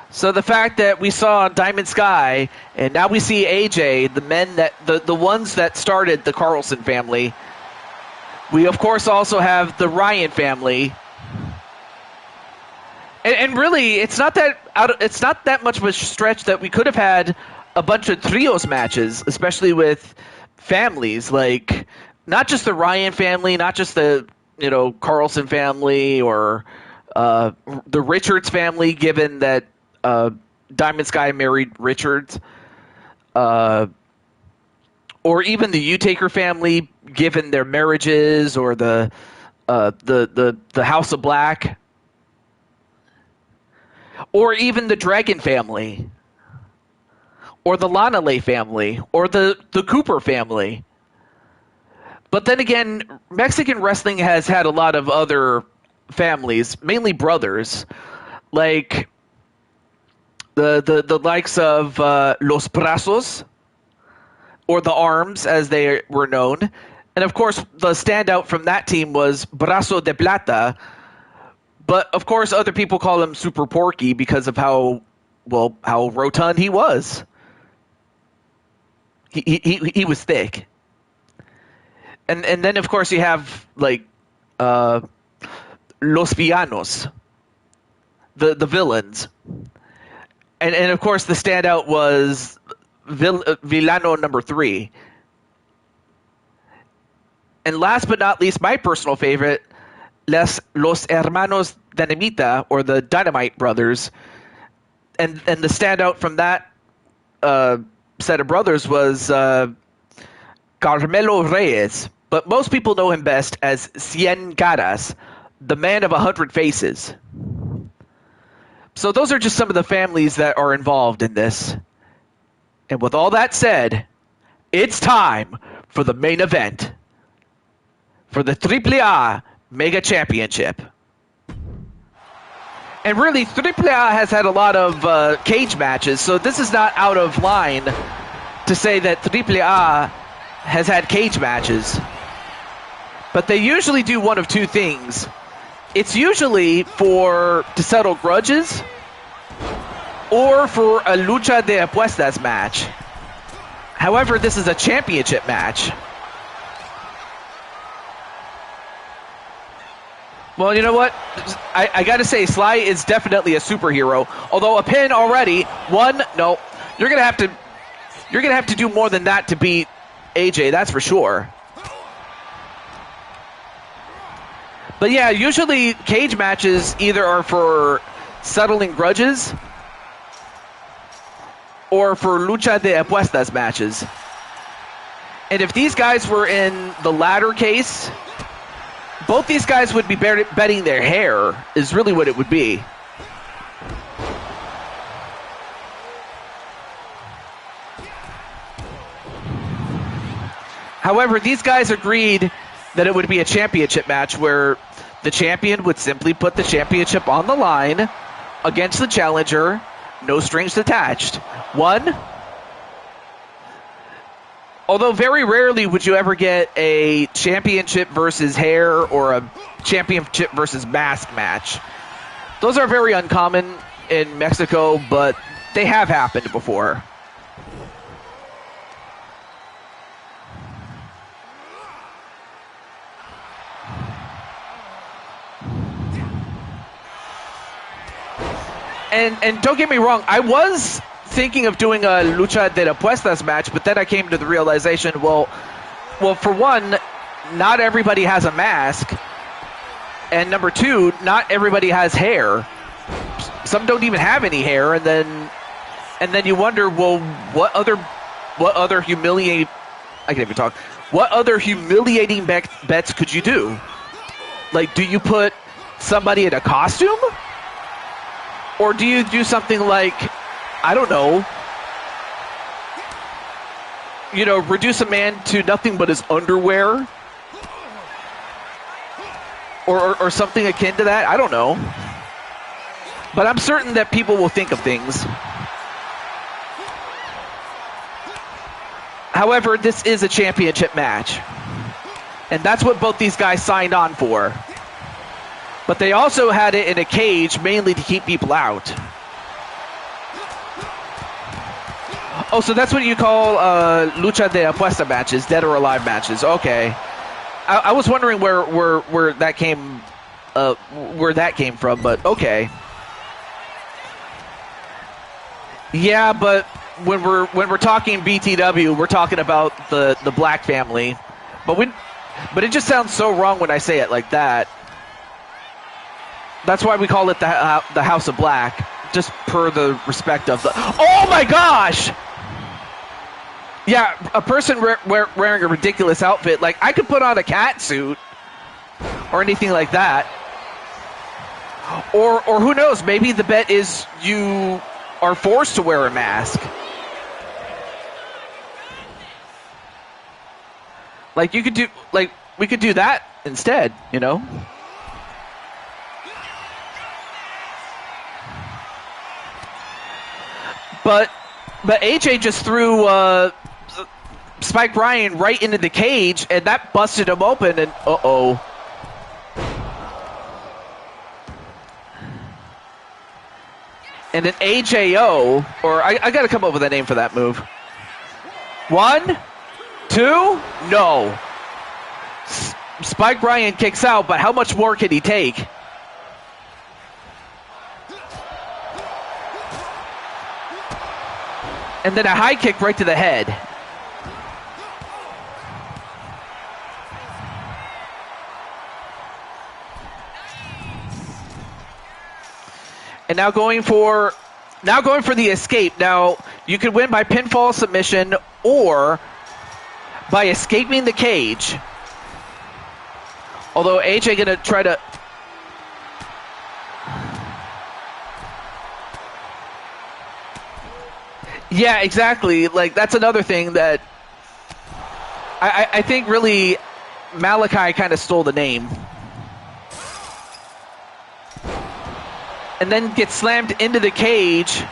So the fact that we saw Diamond Sky, and now we see AJ, the ones that started the Carlson family. We of course also have the Ryan family. And really, it's not that much of a stretch that we could have had a bunch of trios matches, especially with families, like not just the Ryan family, not just the Carlson family or the Richards family, given that Diamond Sky married Richards, or even the Utaker family, given their marriages, or the House of Black. or even the Dragon family, or the Lanale family, or the Cooper family. But then again, Mexican wrestling has had a lot of other families, mainly brothers, like the likes of Los Brazos, or the Arms, as they were known. And of course, the standout from that team was Brazo de Plata. But of course, other people call him Super Porky because of how rotund he was. He was thick. And then of course you have like Los Villanos, the villains. And of course the standout was Villano number 3. And last but not least, my personal favorite, Los Hermanos Dinamita, or the Dynamite Brothers. And the standout from that set of brothers was Carmelo Reyes. But most people know him best as Cien Caras, the man of 100 faces. So those are just some of the families that are involved in this. And with all that said, it's time for the main event for the AAA Mega Championship. And really, AAA has had a lot of cage matches, so this is not out of line to say that AAA has had cage matches. But they usually do one of two things. It's usually to settle grudges or for a lucha de apuestas match. However, this is a championship match. Well, you know what? I got to say, Sly is definitely a superhero. Although a pin already, no, you're gonna have to do more than that to beat AJ. That's for sure. But yeah, usually cage matches either are for settling grudges or for lucha de apuestas matches. And if these guys were in the latter case, both these guys would be betting their hair, is really what it would be. However, these guys agreed that it would be a championship match where the champion would simply put the championship on the line against the challenger, no strings attached. Although very rarely would you ever get a championship versus hair or a championship versus mask match. Those are very uncommon in Mexico, but they have happened before. And don't get me wrong, I was thinking of doing a lucha de apuestas match, but then I came to the realization, well, for one, not everybody has a mask, and number two, not everybody has hair. Some don't even have any hair, and then you wonder, well, what other humiliating bets could you do? Like, do you put somebody in a costume? Or do you do something like, I don't know, reduce a man to nothing but his underwear? Or something akin to that? I don't know. But I'm certain that people will think of things. However, this is a championship match. And that's what both these guys signed on for. But they also had it in a cage, mainly to keep people out. Oh, so that's what you call lucha de apuesta matches, dead or alive matches. Okay, I was wondering where that came from, but okay. Yeah, but when we're talking BTW, we're talking about the Black family, but it just sounds so wrong when I say it like that. That's why we call it the House of Black, just per the respect of the... Oh my gosh! Yeah, a person wearing a ridiculous outfit, like I could put on a cat suit or anything like that. Or who knows, maybe the bet is you are forced to wear a mask. Like you could do, like we could do that instead, you know? But AJ just threw Spike Ryan right into the cage, and that busted him open, and uh-oh. And an AJO, or I got to come up with a name for that move. 1, 2, no. Spike Ryan kicks out, but how much more can he take? And then a high kick right to the head. And now going for the escape. Now, you could win by pinfall submission or by escaping the cage. Although AJ going to try to... Yeah, exactly. Like, that's another thing that I think really Malachi kind of stole the name. And then gets slammed into the cage.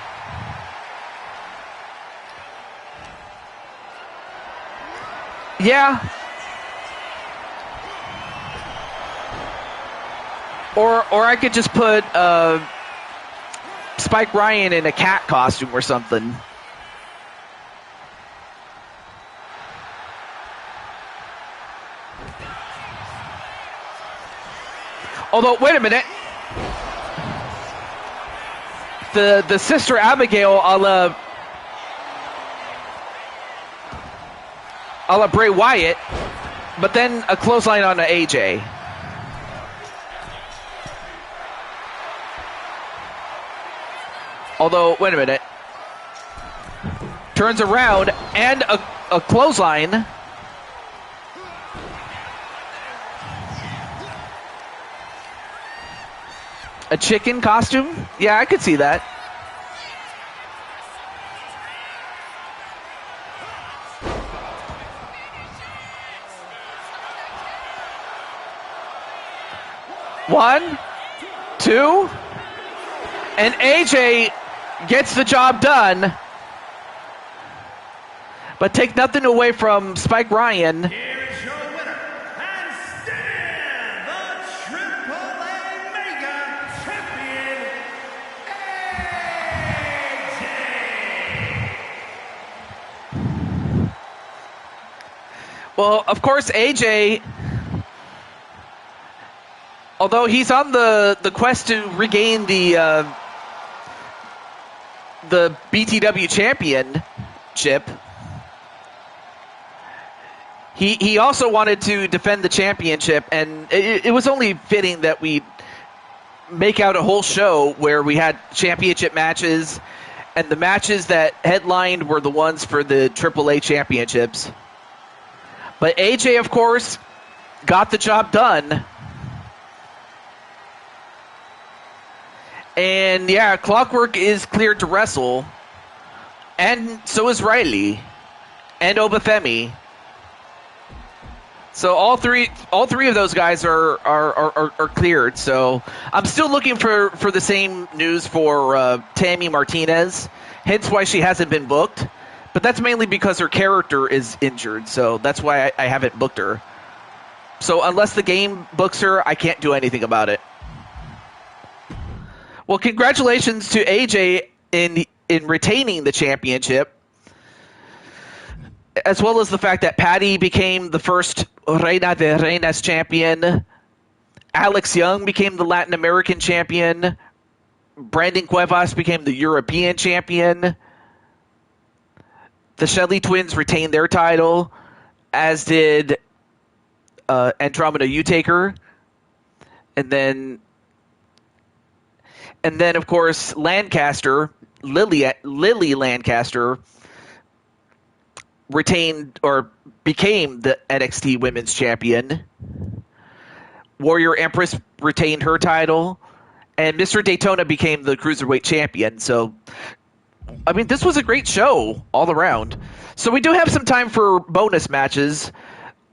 Yeah. Or I could just put Spike Ryan in a cat costume or something. Although, wait a minute. The Sister Abigail a la Bray Wyatt, but then a clothesline on AJ. Although, wait a minute. Turns around and a clothesline. A chicken costume? Yeah, I could see that. One, two, and AJ gets the job done. But take nothing away from Spike Ryan. Here is your winner, and still the AAA Mega Champion, AJ. Well, of course, AJ, although he's on the quest to regain the BTW championship, he also wanted to defend the championship, and it was only fitting that we make out a whole show where we had championship matches, and the matches that headlined were the ones for the AAA championships. But AJ, of course, got the job done. And yeah, Clockwork is cleared to wrestle. And so is Riley. And Obafemi. So all three of those guys are cleared. So I'm still looking for the same news for Tammy Martinez. Hence why she hasn't been booked. But that's mainly because her character is injured. So that's why I haven't booked her. So unless the game books her, I can't do anything about it. Well, congratulations to AJ in retaining the championship, as well as the fact that Patty became the first Reina de Reinas champion. Alex Young became the Latin American champion. Brandon Cuevas became the European champion. The Shelley twins retained their title, as did Andromeda Utaker. And then, of course, Lancaster, Lily Lancaster, retained or became the NXT Women's Champion. Warrior Empress retained her title, and Mr. Daytona became the cruiserweight champion. So, I mean, this was a great show all around. So we do have some time for bonus matches.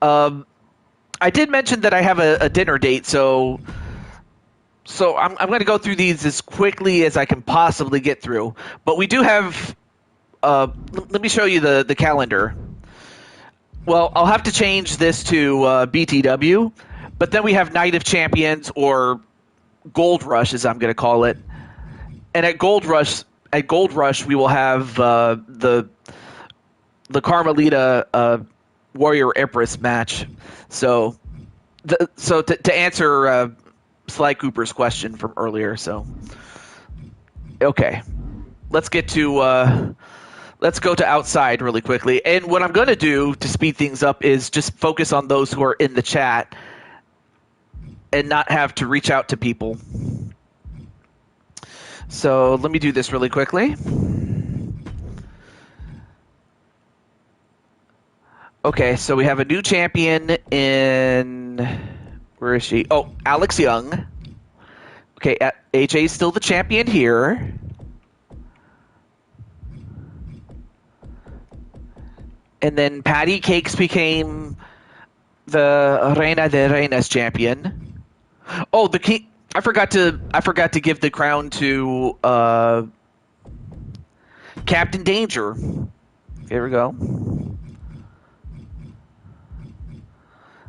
I did mention that I have a dinner date, so I'm going to go through these as quickly as I can possibly get through. But we do have. Let me show you the calendar. Well, I'll have to change this to BTW, but then we have Night of Champions, or Gold Rush, as I'm going to call it. And at Gold Rush, we will have the Carmelita Warrior Empress match. So to answer Sly Cooper's question from earlier. So okay, let's get to. Let's go to outside really quickly. And what I'm going to do to speed things up is just focus on those who are in the chat and not have to reach out to people. So let me do this really quickly. Okay, so we have a new champion in... Where is she? Oh, Alex Young. Okay, AJ's still the champion here. And then Patty Cakes became the Reina de Reinas champion. Oh, the king! I forgot to give the crown to Captain Danger. Here we go.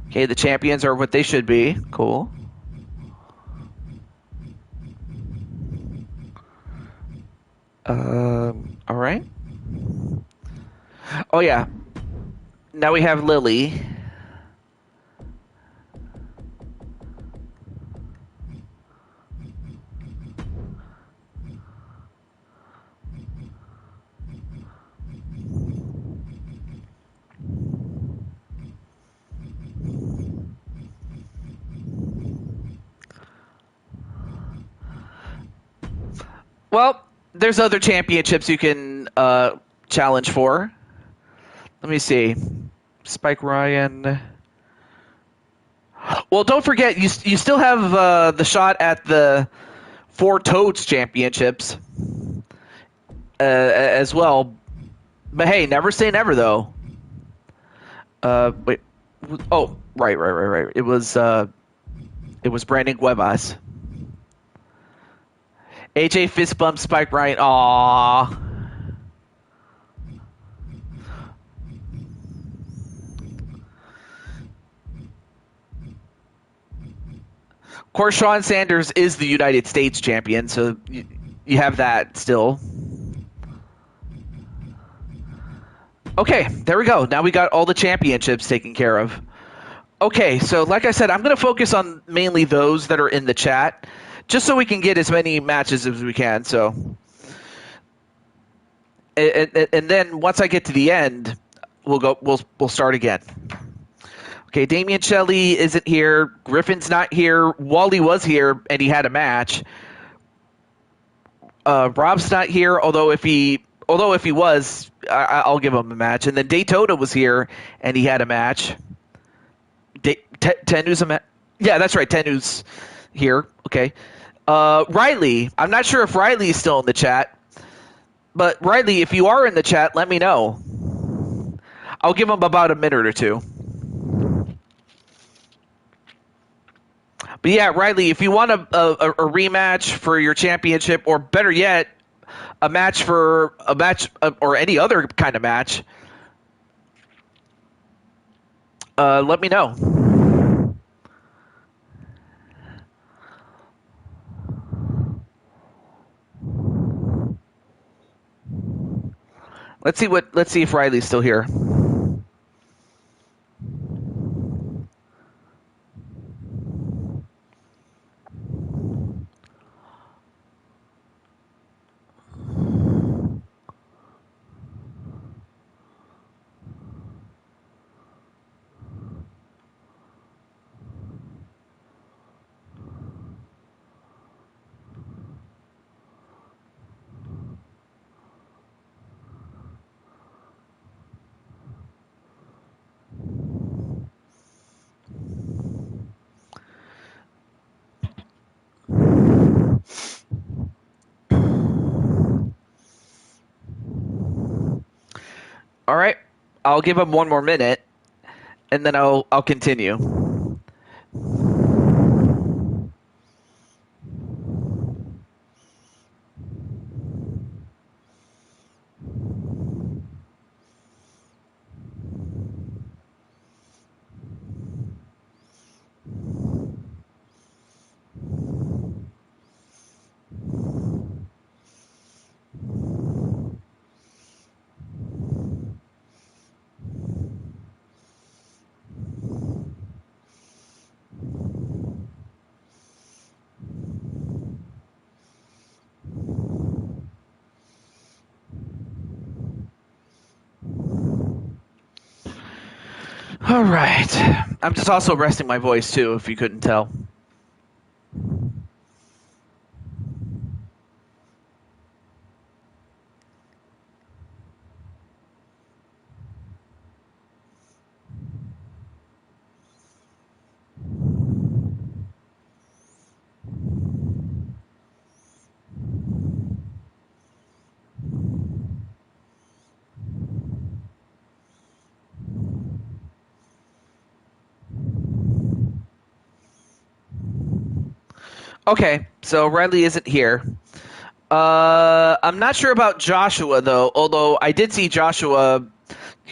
Okay, the champions are what they should be. Cool. All right. Oh yeah. Now we have Lily. Well, there's other championships you can challenge for. Let me see. Spike Ryan. Well, don't forget, you still have the shot at the Four Toads Championships as well. But hey, never say never, though. Wait. Oh, right. It was Brandon Cuevas. AJ fist bump Spike Ryan. Aww. Of course, Sean Sanders is the United States champion, so you have that still. Okay, there we go. Now we got all the championships taken care of. Okay, so like I said, I'm going to focus on mainly those that are in the chat, just so we can get as many matches as we can. So, and then once I get to the end, we'll start again. Okay, Damian Shelley isn't here. Griffin's not here. Wally was here, and he had a match. Rob's not here, although if he was, I'll give him a match. And then Daytona was here, and he had a match. Tenu's a match. Yeah, that's right. Tenu's here. Okay. Riley. I'm not sure if Riley is still in the chat. But Riley, if you are in the chat, let me know. I'll give him about a minute or two. But yeah, Riley, if you want a rematch for your championship, or better yet, a match or any other kind of match, let me know. Let's see if Riley's still here. All right. I'll give him one more minute, and then I'll continue. All right. I'm just also resting my voice too, if you couldn't tell. Okay, so Riley isn't here. I'm not sure about Joshua though. Although I did see Joshua.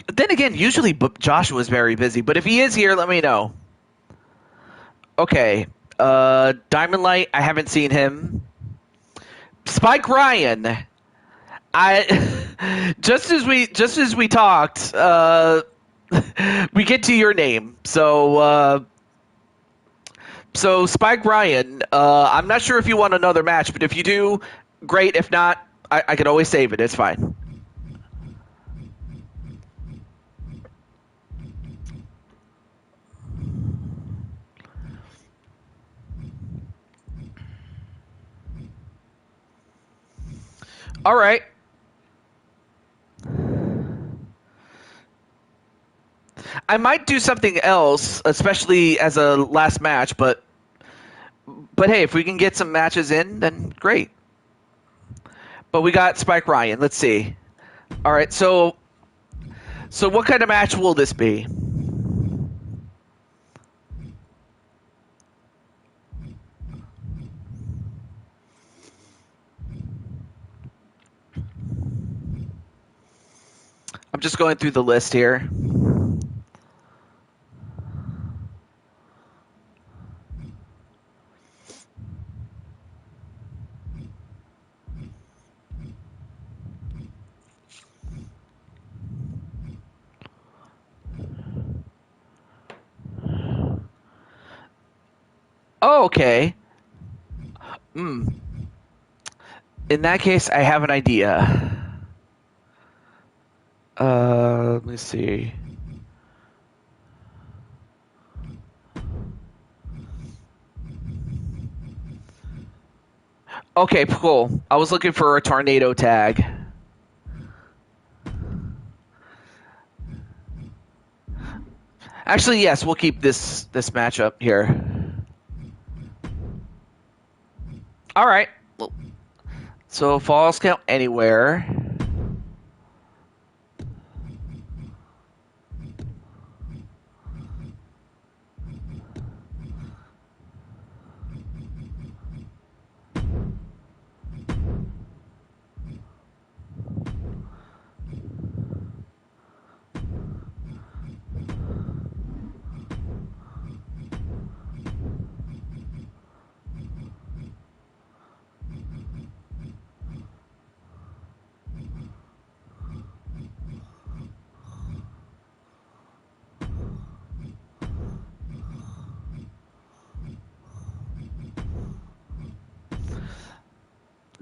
Then again, usually Joshua's very busy. But if he is here, let me know. Okay. Diamond Light, I haven't seen him. Spike Ryan. I just as we talked, we get to your name. So Spike Ryan, I'm not sure if you want another match, but if you do, great. If not, I could always save it. It's fine. All right. I might do something else, especially as a last match, but hey, if we can get some matches in, then great. But we got Spike Ryan. Let's see. All right, so what kind of match will this be? I'm just going through the list here. Oh, okay. In that case, I have an idea. Let me see. Okay, cool. I was looking for a tornado tag. Actually, yes, we'll keep this matchup here. All right. So falls count anywhere.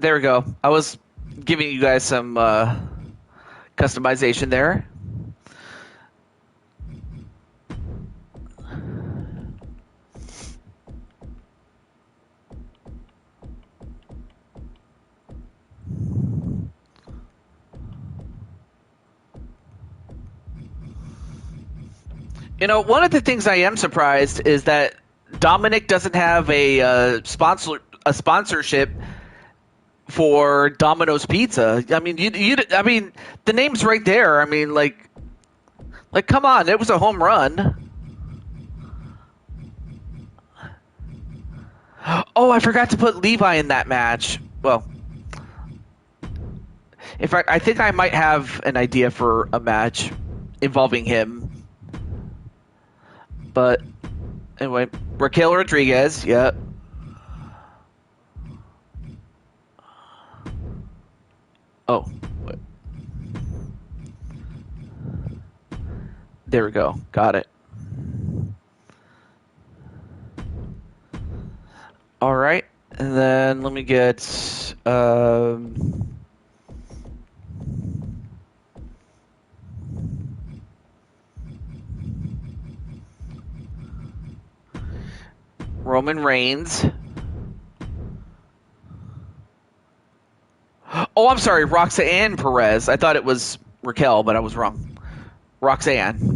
There we go. I was giving you guys some customization there. You know, one of the things I am surprised is that Dominic doesn't have a sponsorship for Domino's Pizza. I mean, I mean, the name's right there. I mean, like, Like, come on, it was a home run. Oh, I forgot to put Levi in that match. Well, in fact, I think I might have an idea for a match involving him. But anyway, Raquel Rodriguez, yeah. Oh, there we go. Got it. All right, and then let me get Roman Reigns. Oh, I'm sorry, Roxanne Perez. I thought it was Raquel, but I was wrong. Roxanne.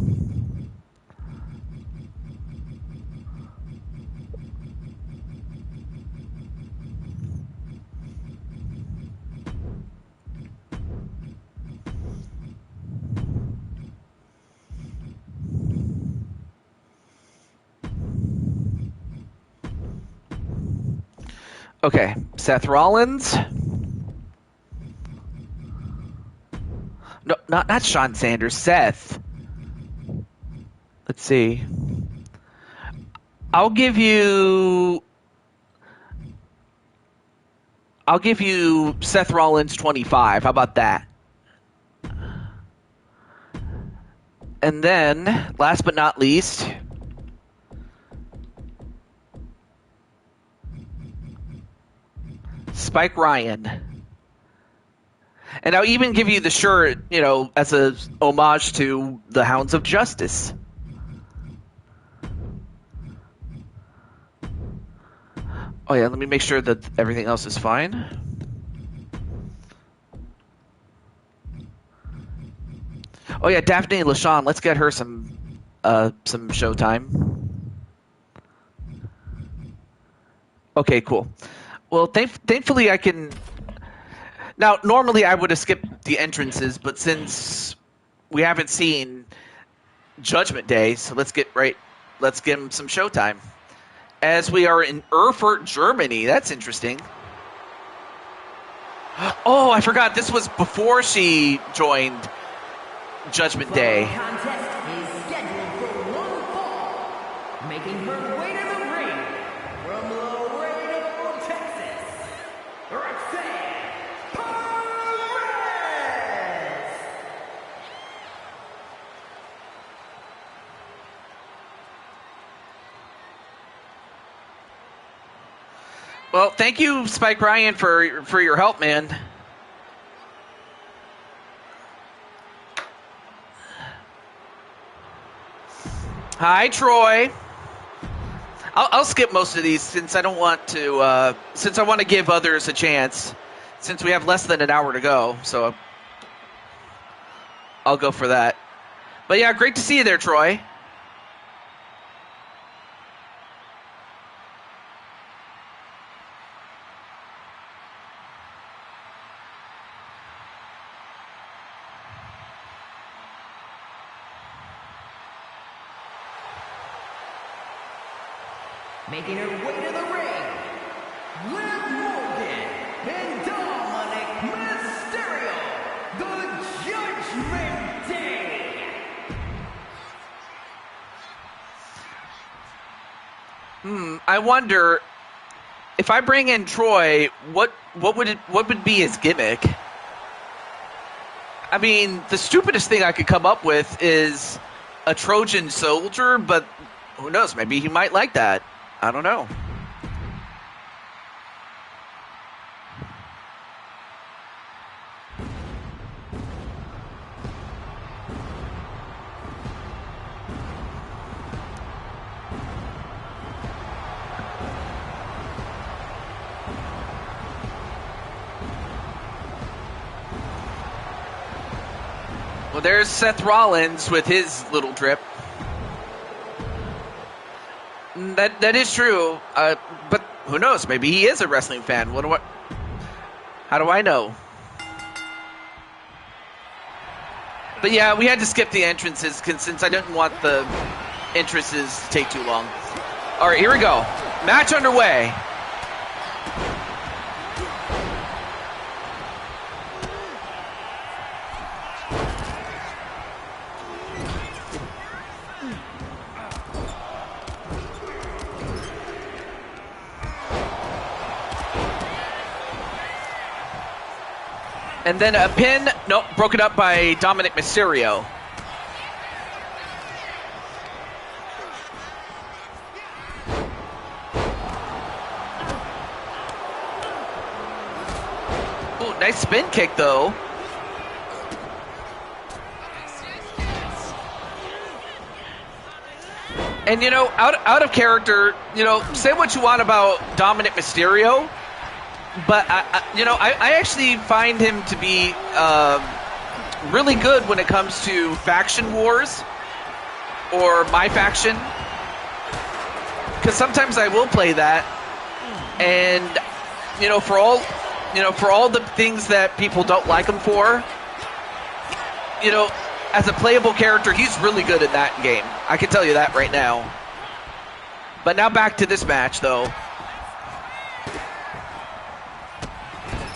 Okay, Seth Rollins. No, not Sean Sanders. Seth. Let's see. I'll give you Seth Rollins 25. How about that? And then, last but not least, Spike Ryan. And I'll even give you the shirt, as a homage to the Hounds of Justice. Oh yeah, let me make sure that everything else is fine. Oh yeah, Daphne LaShawn, let's get her some showtime. Okay, cool. Well, thankfully I can. Now, normally I would have skipped the entrances, but since we haven't seen Judgment Day, so let's get him some showtime. As we are in Erfurt, Germany. That's interesting. Oh, I forgot. This was before she joined Judgment Day. The contest is scheduled for one fall, making her way to the ring from Laredo, Texas, Roxanne Perez. Well, thank you, Spike Ryan, for your help, man. Hi, Troy. I'll skip most of these since I don't want to. Since I want to give others a chance. Since we have less than an hour to go, so I'll go for that. But yeah, great to see you there, Troy. Making her way to the ring, Liv Morgan and Dominic Mysterio, the Judgment Day. I wonder if I bring in Troy, what would be his gimmick? I mean, the stupidest thing I could come up with is a Trojan soldier, but who knows? Maybe he might like that. I don't know. Well, there's Seth Rollins with his little drip. That is true, but who knows? Maybe he is a wrestling fan. How do I know? But yeah, we had to skip the entrances since I didn't want the entrances to take too long. All right, here we go. Match underway. And then a pin, nope, broken up by Dominic Mysterio. Ooh, nice spin kick though. And you know, out of character, you know, say what you want about Dominic Mysterio, but I actually find him to be really good when it comes to faction wars or my faction, because sometimes I will play that, and you know, for all the things that people don't like him for, you know, as a playable character, he's really good in that game. I can tell you that right now. But now back to this match, though.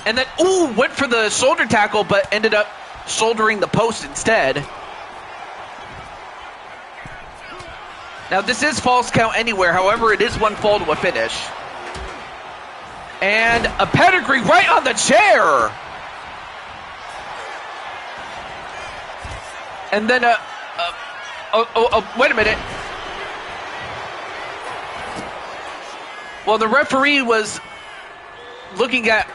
And then, ooh, went for the shoulder tackle, but ended up shouldering the post instead. Now, this is false count anywhere. However, it is one fall to a finish. And a pedigree right on the chair. And then wait a minute. Well, the referee was looking at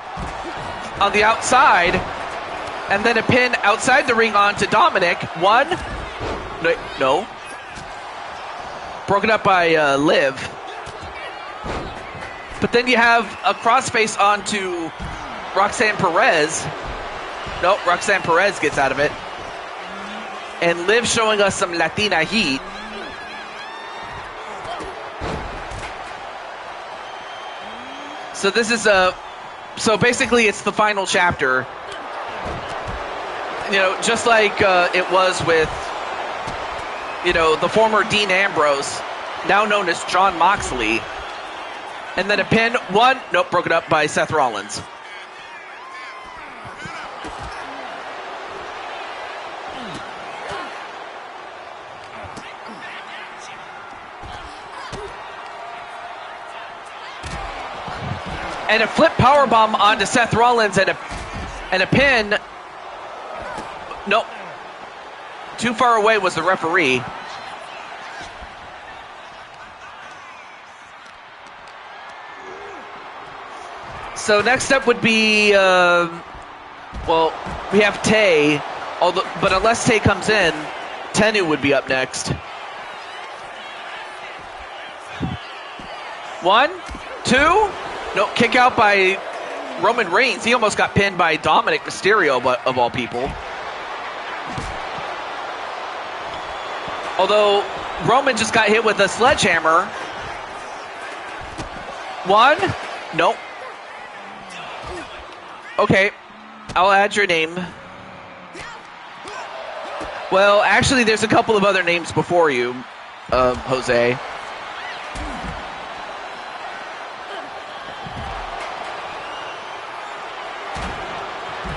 on the outside, and then a pin outside the ring onto Dominic. One, no, broken up by Liv. But then you have a crossface onto Roxanne Perez. Nope, Roxanne Perez gets out of it. And Liv showing us some Latina heat. So this is so basically it's the final chapter. You know, just like it was with, you know, the former Dean Ambrose, now known as Jon Moxley. And then a pin, one, nope, broken up by Seth Rollins. And a flip powerbomb onto Seth Rollins and a pin. Nope. Too far away was the referee. So next up would be, well, we have Tay, but unless Tay comes in, Tenu would be up next. One, two. No, kick out by Roman Reigns. He almost got pinned by Dominic Mysterio, but of all people. Although Roman just got hit with a sledgehammer. One, nope. Okay, I'll add your name. Well, actually, there's a couple of other names before you, Jose.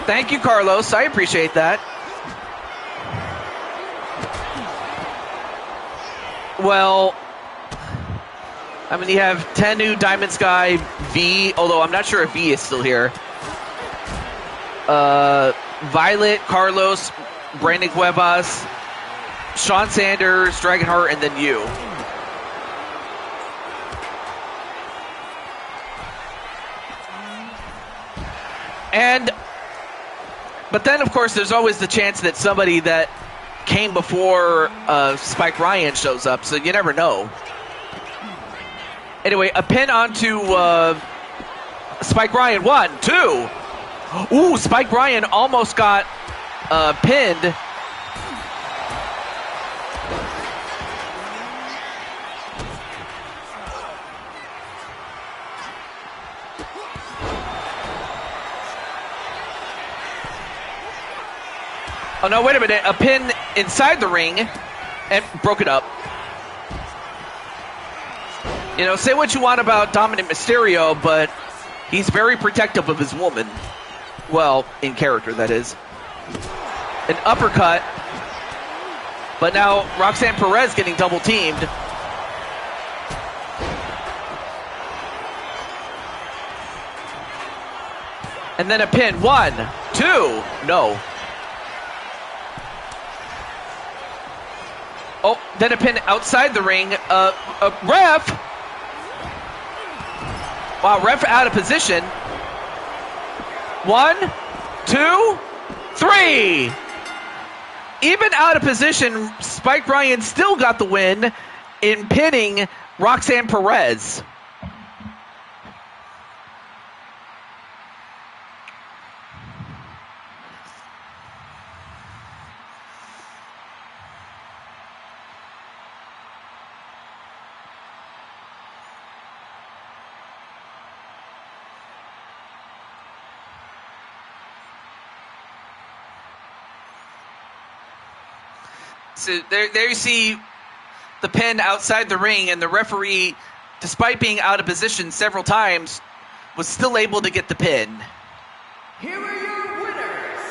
Thank you, Carlos. I appreciate that. Well, I mean, you have Tenu, Diamond Sky, V, although I'm not sure if V is still here. Violet, Carlos, Brandon Cuevas, Sean Sanders, Dragonheart, and then you. But then, of course, there's always the chance that somebody that came before Spike Ryan shows up, so you never know. Anyway, a pin onto Spike Ryan. One, two. Ooh, Spike Ryan almost got pinned. Oh, no, wait a minute. A pin inside the ring and broke it up. You know, say what you want about Dominic Mysterio, but he's very protective of his woman. Well, in character, that is. An uppercut. But now Roxanne Perez getting double teamed. And then a pin. 1, 2. No. Oh, then a pin outside the ring. Ref. Wow, ref out of position. 1, 2, 3. Even out of position, Spike Ryan still got the win in pinning Roxanne Perez. So there you see the pin outside the ring, and the referee, despite being out of position several times, was still able to get the pin. Here are your winners,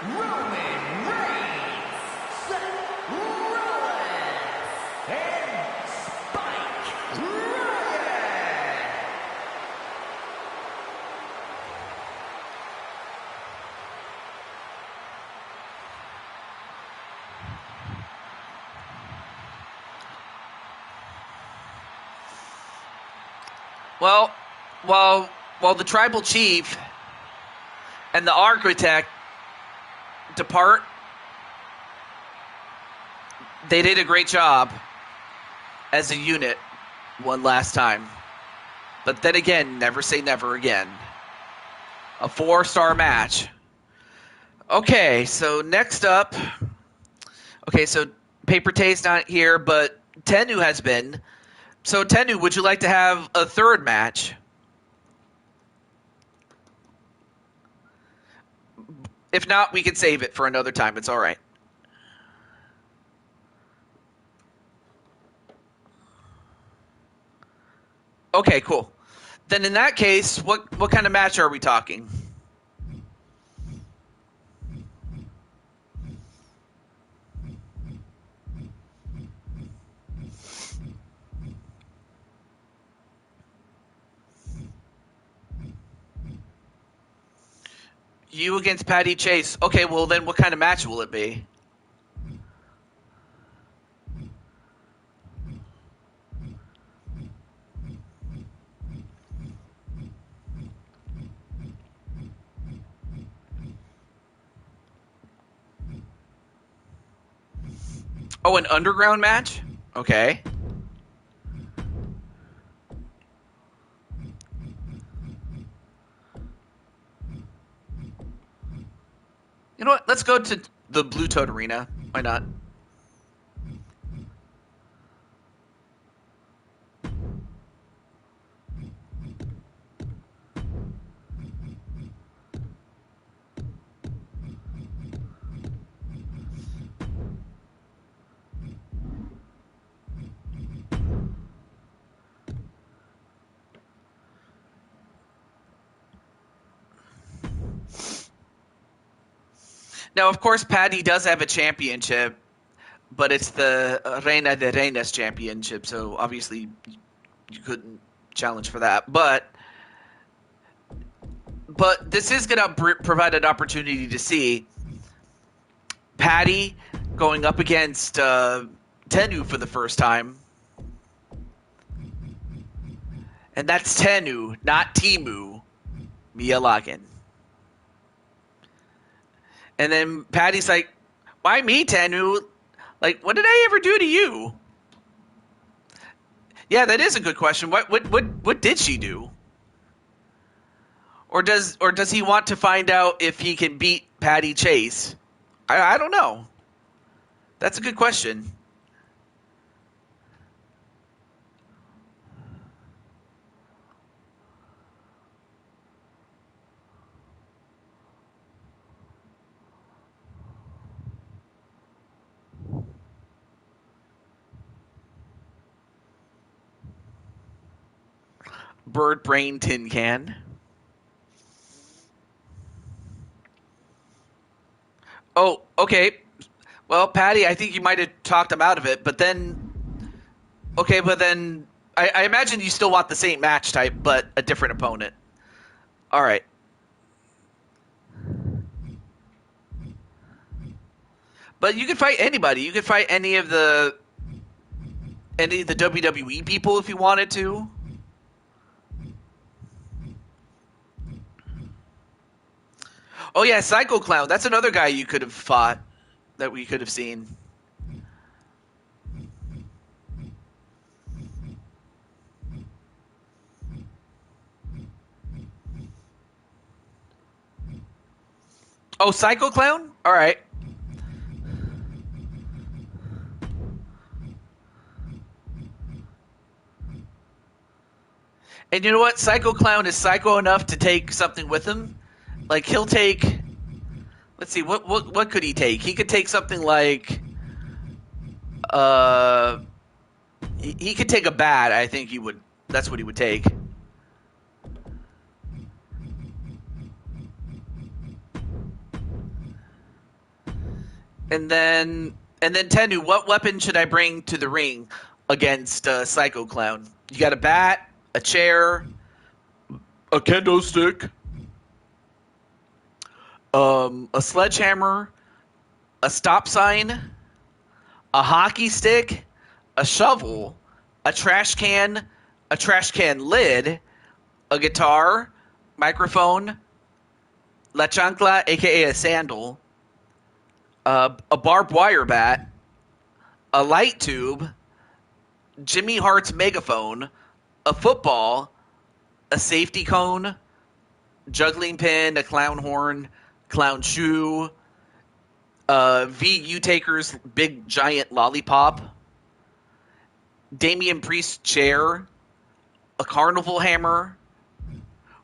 Roman Reigns, Seth Rollins, and Spike Ryan. Well, while the Tribal Chief and the Architect depart, they did a great job as a unit one last time. But then again, never say never again. A 4-star match. Okay, so next up. Okay, so Paper Tae's not here, but Tennu has been. So Tennu, would you like to have a third match? If not, we could save it for another time. It's all right. Okay, cool. Then in that case, what kind of match are we talking? You against Patty Chase. Okay, well then what kind of match will it be? Oh, an underground match? Okay. You know what? Let's go to the Blue Toad Arena. Why not? Now, of course, Patty does have a championship, but it's the Reina de Reinas championship, so obviously you couldn't challenge for that. But this is going to provide an opportunity to see Patty going up against Tennu for the first time. And that's Tennu, not Timu Miyalagan. And then Patty's like, why me, Tennu? Like, what did I ever do to you? Yeah, that is a good question. What did she do? Or does he want to find out if he can beat Patty Chase? I don't know. That's a good question. Bird Brain Tin Can. Oh, okay. Well, Patty, I think you might have talked him out of it, but then, okay, but then I imagine you still want the same match type, but a different opponent. All right. But you could fight anybody. You could fight any of the WWE people if you wanted to. Oh yeah, Psycho Clown. That's another guy you could have fought that we could have seen. Oh, Psycho Clown? All right. And you know what? Psycho Clown is psycho enough to take something with him. Like he'll take. Let's see. What could he take? He could take something like. Uh, he could take a bat. I think he would. That's what he would take. And then Tenu, what weapon should I bring to the ring against Psycho Clown? You got a bat, a chair, a kendo stick, a sledgehammer, a stop sign, a hockey stick, a shovel, a trash can lid, a guitar, microphone, la chancla, aka a sandal, a barbed wire bat, a light tube, Jimmy Hart's megaphone, a football, a safety cone, juggling pin, a clown horn, clown shoe, VU Taker's big giant lollipop, Damian Priest's chair, a carnival hammer.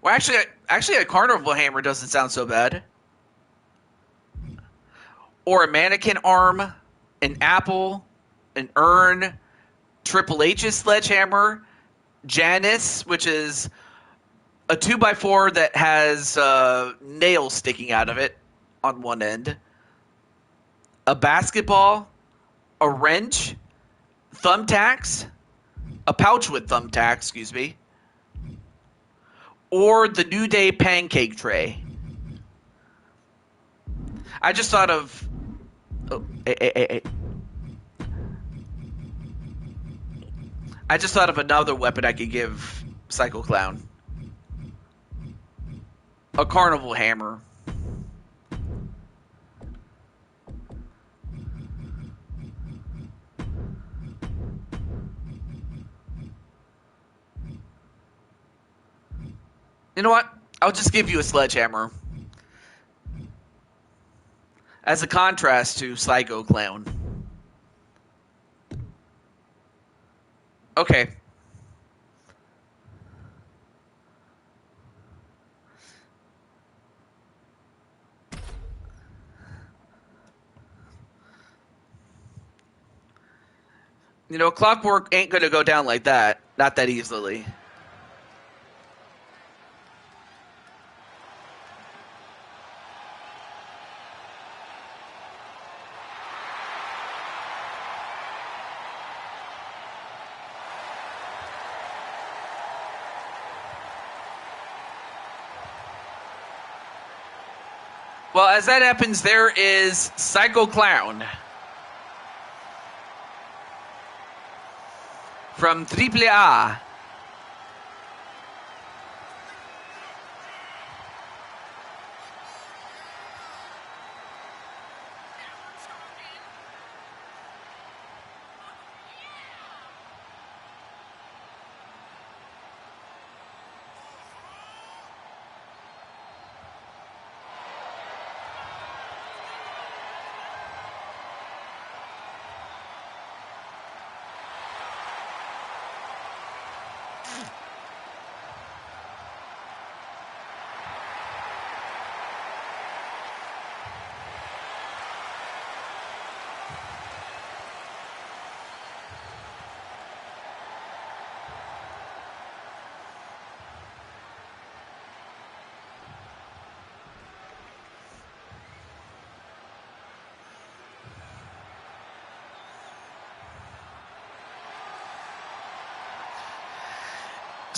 Well, actually, a carnival hammer doesn't sound so bad. Or a mannequin arm, an apple, an urn, Triple H's sledgehammer, Janice, which is a 2x4 that has nails sticking out of it on one end, a basketball, a wrench, thumbtacks, a pouch with thumbtacks, excuse me, or the New Day pancake tray. I just thought of. Oh, hey. I just thought of another weapon I could give Psycho Clown. A carnival hammer. You know what? I'll just give you a sledgehammer. As a contrast to Psycho Clown. Okay. You know, Clockwork ain't gonna go down like that. Not that easily. Well, as that happens, there is Psycho Clown from AAA.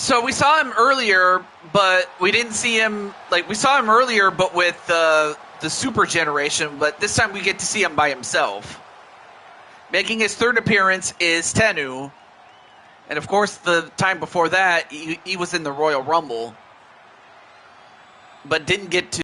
So we saw him earlier, but we didn't see him. Like, we saw him earlier, but with the Super Generation. But this time we get to see him by himself. Making his third appearance is Tennu. And of course, the time before that, he was in the Royal Rumble. But didn't get to.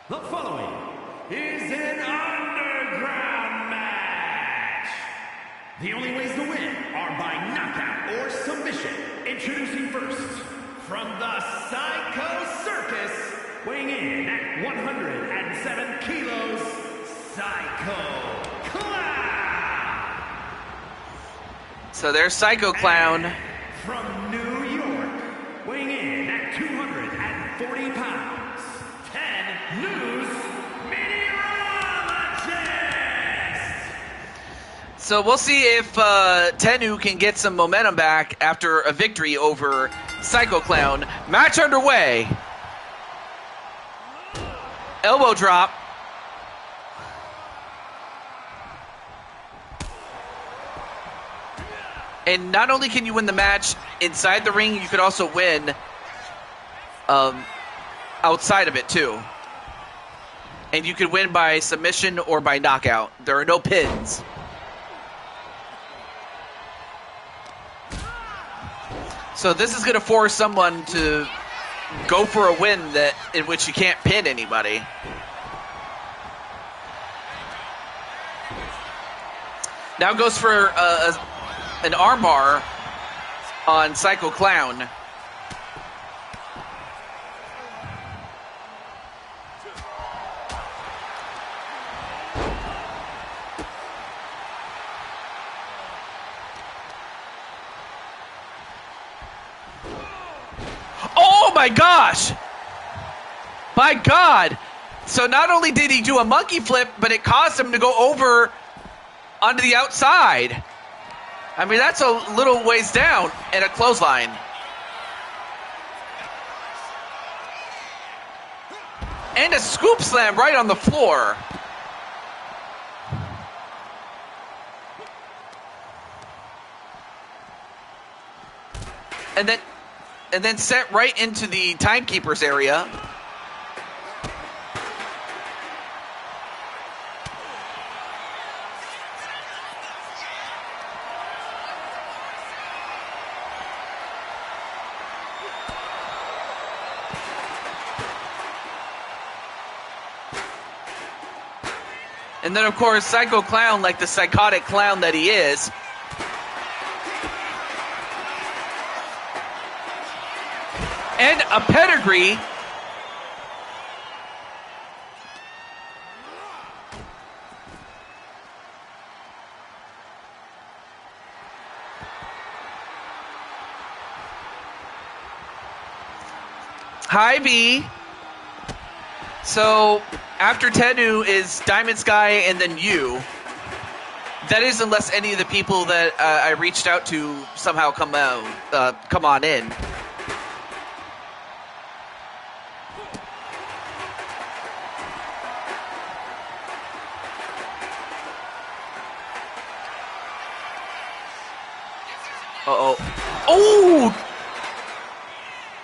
The following is an underground match. The only ways to win are by knockout or submission. Introducing first, from the Psycho Circus, weighing in at 107 kilos, Psycho Clown. So there's Psycho Clown. And from New York, weighing in at 240 pounds. News meteorologist. So we'll see if Tennu can get some momentum back after a victory over Psycho Clown. Match underway. Elbow drop. And not only can you win the match inside the ring, you could also win outside of it too. And you could win by submission or by knockout. There are no pins. So this is going to force someone to go for a win in which you can't pin anybody. Now goes for an armbar on Psycho Clown. Oh my gosh! My God! So not only did he do a monkey flip, but it caused him to go over onto the outside. I mean, that's a little ways down, and a clothesline. And a scoop slam right on the floor. And then set right into the timekeeper's area. And then, of course, Psycho Clown, like the psychotic clown that he is, and a pedigree. High V. So after Tennu is Diamond Sky and then you. That is, unless any of the people that I reached out to somehow come on in. Uh-oh. Oh!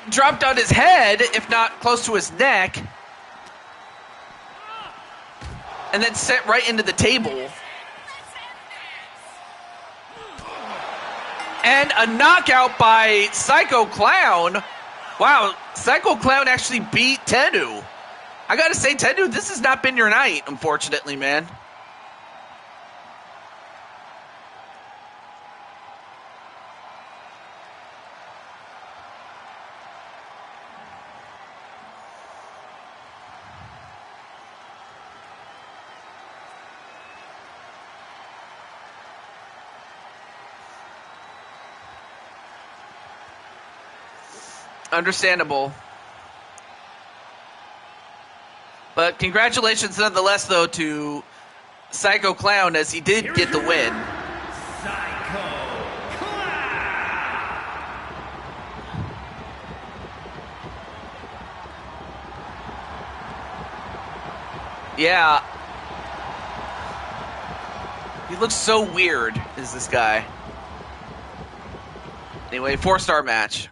Dropped on his head, if not close to his neck. And then set right into the table. And a knockout by Psycho Clown. Wow, Psycho Clown actually beat Tennu. I gotta say, Tendu, this has not been your night, unfortunately, man. Understandable. But congratulations nonetheless, though, to Psycho Clown, as he did get the win. Psycho Clown! Yeah. He looks so weird, is this guy. Anyway, 4-star match.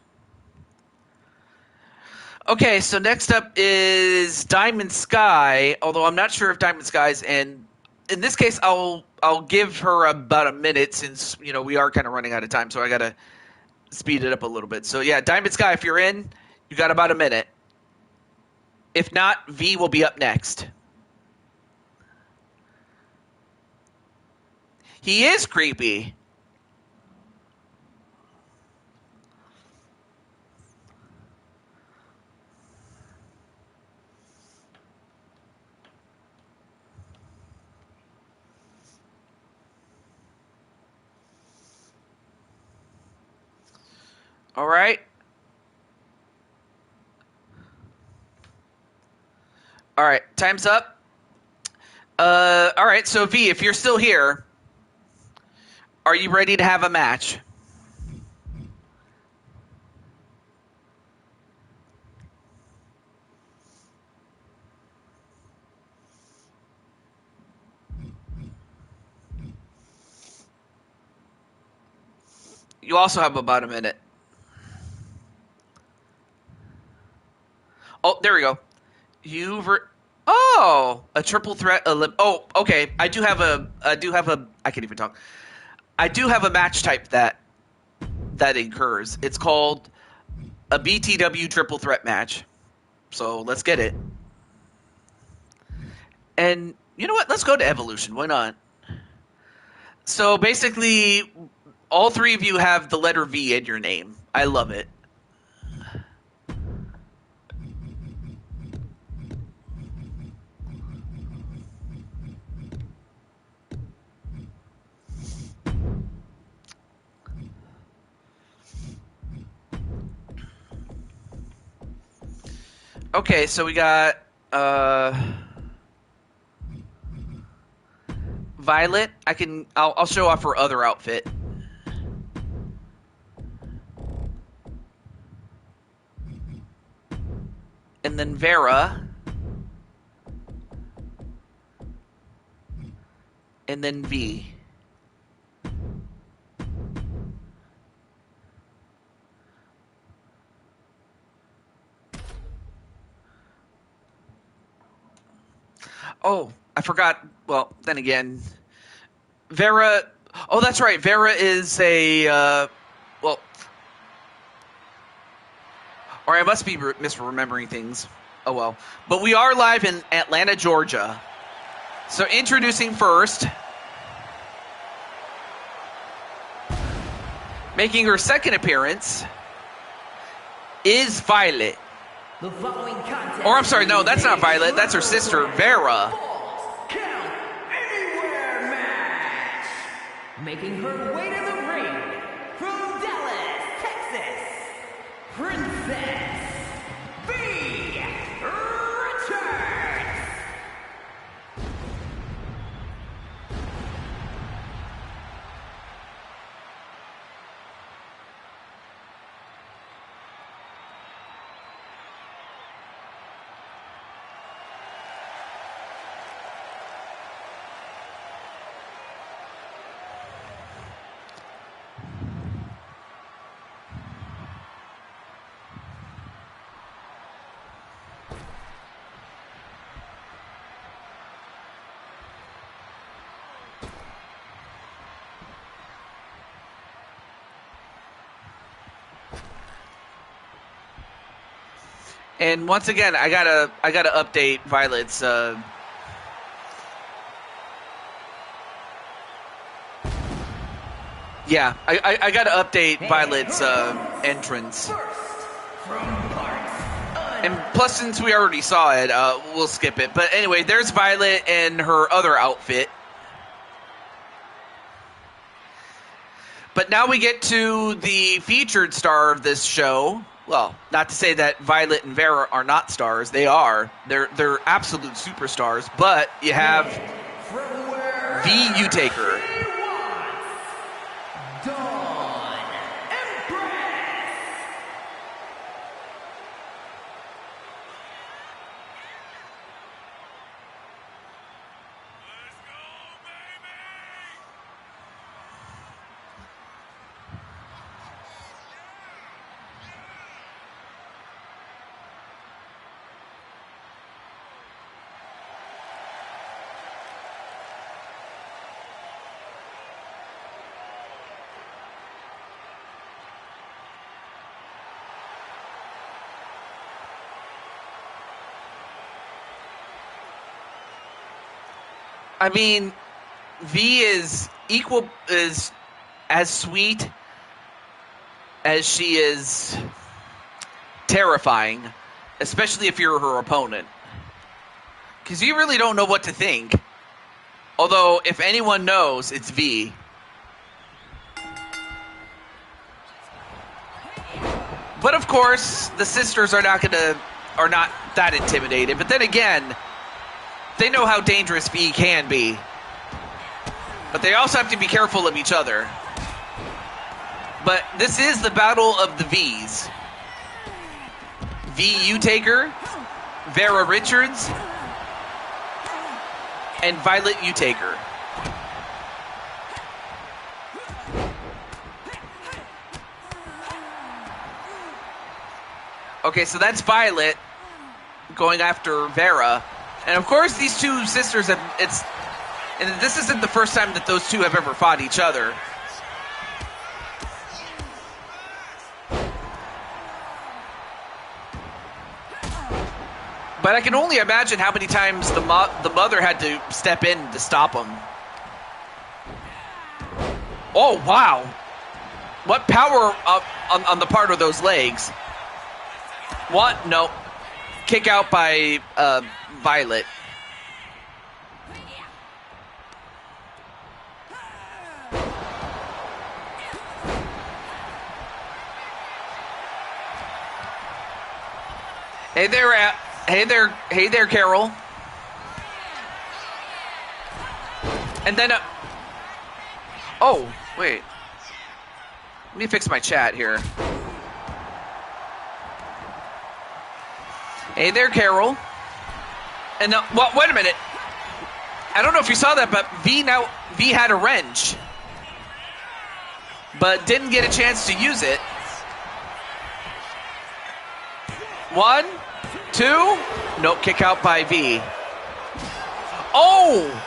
Okay, so next up is Diamond Sky, although I'm not sure if Diamond Sky's in this case I'll give her about a minute, since we are kind of running out of time, so I gotta speed it up a little bit. So yeah, Diamond Sky, if you're in, you got about a minute. If not, V will be up next. He is creepy. All right. All right, time's up. All right, so V, if you're still here, are you ready to have a match? You also have about a minute. Oh, there we go. A triple threat. Oh, okay. I can't even talk. I do have a match type that incurs. It's called a BTW triple threat match. So let's get it. And you know what? Let's go to Evolution. Why not? So basically, all three of you have the letter V in your name. I love it. Okay, so we got Violet. I'll show off her other outfit. And then Vera. And then V. Oh, I forgot. Well, then again, Vera. Oh, that's right. Vera is a. Well. Or I must be misremembering things. Oh, well. But we are live in Atlanta, Georgia. So introducing first. Making her second appearance is Violet. The following contest. Or I'm sorry, no, that's not Violet. That's her sister, Vera. Count Anywhere match. Making her way to the ring from Dallas, Texas, Princess V. Richards. And once again, I gotta update Violet's. Yeah, I gotta update Violet's entrance. And plus, since we already saw it, we'll skip it. But anyway, there's Violet in her other outfit. But now we get to the featured star of this show. Well, not to say that Violet and Vera are not stars. They are. They're absolute superstars. But you have the U-Taker. I mean, V is as sweet as she is terrifying, especially if you're her opponent. Because you really don't know what to think. Although, if anyone knows, it's V. But of course, the sisters are not that intimidated. But then again, they know how dangerous V can be. But they also have to be careful of each other. But this is the battle of the Vs. V U-Taker, Vera Richards, and Violet U-Taker. Okay, so that's Violet going after Vera. And of course, these two sisters and this isn't the first time that those two have ever fought each other. But I can only imagine how many times the mother had to step in to stop them. Oh, wow. What power on the part of those legs. What? No. Kick out by Violet. Hey there, Carol. And then, oh, wait. Let me fix my chat here. Hey there, Carol. And well, wait a minute. I don't know if you saw that, but V had a wrench, but didn't get a chance to use it. 1, 2. Nope, kick out by V. Oh!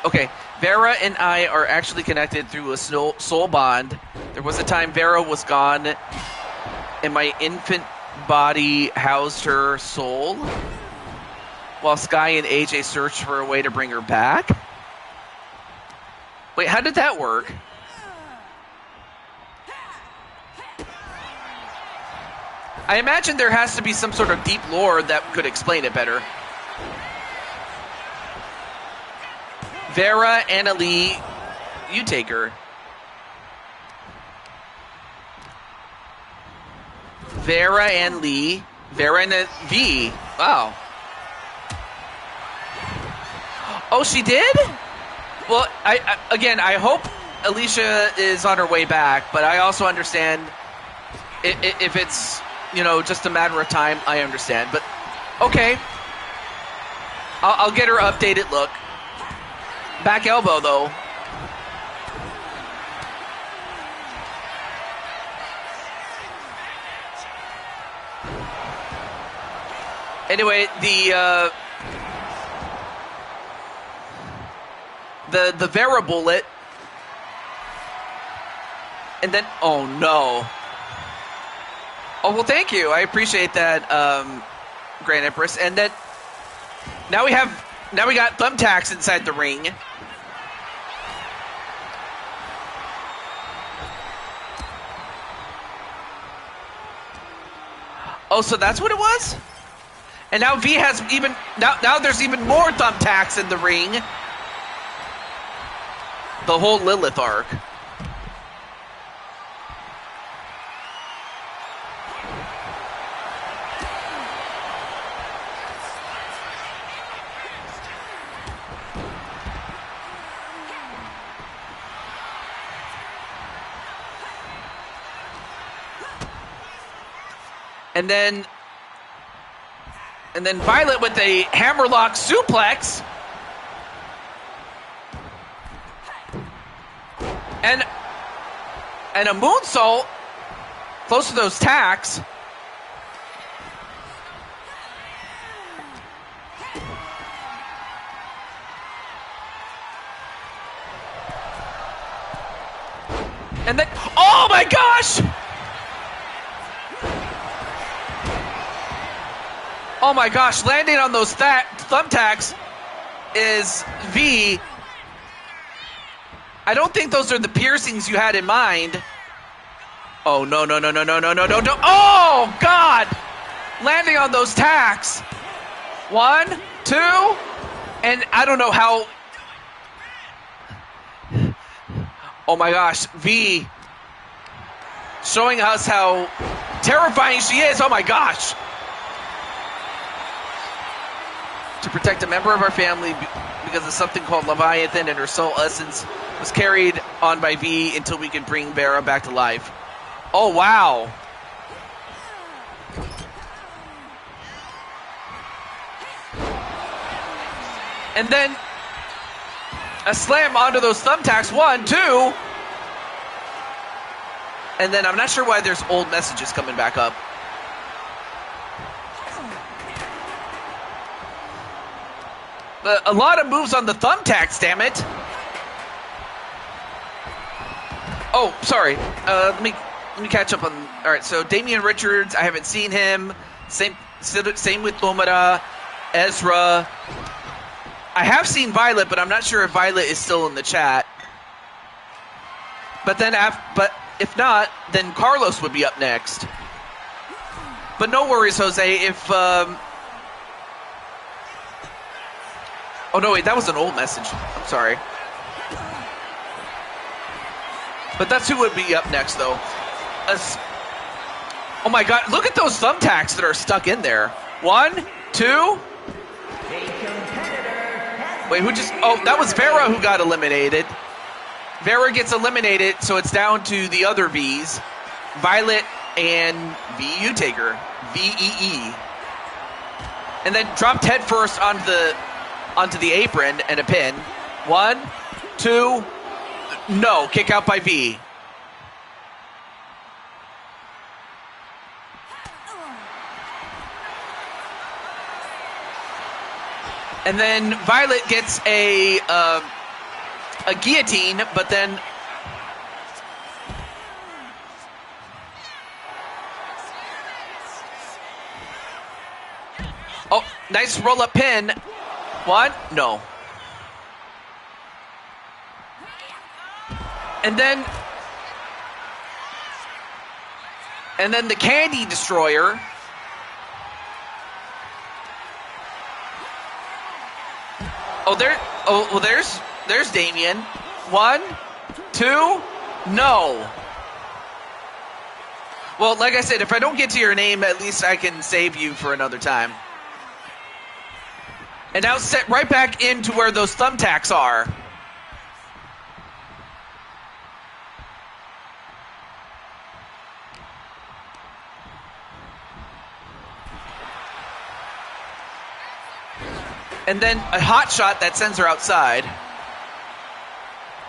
Okay, Vera and I are actually connected through a soul bond. There was a time Vera was gone, and my infant body housed her soul, while Sky and AJ searched for a way to bring her back. Wait, how did that work? I imagine there has to be some sort of deep lore that could explain it better. Vera, Anna Lee, U-Taker. Vera and Lee. Vera and V. Wow. Oh, she did? Well, I hope Alicia is on her way back, but I also understand if it's, just a matter of time, I understand. But, okay. I'll get her updated look. Back elbow, though. Anyway, the Vera bullet. And then, oh no. Oh, well, thank you. I appreciate that, Grand Empress. And then now we got thumbtacks inside the ring. Oh, so that's what it was? And now V has now there's even more thumbtacks in the ring. The whole Lilith arc. And then Violet with a hammerlock suplex. And a moonsault close to those tacks. And then, oh my gosh! Oh my gosh, landing on those thumbtacks is V. I don't think those are the piercings you had in mind. Oh, no. Oh, God! Landing on those tacks. 1, 2, and I don't know how. Oh my gosh, V showing us how terrifying she is. Oh my gosh. To protect a member of our family because of something called Leviathan, and her soul essence was carried on by V until we could bring Vera back to life. Oh, wow. And then a slam onto those thumbtacks. 1, 2. And then I'm not sure why there's old messages coming back up. A lot of moves on the thumbtacks, damn it. Oh, sorry. Let me catch up on. All right, so Damian Richards, I haven't seen him. Same with Tomura, Ezra. I have seen Violet, but I'm not sure if Violet is still in the chat. But then, if not, then Carlos would be up next. But no worries, Jose. If oh, no, wait, that was an old message. I'm sorry. But that's who would be up next, though. Oh, my God. Look at those thumbtacks that are stuck in there. 1, 2. Wait, who just... Oh, that was Vera who got eliminated. Vera gets eliminated, so it's down to the other Vs. Violet and VU Taker. VEE. And then dropped head first onto the apron and a pin. 1, 2, no, kick out by V. And then Violet gets a guillotine, but then oh, nice roll-up pin. 1, no. And then the Candy Destroyer. There's Damien. 1, 2, no. Well, like I said, if I don't get to your name, at least I can save you for another time. And now set right back into where those thumbtacks are. And then a hot shot that sends her outside.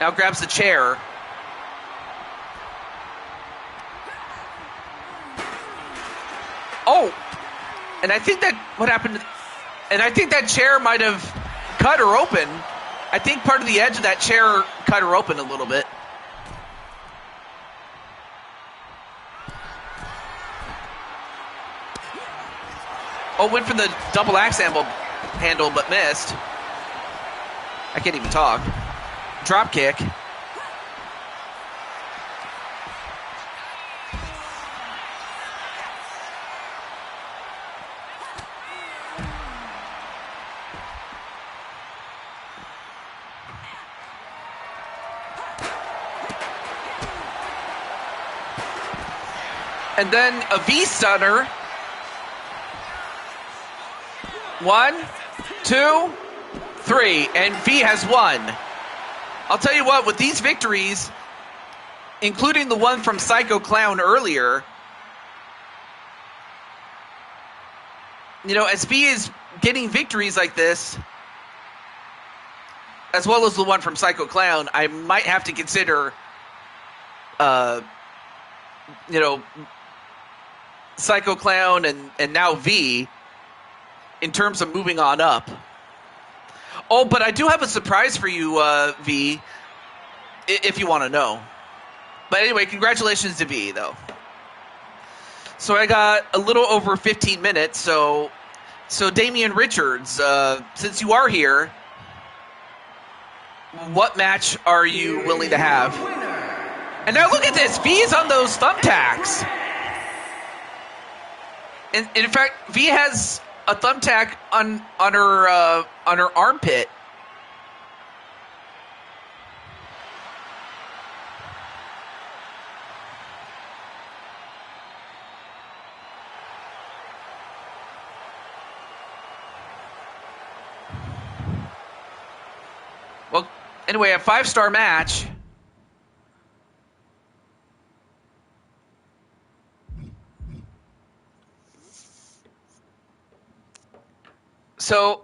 Now grabs the chair. Oh! And I think that what happened... And I think that chair might have cut her open. I think part of the edge of that chair cut her open a little bit. Oh, went for the double axe handle, but missed. I can't even talk. Drop kick. And then a V-stunner. 1, 2, 3, and V has won. I'll tell you what, with these victories, including the one from Psycho Clown earlier, you know, as V is getting victories like this, as well as the one from Psycho Clown, I might have to consider, you know, Psycho Clown and now V in terms of moving on up. Oh, but I do have a surprise for you, V, if you want to know. But anyway, congratulations to V, though. So I got a little over 15 minutes, so Damian Richards, since you are here, what match are you willing to have? And now look at this, V is on those thumbtacks. In fact, V has a thumbtack on her armpit. Well, anyway, a 5-star match. So,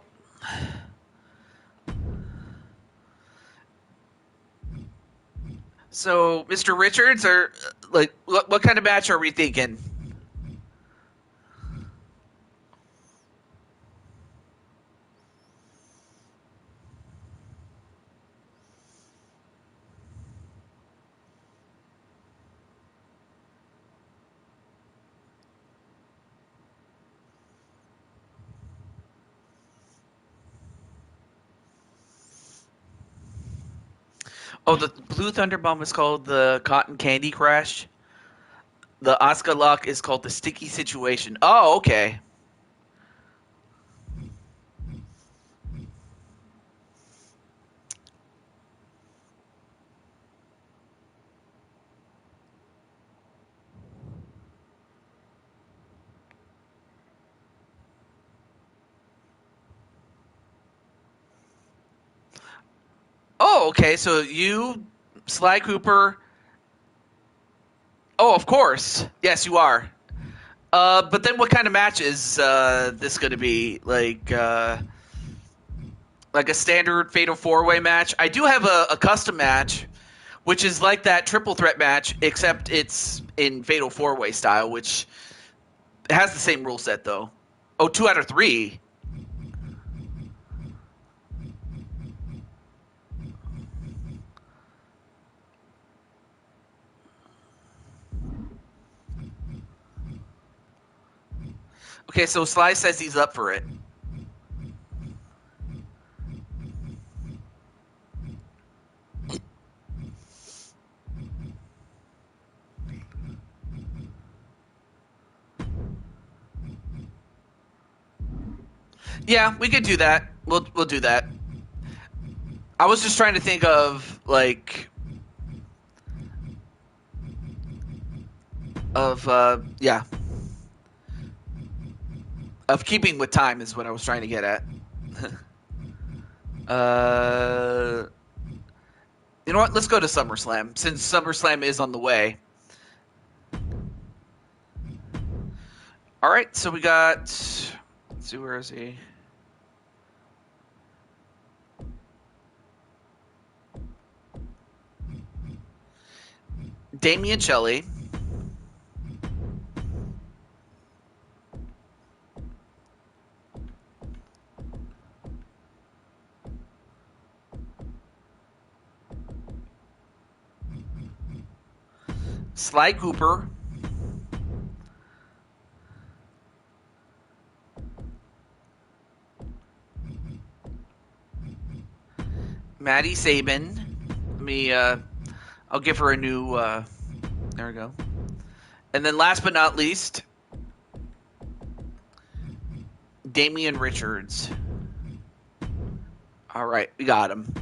Mr. Richards, or like, what kind of match are we thinking? Oh, the Blue Thunder Bomb is called the Cotton Candy Crash. The Asuka Lock is called the Sticky Situation. Oh, okay. Oh, okay. So you, Sly Cooper. Oh, of course. Yes, you are. But then what kind of match is this going to be? Like a standard Fatal 4-Way match? I do have a custom match, which is like that triple threat match, except it's in Fatal 4-Way style, which has the same rule set, though. Oh, 2 out of 3. Okay, so Sly says he's up for it. Yeah, we could do that. We'll do that. I was just trying to think of yeah, of keeping with time is what I was trying to get at. You know what? Let's go to SummerSlam, since SummerSlam is on the way. All right, so we got. Let's see, where is he? Damian Shelley. Sly Cooper. Maddie Sabin. Let me, I'll give her a new, there we go. And then last but not least, Damian Richards. All right, we got him.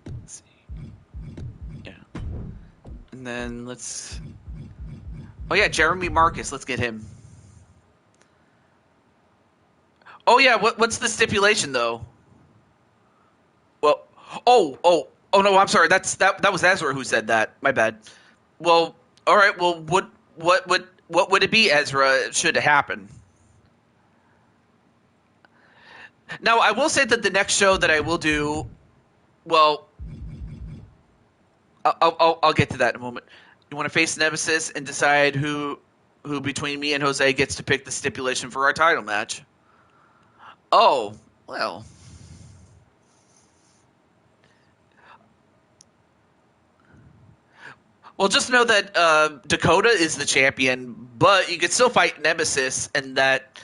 Let's see. Yeah. And then let's... Oh, yeah, Jeremy Marcus. Let's get him. Oh, yeah, what's the stipulation, though? Well, oh, no, I'm sorry. That was Ezra who said that. My bad. Well, all right, well, what would it be, Ezra, should it happen? Now, I will say that the next show that I will do, well, I'll get to that in a moment. You want to face Nemesis and decide who between me and Jose gets to pick the stipulation for our title match. Oh, well. Well, just know that Dakota is the champion, but you could still fight Nemesis, and that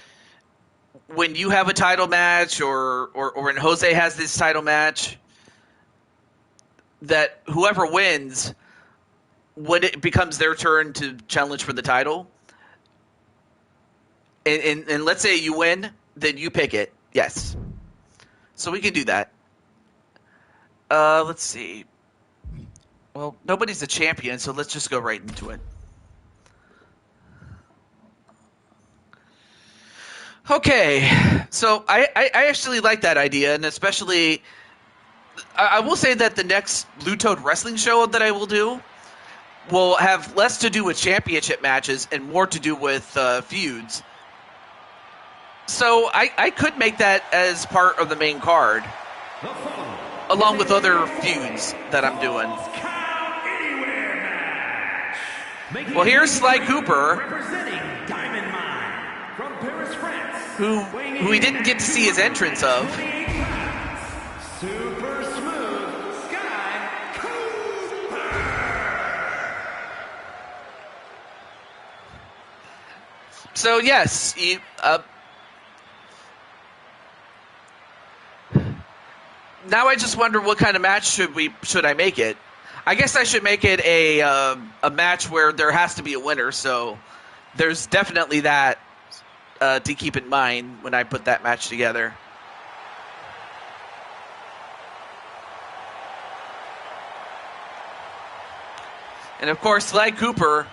when you have a title match or when Jose has this title match, that whoever wins, when it becomes their turn to challenge for the title, and let's say you win, then you pick it. Yes. So we can do that. Let's see. Well, nobody's a champion, so let's just go right into it. Okay, so I actually like that idea, and especially, I will say that the next Blue Toad Wrestling show that I will do will have less to do with championship matches and more to do with feuds. So I could make that as part of the main card, along with other feuds that I'm doing. Well, here's Sly Cooper, who we didn't get to see his entrance of. Super Smooth Sky Cooper. So yes, now I just wonder what kind of match should I make it. I guess I should make it a match where there has to be a winner. So there's definitely that to keep in mind when I put that match together. And of course, Sly Cooper,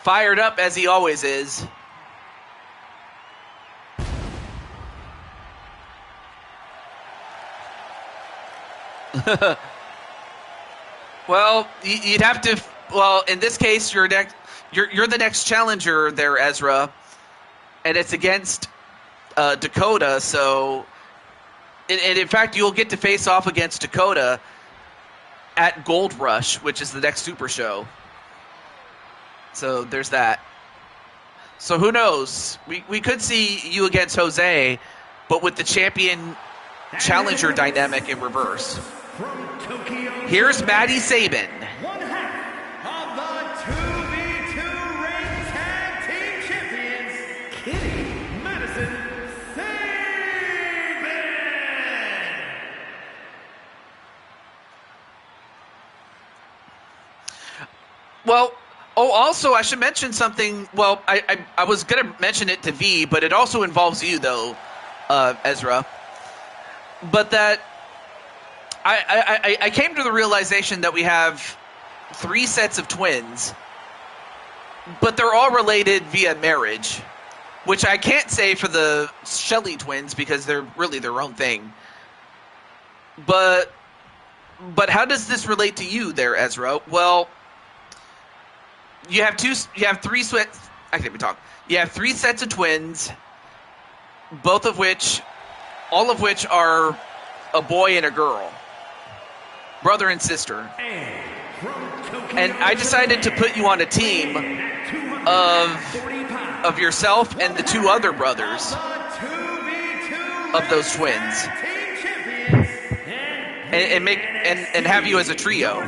fired up as he always is. Well, you'd have to. Well, in this case, you're the next challenger there, Ezra, and it's against Dakota. So, and in fact, you'll get to face off against Dakota at Gold Rush, which is the next Super Show. So there's that. So who knows? We could see you against Jose, but with the champion challenger dynamic in reverse. Here's Maddie Sabin. One half of the 2v2 Ring Tag Team Champions, Kitty Madison Sabin. Well, also I should mention something. Well, I was going to mention it to V, but it also involves you, though, Ezra. But that I came to the realization that we have 3 sets of twins, but they're all related via marriage, which I can't say for the Shelley twins because they're really their own thing. But how does this relate to you there, Ezra? Well, you have 3 sets. I can't even talk. You have 3 sets of twins, all of which are a boy and a girl. Brother and sister. And I decided to put you on a team of yourself and the 2 other brothers of those twins. And have you as a trio.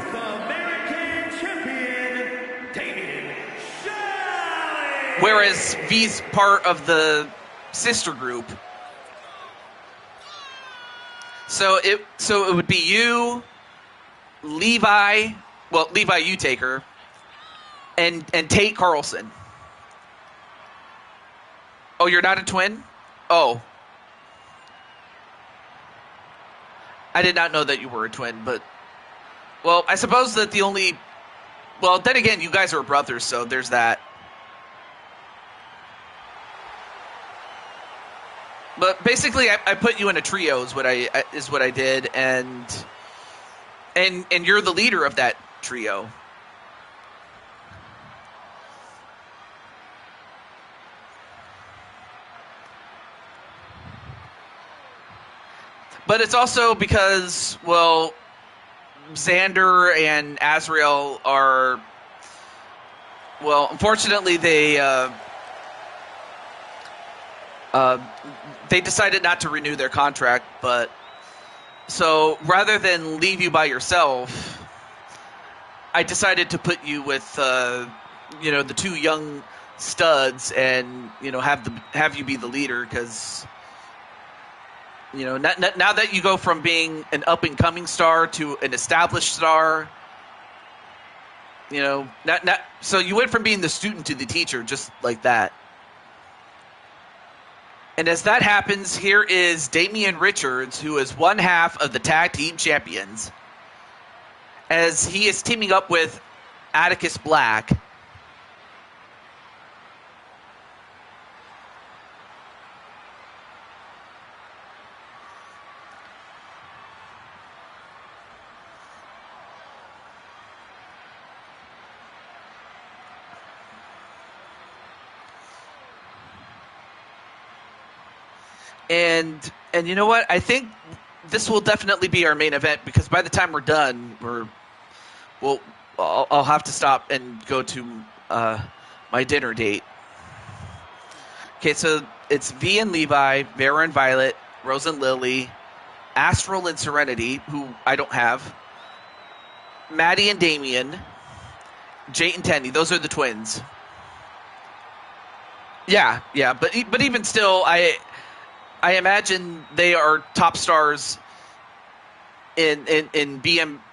Whereas V's part of the sister group. So it would be you, Levi, you take her, and Tate Carlson. Oh, you're not a twin? Oh. I did not know that you were a twin, but... Well, I suppose that the only... Well, then again, you guys are brothers, so there's that. But basically, I put you in a trio is what I did, and you're the leader of that trio. But it's also because, well, Xander and Azrael are, well, unfortunately they decided not to renew their contract. But so rather than leave you by yourself, I decided to put you with the two young studs, and have you be the leader, because now that you go from being an up and coming star to an established star, so you went from being the student to the teacher just like that. And as that happens, here is Damian Richards, who is one half of the tag team champions, as he is teaming up with Atticus Black. And you know what? I think this will definitely be our main event, because by the time we're done, I'll have to stop and go to my dinner date. Okay, so it's V and Levi, Vera and Violet, Rose and Lily, Astral and Serenity, who I don't have, Maddie and Damien, Jate and Tenny. Those are the twins. Yeah, but even still, I imagine they are top stars in BMWF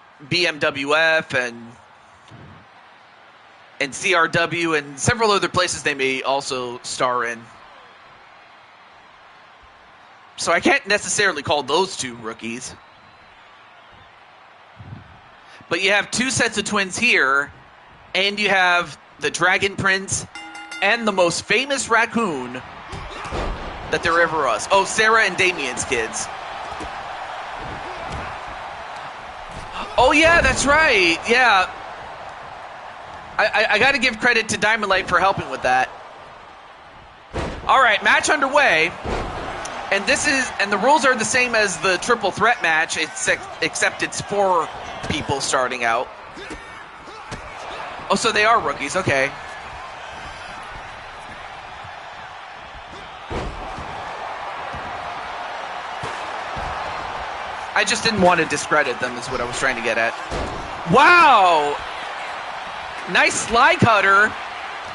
and CRW and several other places they may also star in. So I can't necessarily call those two rookies. But you have two sets of twins here, and you have the Dragon Prince and the most famous raccoon that there ever was. Oh, Sarah and Damien's kids. Oh, yeah, that's right. Yeah. I got to give credit to Diamond Light for helping with that. All right, match underway. And the rules are the same as the triple threat match, except it's 4 people starting out. Oh, so they are rookies. Okay. I just didn't want to discredit them, is what I was trying to get at. Wow! Nice slide cutter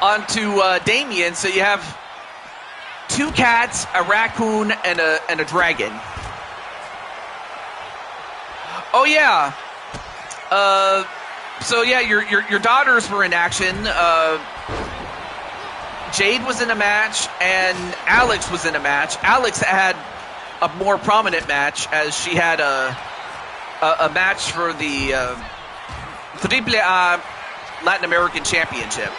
onto Damien. So you have 2 cats, a raccoon, and a dragon. Oh yeah. So yeah, your daughters were in action. Jade was in a match, and Alex was in a match. Alex had a more prominent match, as she had a match for the AAA Latin American Championship.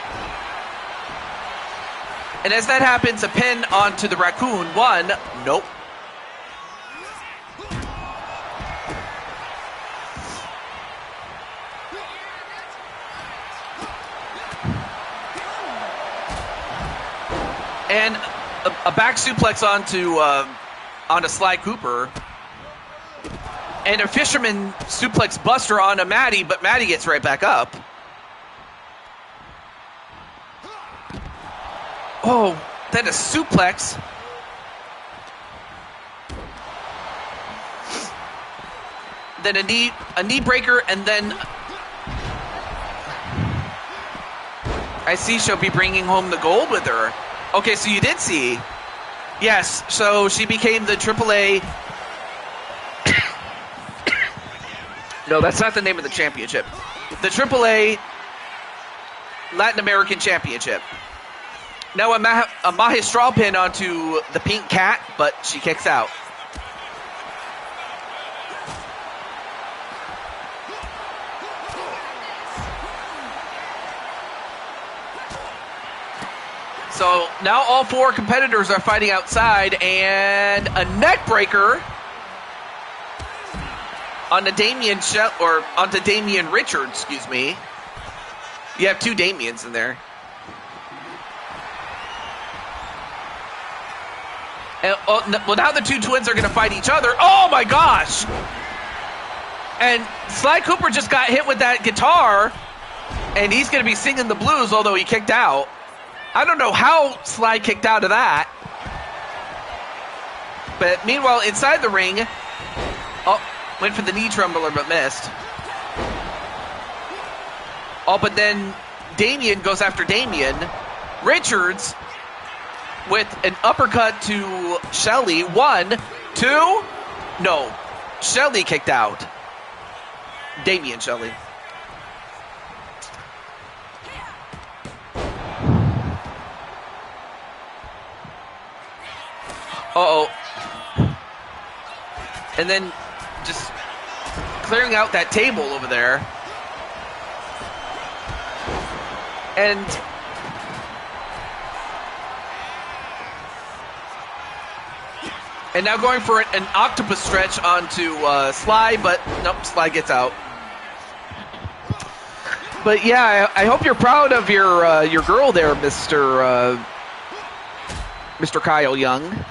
And as that happens, a pin onto the raccoon. 1, nope. And a back suplex onto Sly Cooper. And a fisherman suplex buster onto Maddie, but Maddie gets right back up. Oh, then a suplex. Then a knee breaker, and then I see she'll be bringing home the gold with her. Okay, so you did see. Yes, so she became the AAA No, that's not the name of the championship. The AAA Latin American Championship. Now a Mahe straw pin onto the pink cat, but she kicks out. So now all four competitors are fighting outside, and a neck breaker onto onto Damian Richards, excuse me. You have two Damians in there. And, well, now the two twins are going to fight each other. Oh my gosh! And Sly Cooper just got hit with that guitar, and he's going to be singing the blues, although he kicked out. I don't know how Sly kicked out of that. But meanwhile, inside the ring, went for the knee trembler but missed. Oh, but then Damian goes after Damian. Richards with an uppercut to Shelly. 1, 2. No, Shelly kicked out. Damian Shelly. Uh-oh. And then just clearing out that table over there. And now going for an octopus stretch onto Sly, but nope, Sly gets out. But yeah, I hope you're proud of your girl there, Mr. Kyle Young.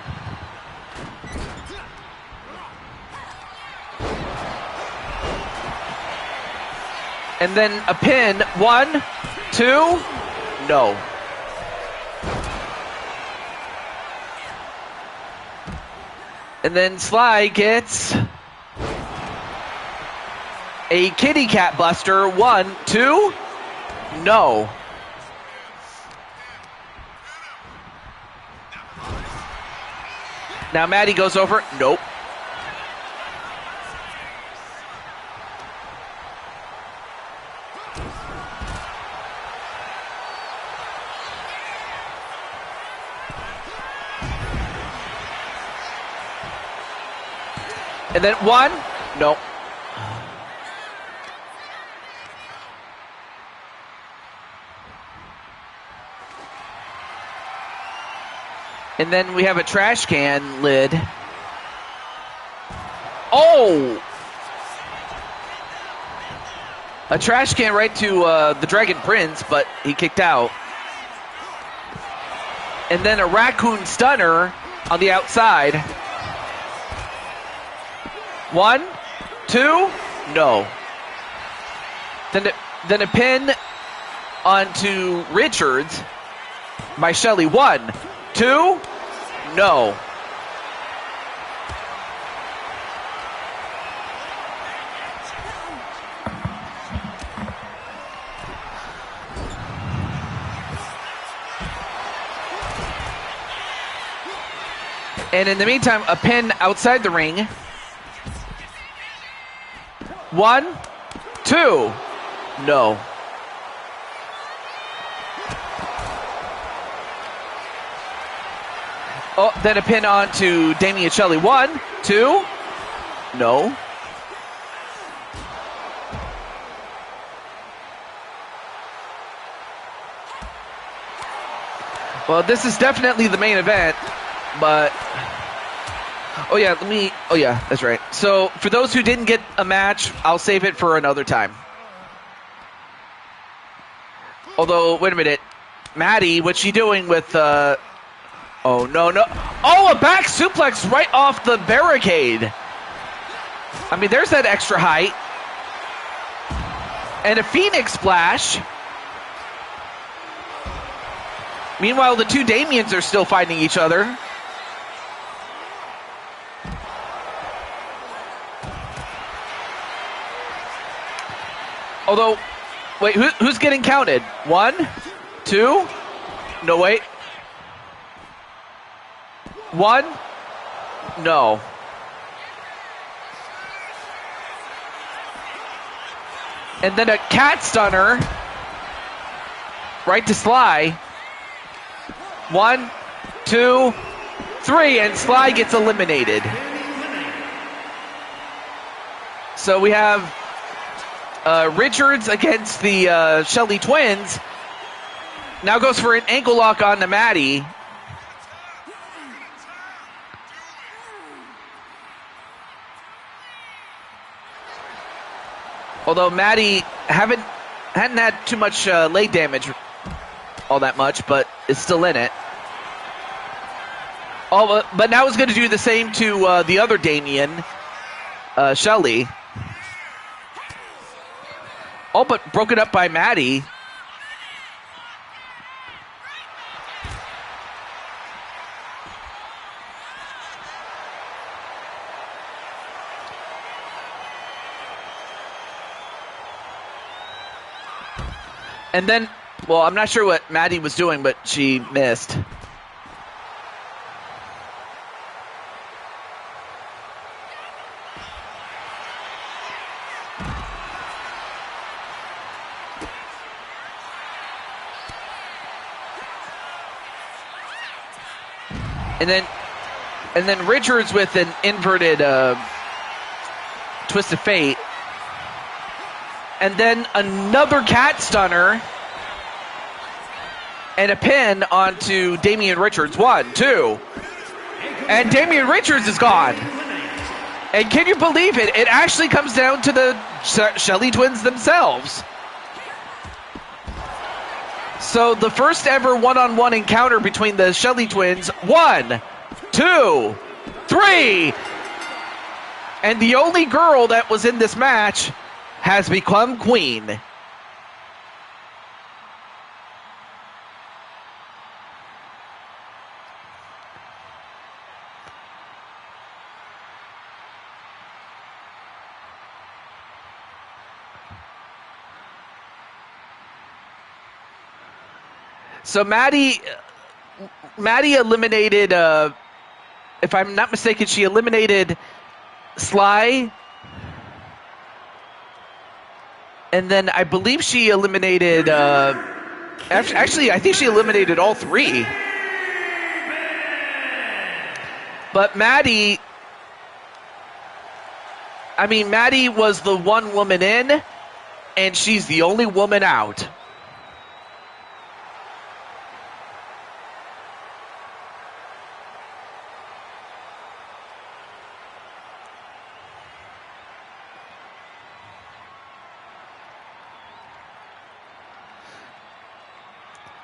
And then a pin. 1, 2. No. And then Sly gets a kitty cat buster. 1, 2. No. Now Maddie goes over. Nope. And then 1. No. And then we have a trash can lid. Oh! A trash can right to the Dragon Prince, but he kicked out. And then a raccoon stunner on the outside. 1, 2, no. Then a pin onto Richards by Shelly. 1, 2, no. And in the meantime, a pin outside the ring. 1, 2, no. Oh, then a pin on to Damian Shelly. 1, 2, no. Well, this is definitely the main event, but... Oh yeah, that's right. So for those who didn't get a match, I'll save it for another time. Although, wait a minute. Maddie, what's she doing with, oh, no. Oh, a back suplex right off the barricade. I mean, there's that extra height. And a Phoenix splash. Meanwhile, the two Damians are still fighting each other. Although, wait, who's getting counted? 1, 2, no, wait. 1, no. And then a cat stunner right to Sly. 1, 2, 3, and Sly gets eliminated. So we have Richards against the Shelley twins. Now goes for an ankle lock on to Maddie. Although Maddie hadn't had too much leg damage, all that much, but is still in it. Oh, but now he's going to do the same to the other Damien, Shelley. Oh, but broken up by Maddie. And then, well, I'm not sure what Maddie was doing, but she missed. And then Richards with an inverted twist of fate. And then another cat stunner and a pin onto Damian Richards. 1, 2. And Damian Richards is gone. And can you believe it? It actually comes down to the Shelley twins themselves. So the first ever one-on-one encounter between the Shelley twins. 1, 2, 3. And the only girl that was in this match has become queen. So Maddie eliminated, if I'm not mistaken, she eliminated Sly. And then I believe she eliminated, actually, I think she eliminated all 3. But Maddie was the one woman in, and she's the only woman out.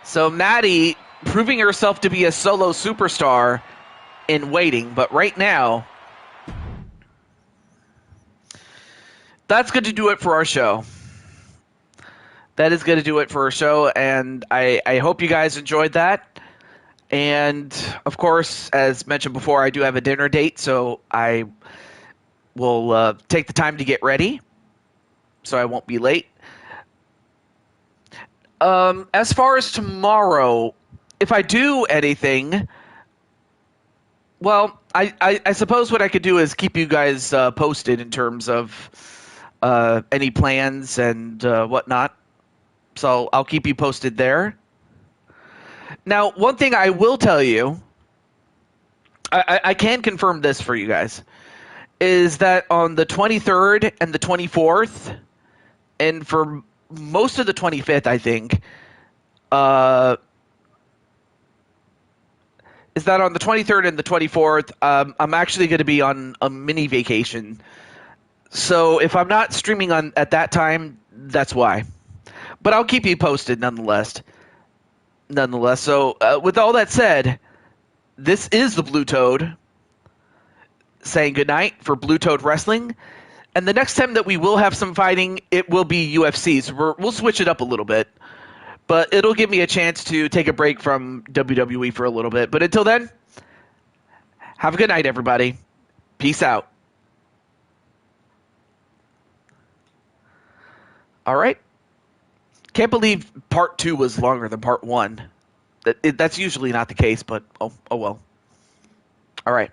So Maddie proving herself to be a solo superstar in waiting, but right now, that's going to do it for our show. That is going to do it for our show, and I hope you guys enjoyed that. And, of course, as mentioned before, I do have a dinner date, so I will take the time to get ready, so I won't be late. As far as tomorrow, if I do anything, well, I suppose what I could do is keep you guys posted in terms of any plans and whatnot. So I'll keep you posted there. Now, one thing I will tell you, I can confirm this for you guys, is that on the 23rd and the 24th, and for most of the 25th, I think, is that on the 23rd and the 24th, I'm actually going to be on a mini vacation. So if I'm not streaming on at that time, that's why. But I'll keep you posted nonetheless. So with all that said, this is the Blue Toad saying goodnight for Blue Toad Wrestling. And the next time that we will have some fighting, it will be UFC. So we'll switch it up a little bit. But it'll give me a chance to take a break from WWE for a little bit. But until then, have a good night, everybody. Peace out. All right. Can't believe part 2 was longer than part 1. That's usually not the case, but oh well. All right.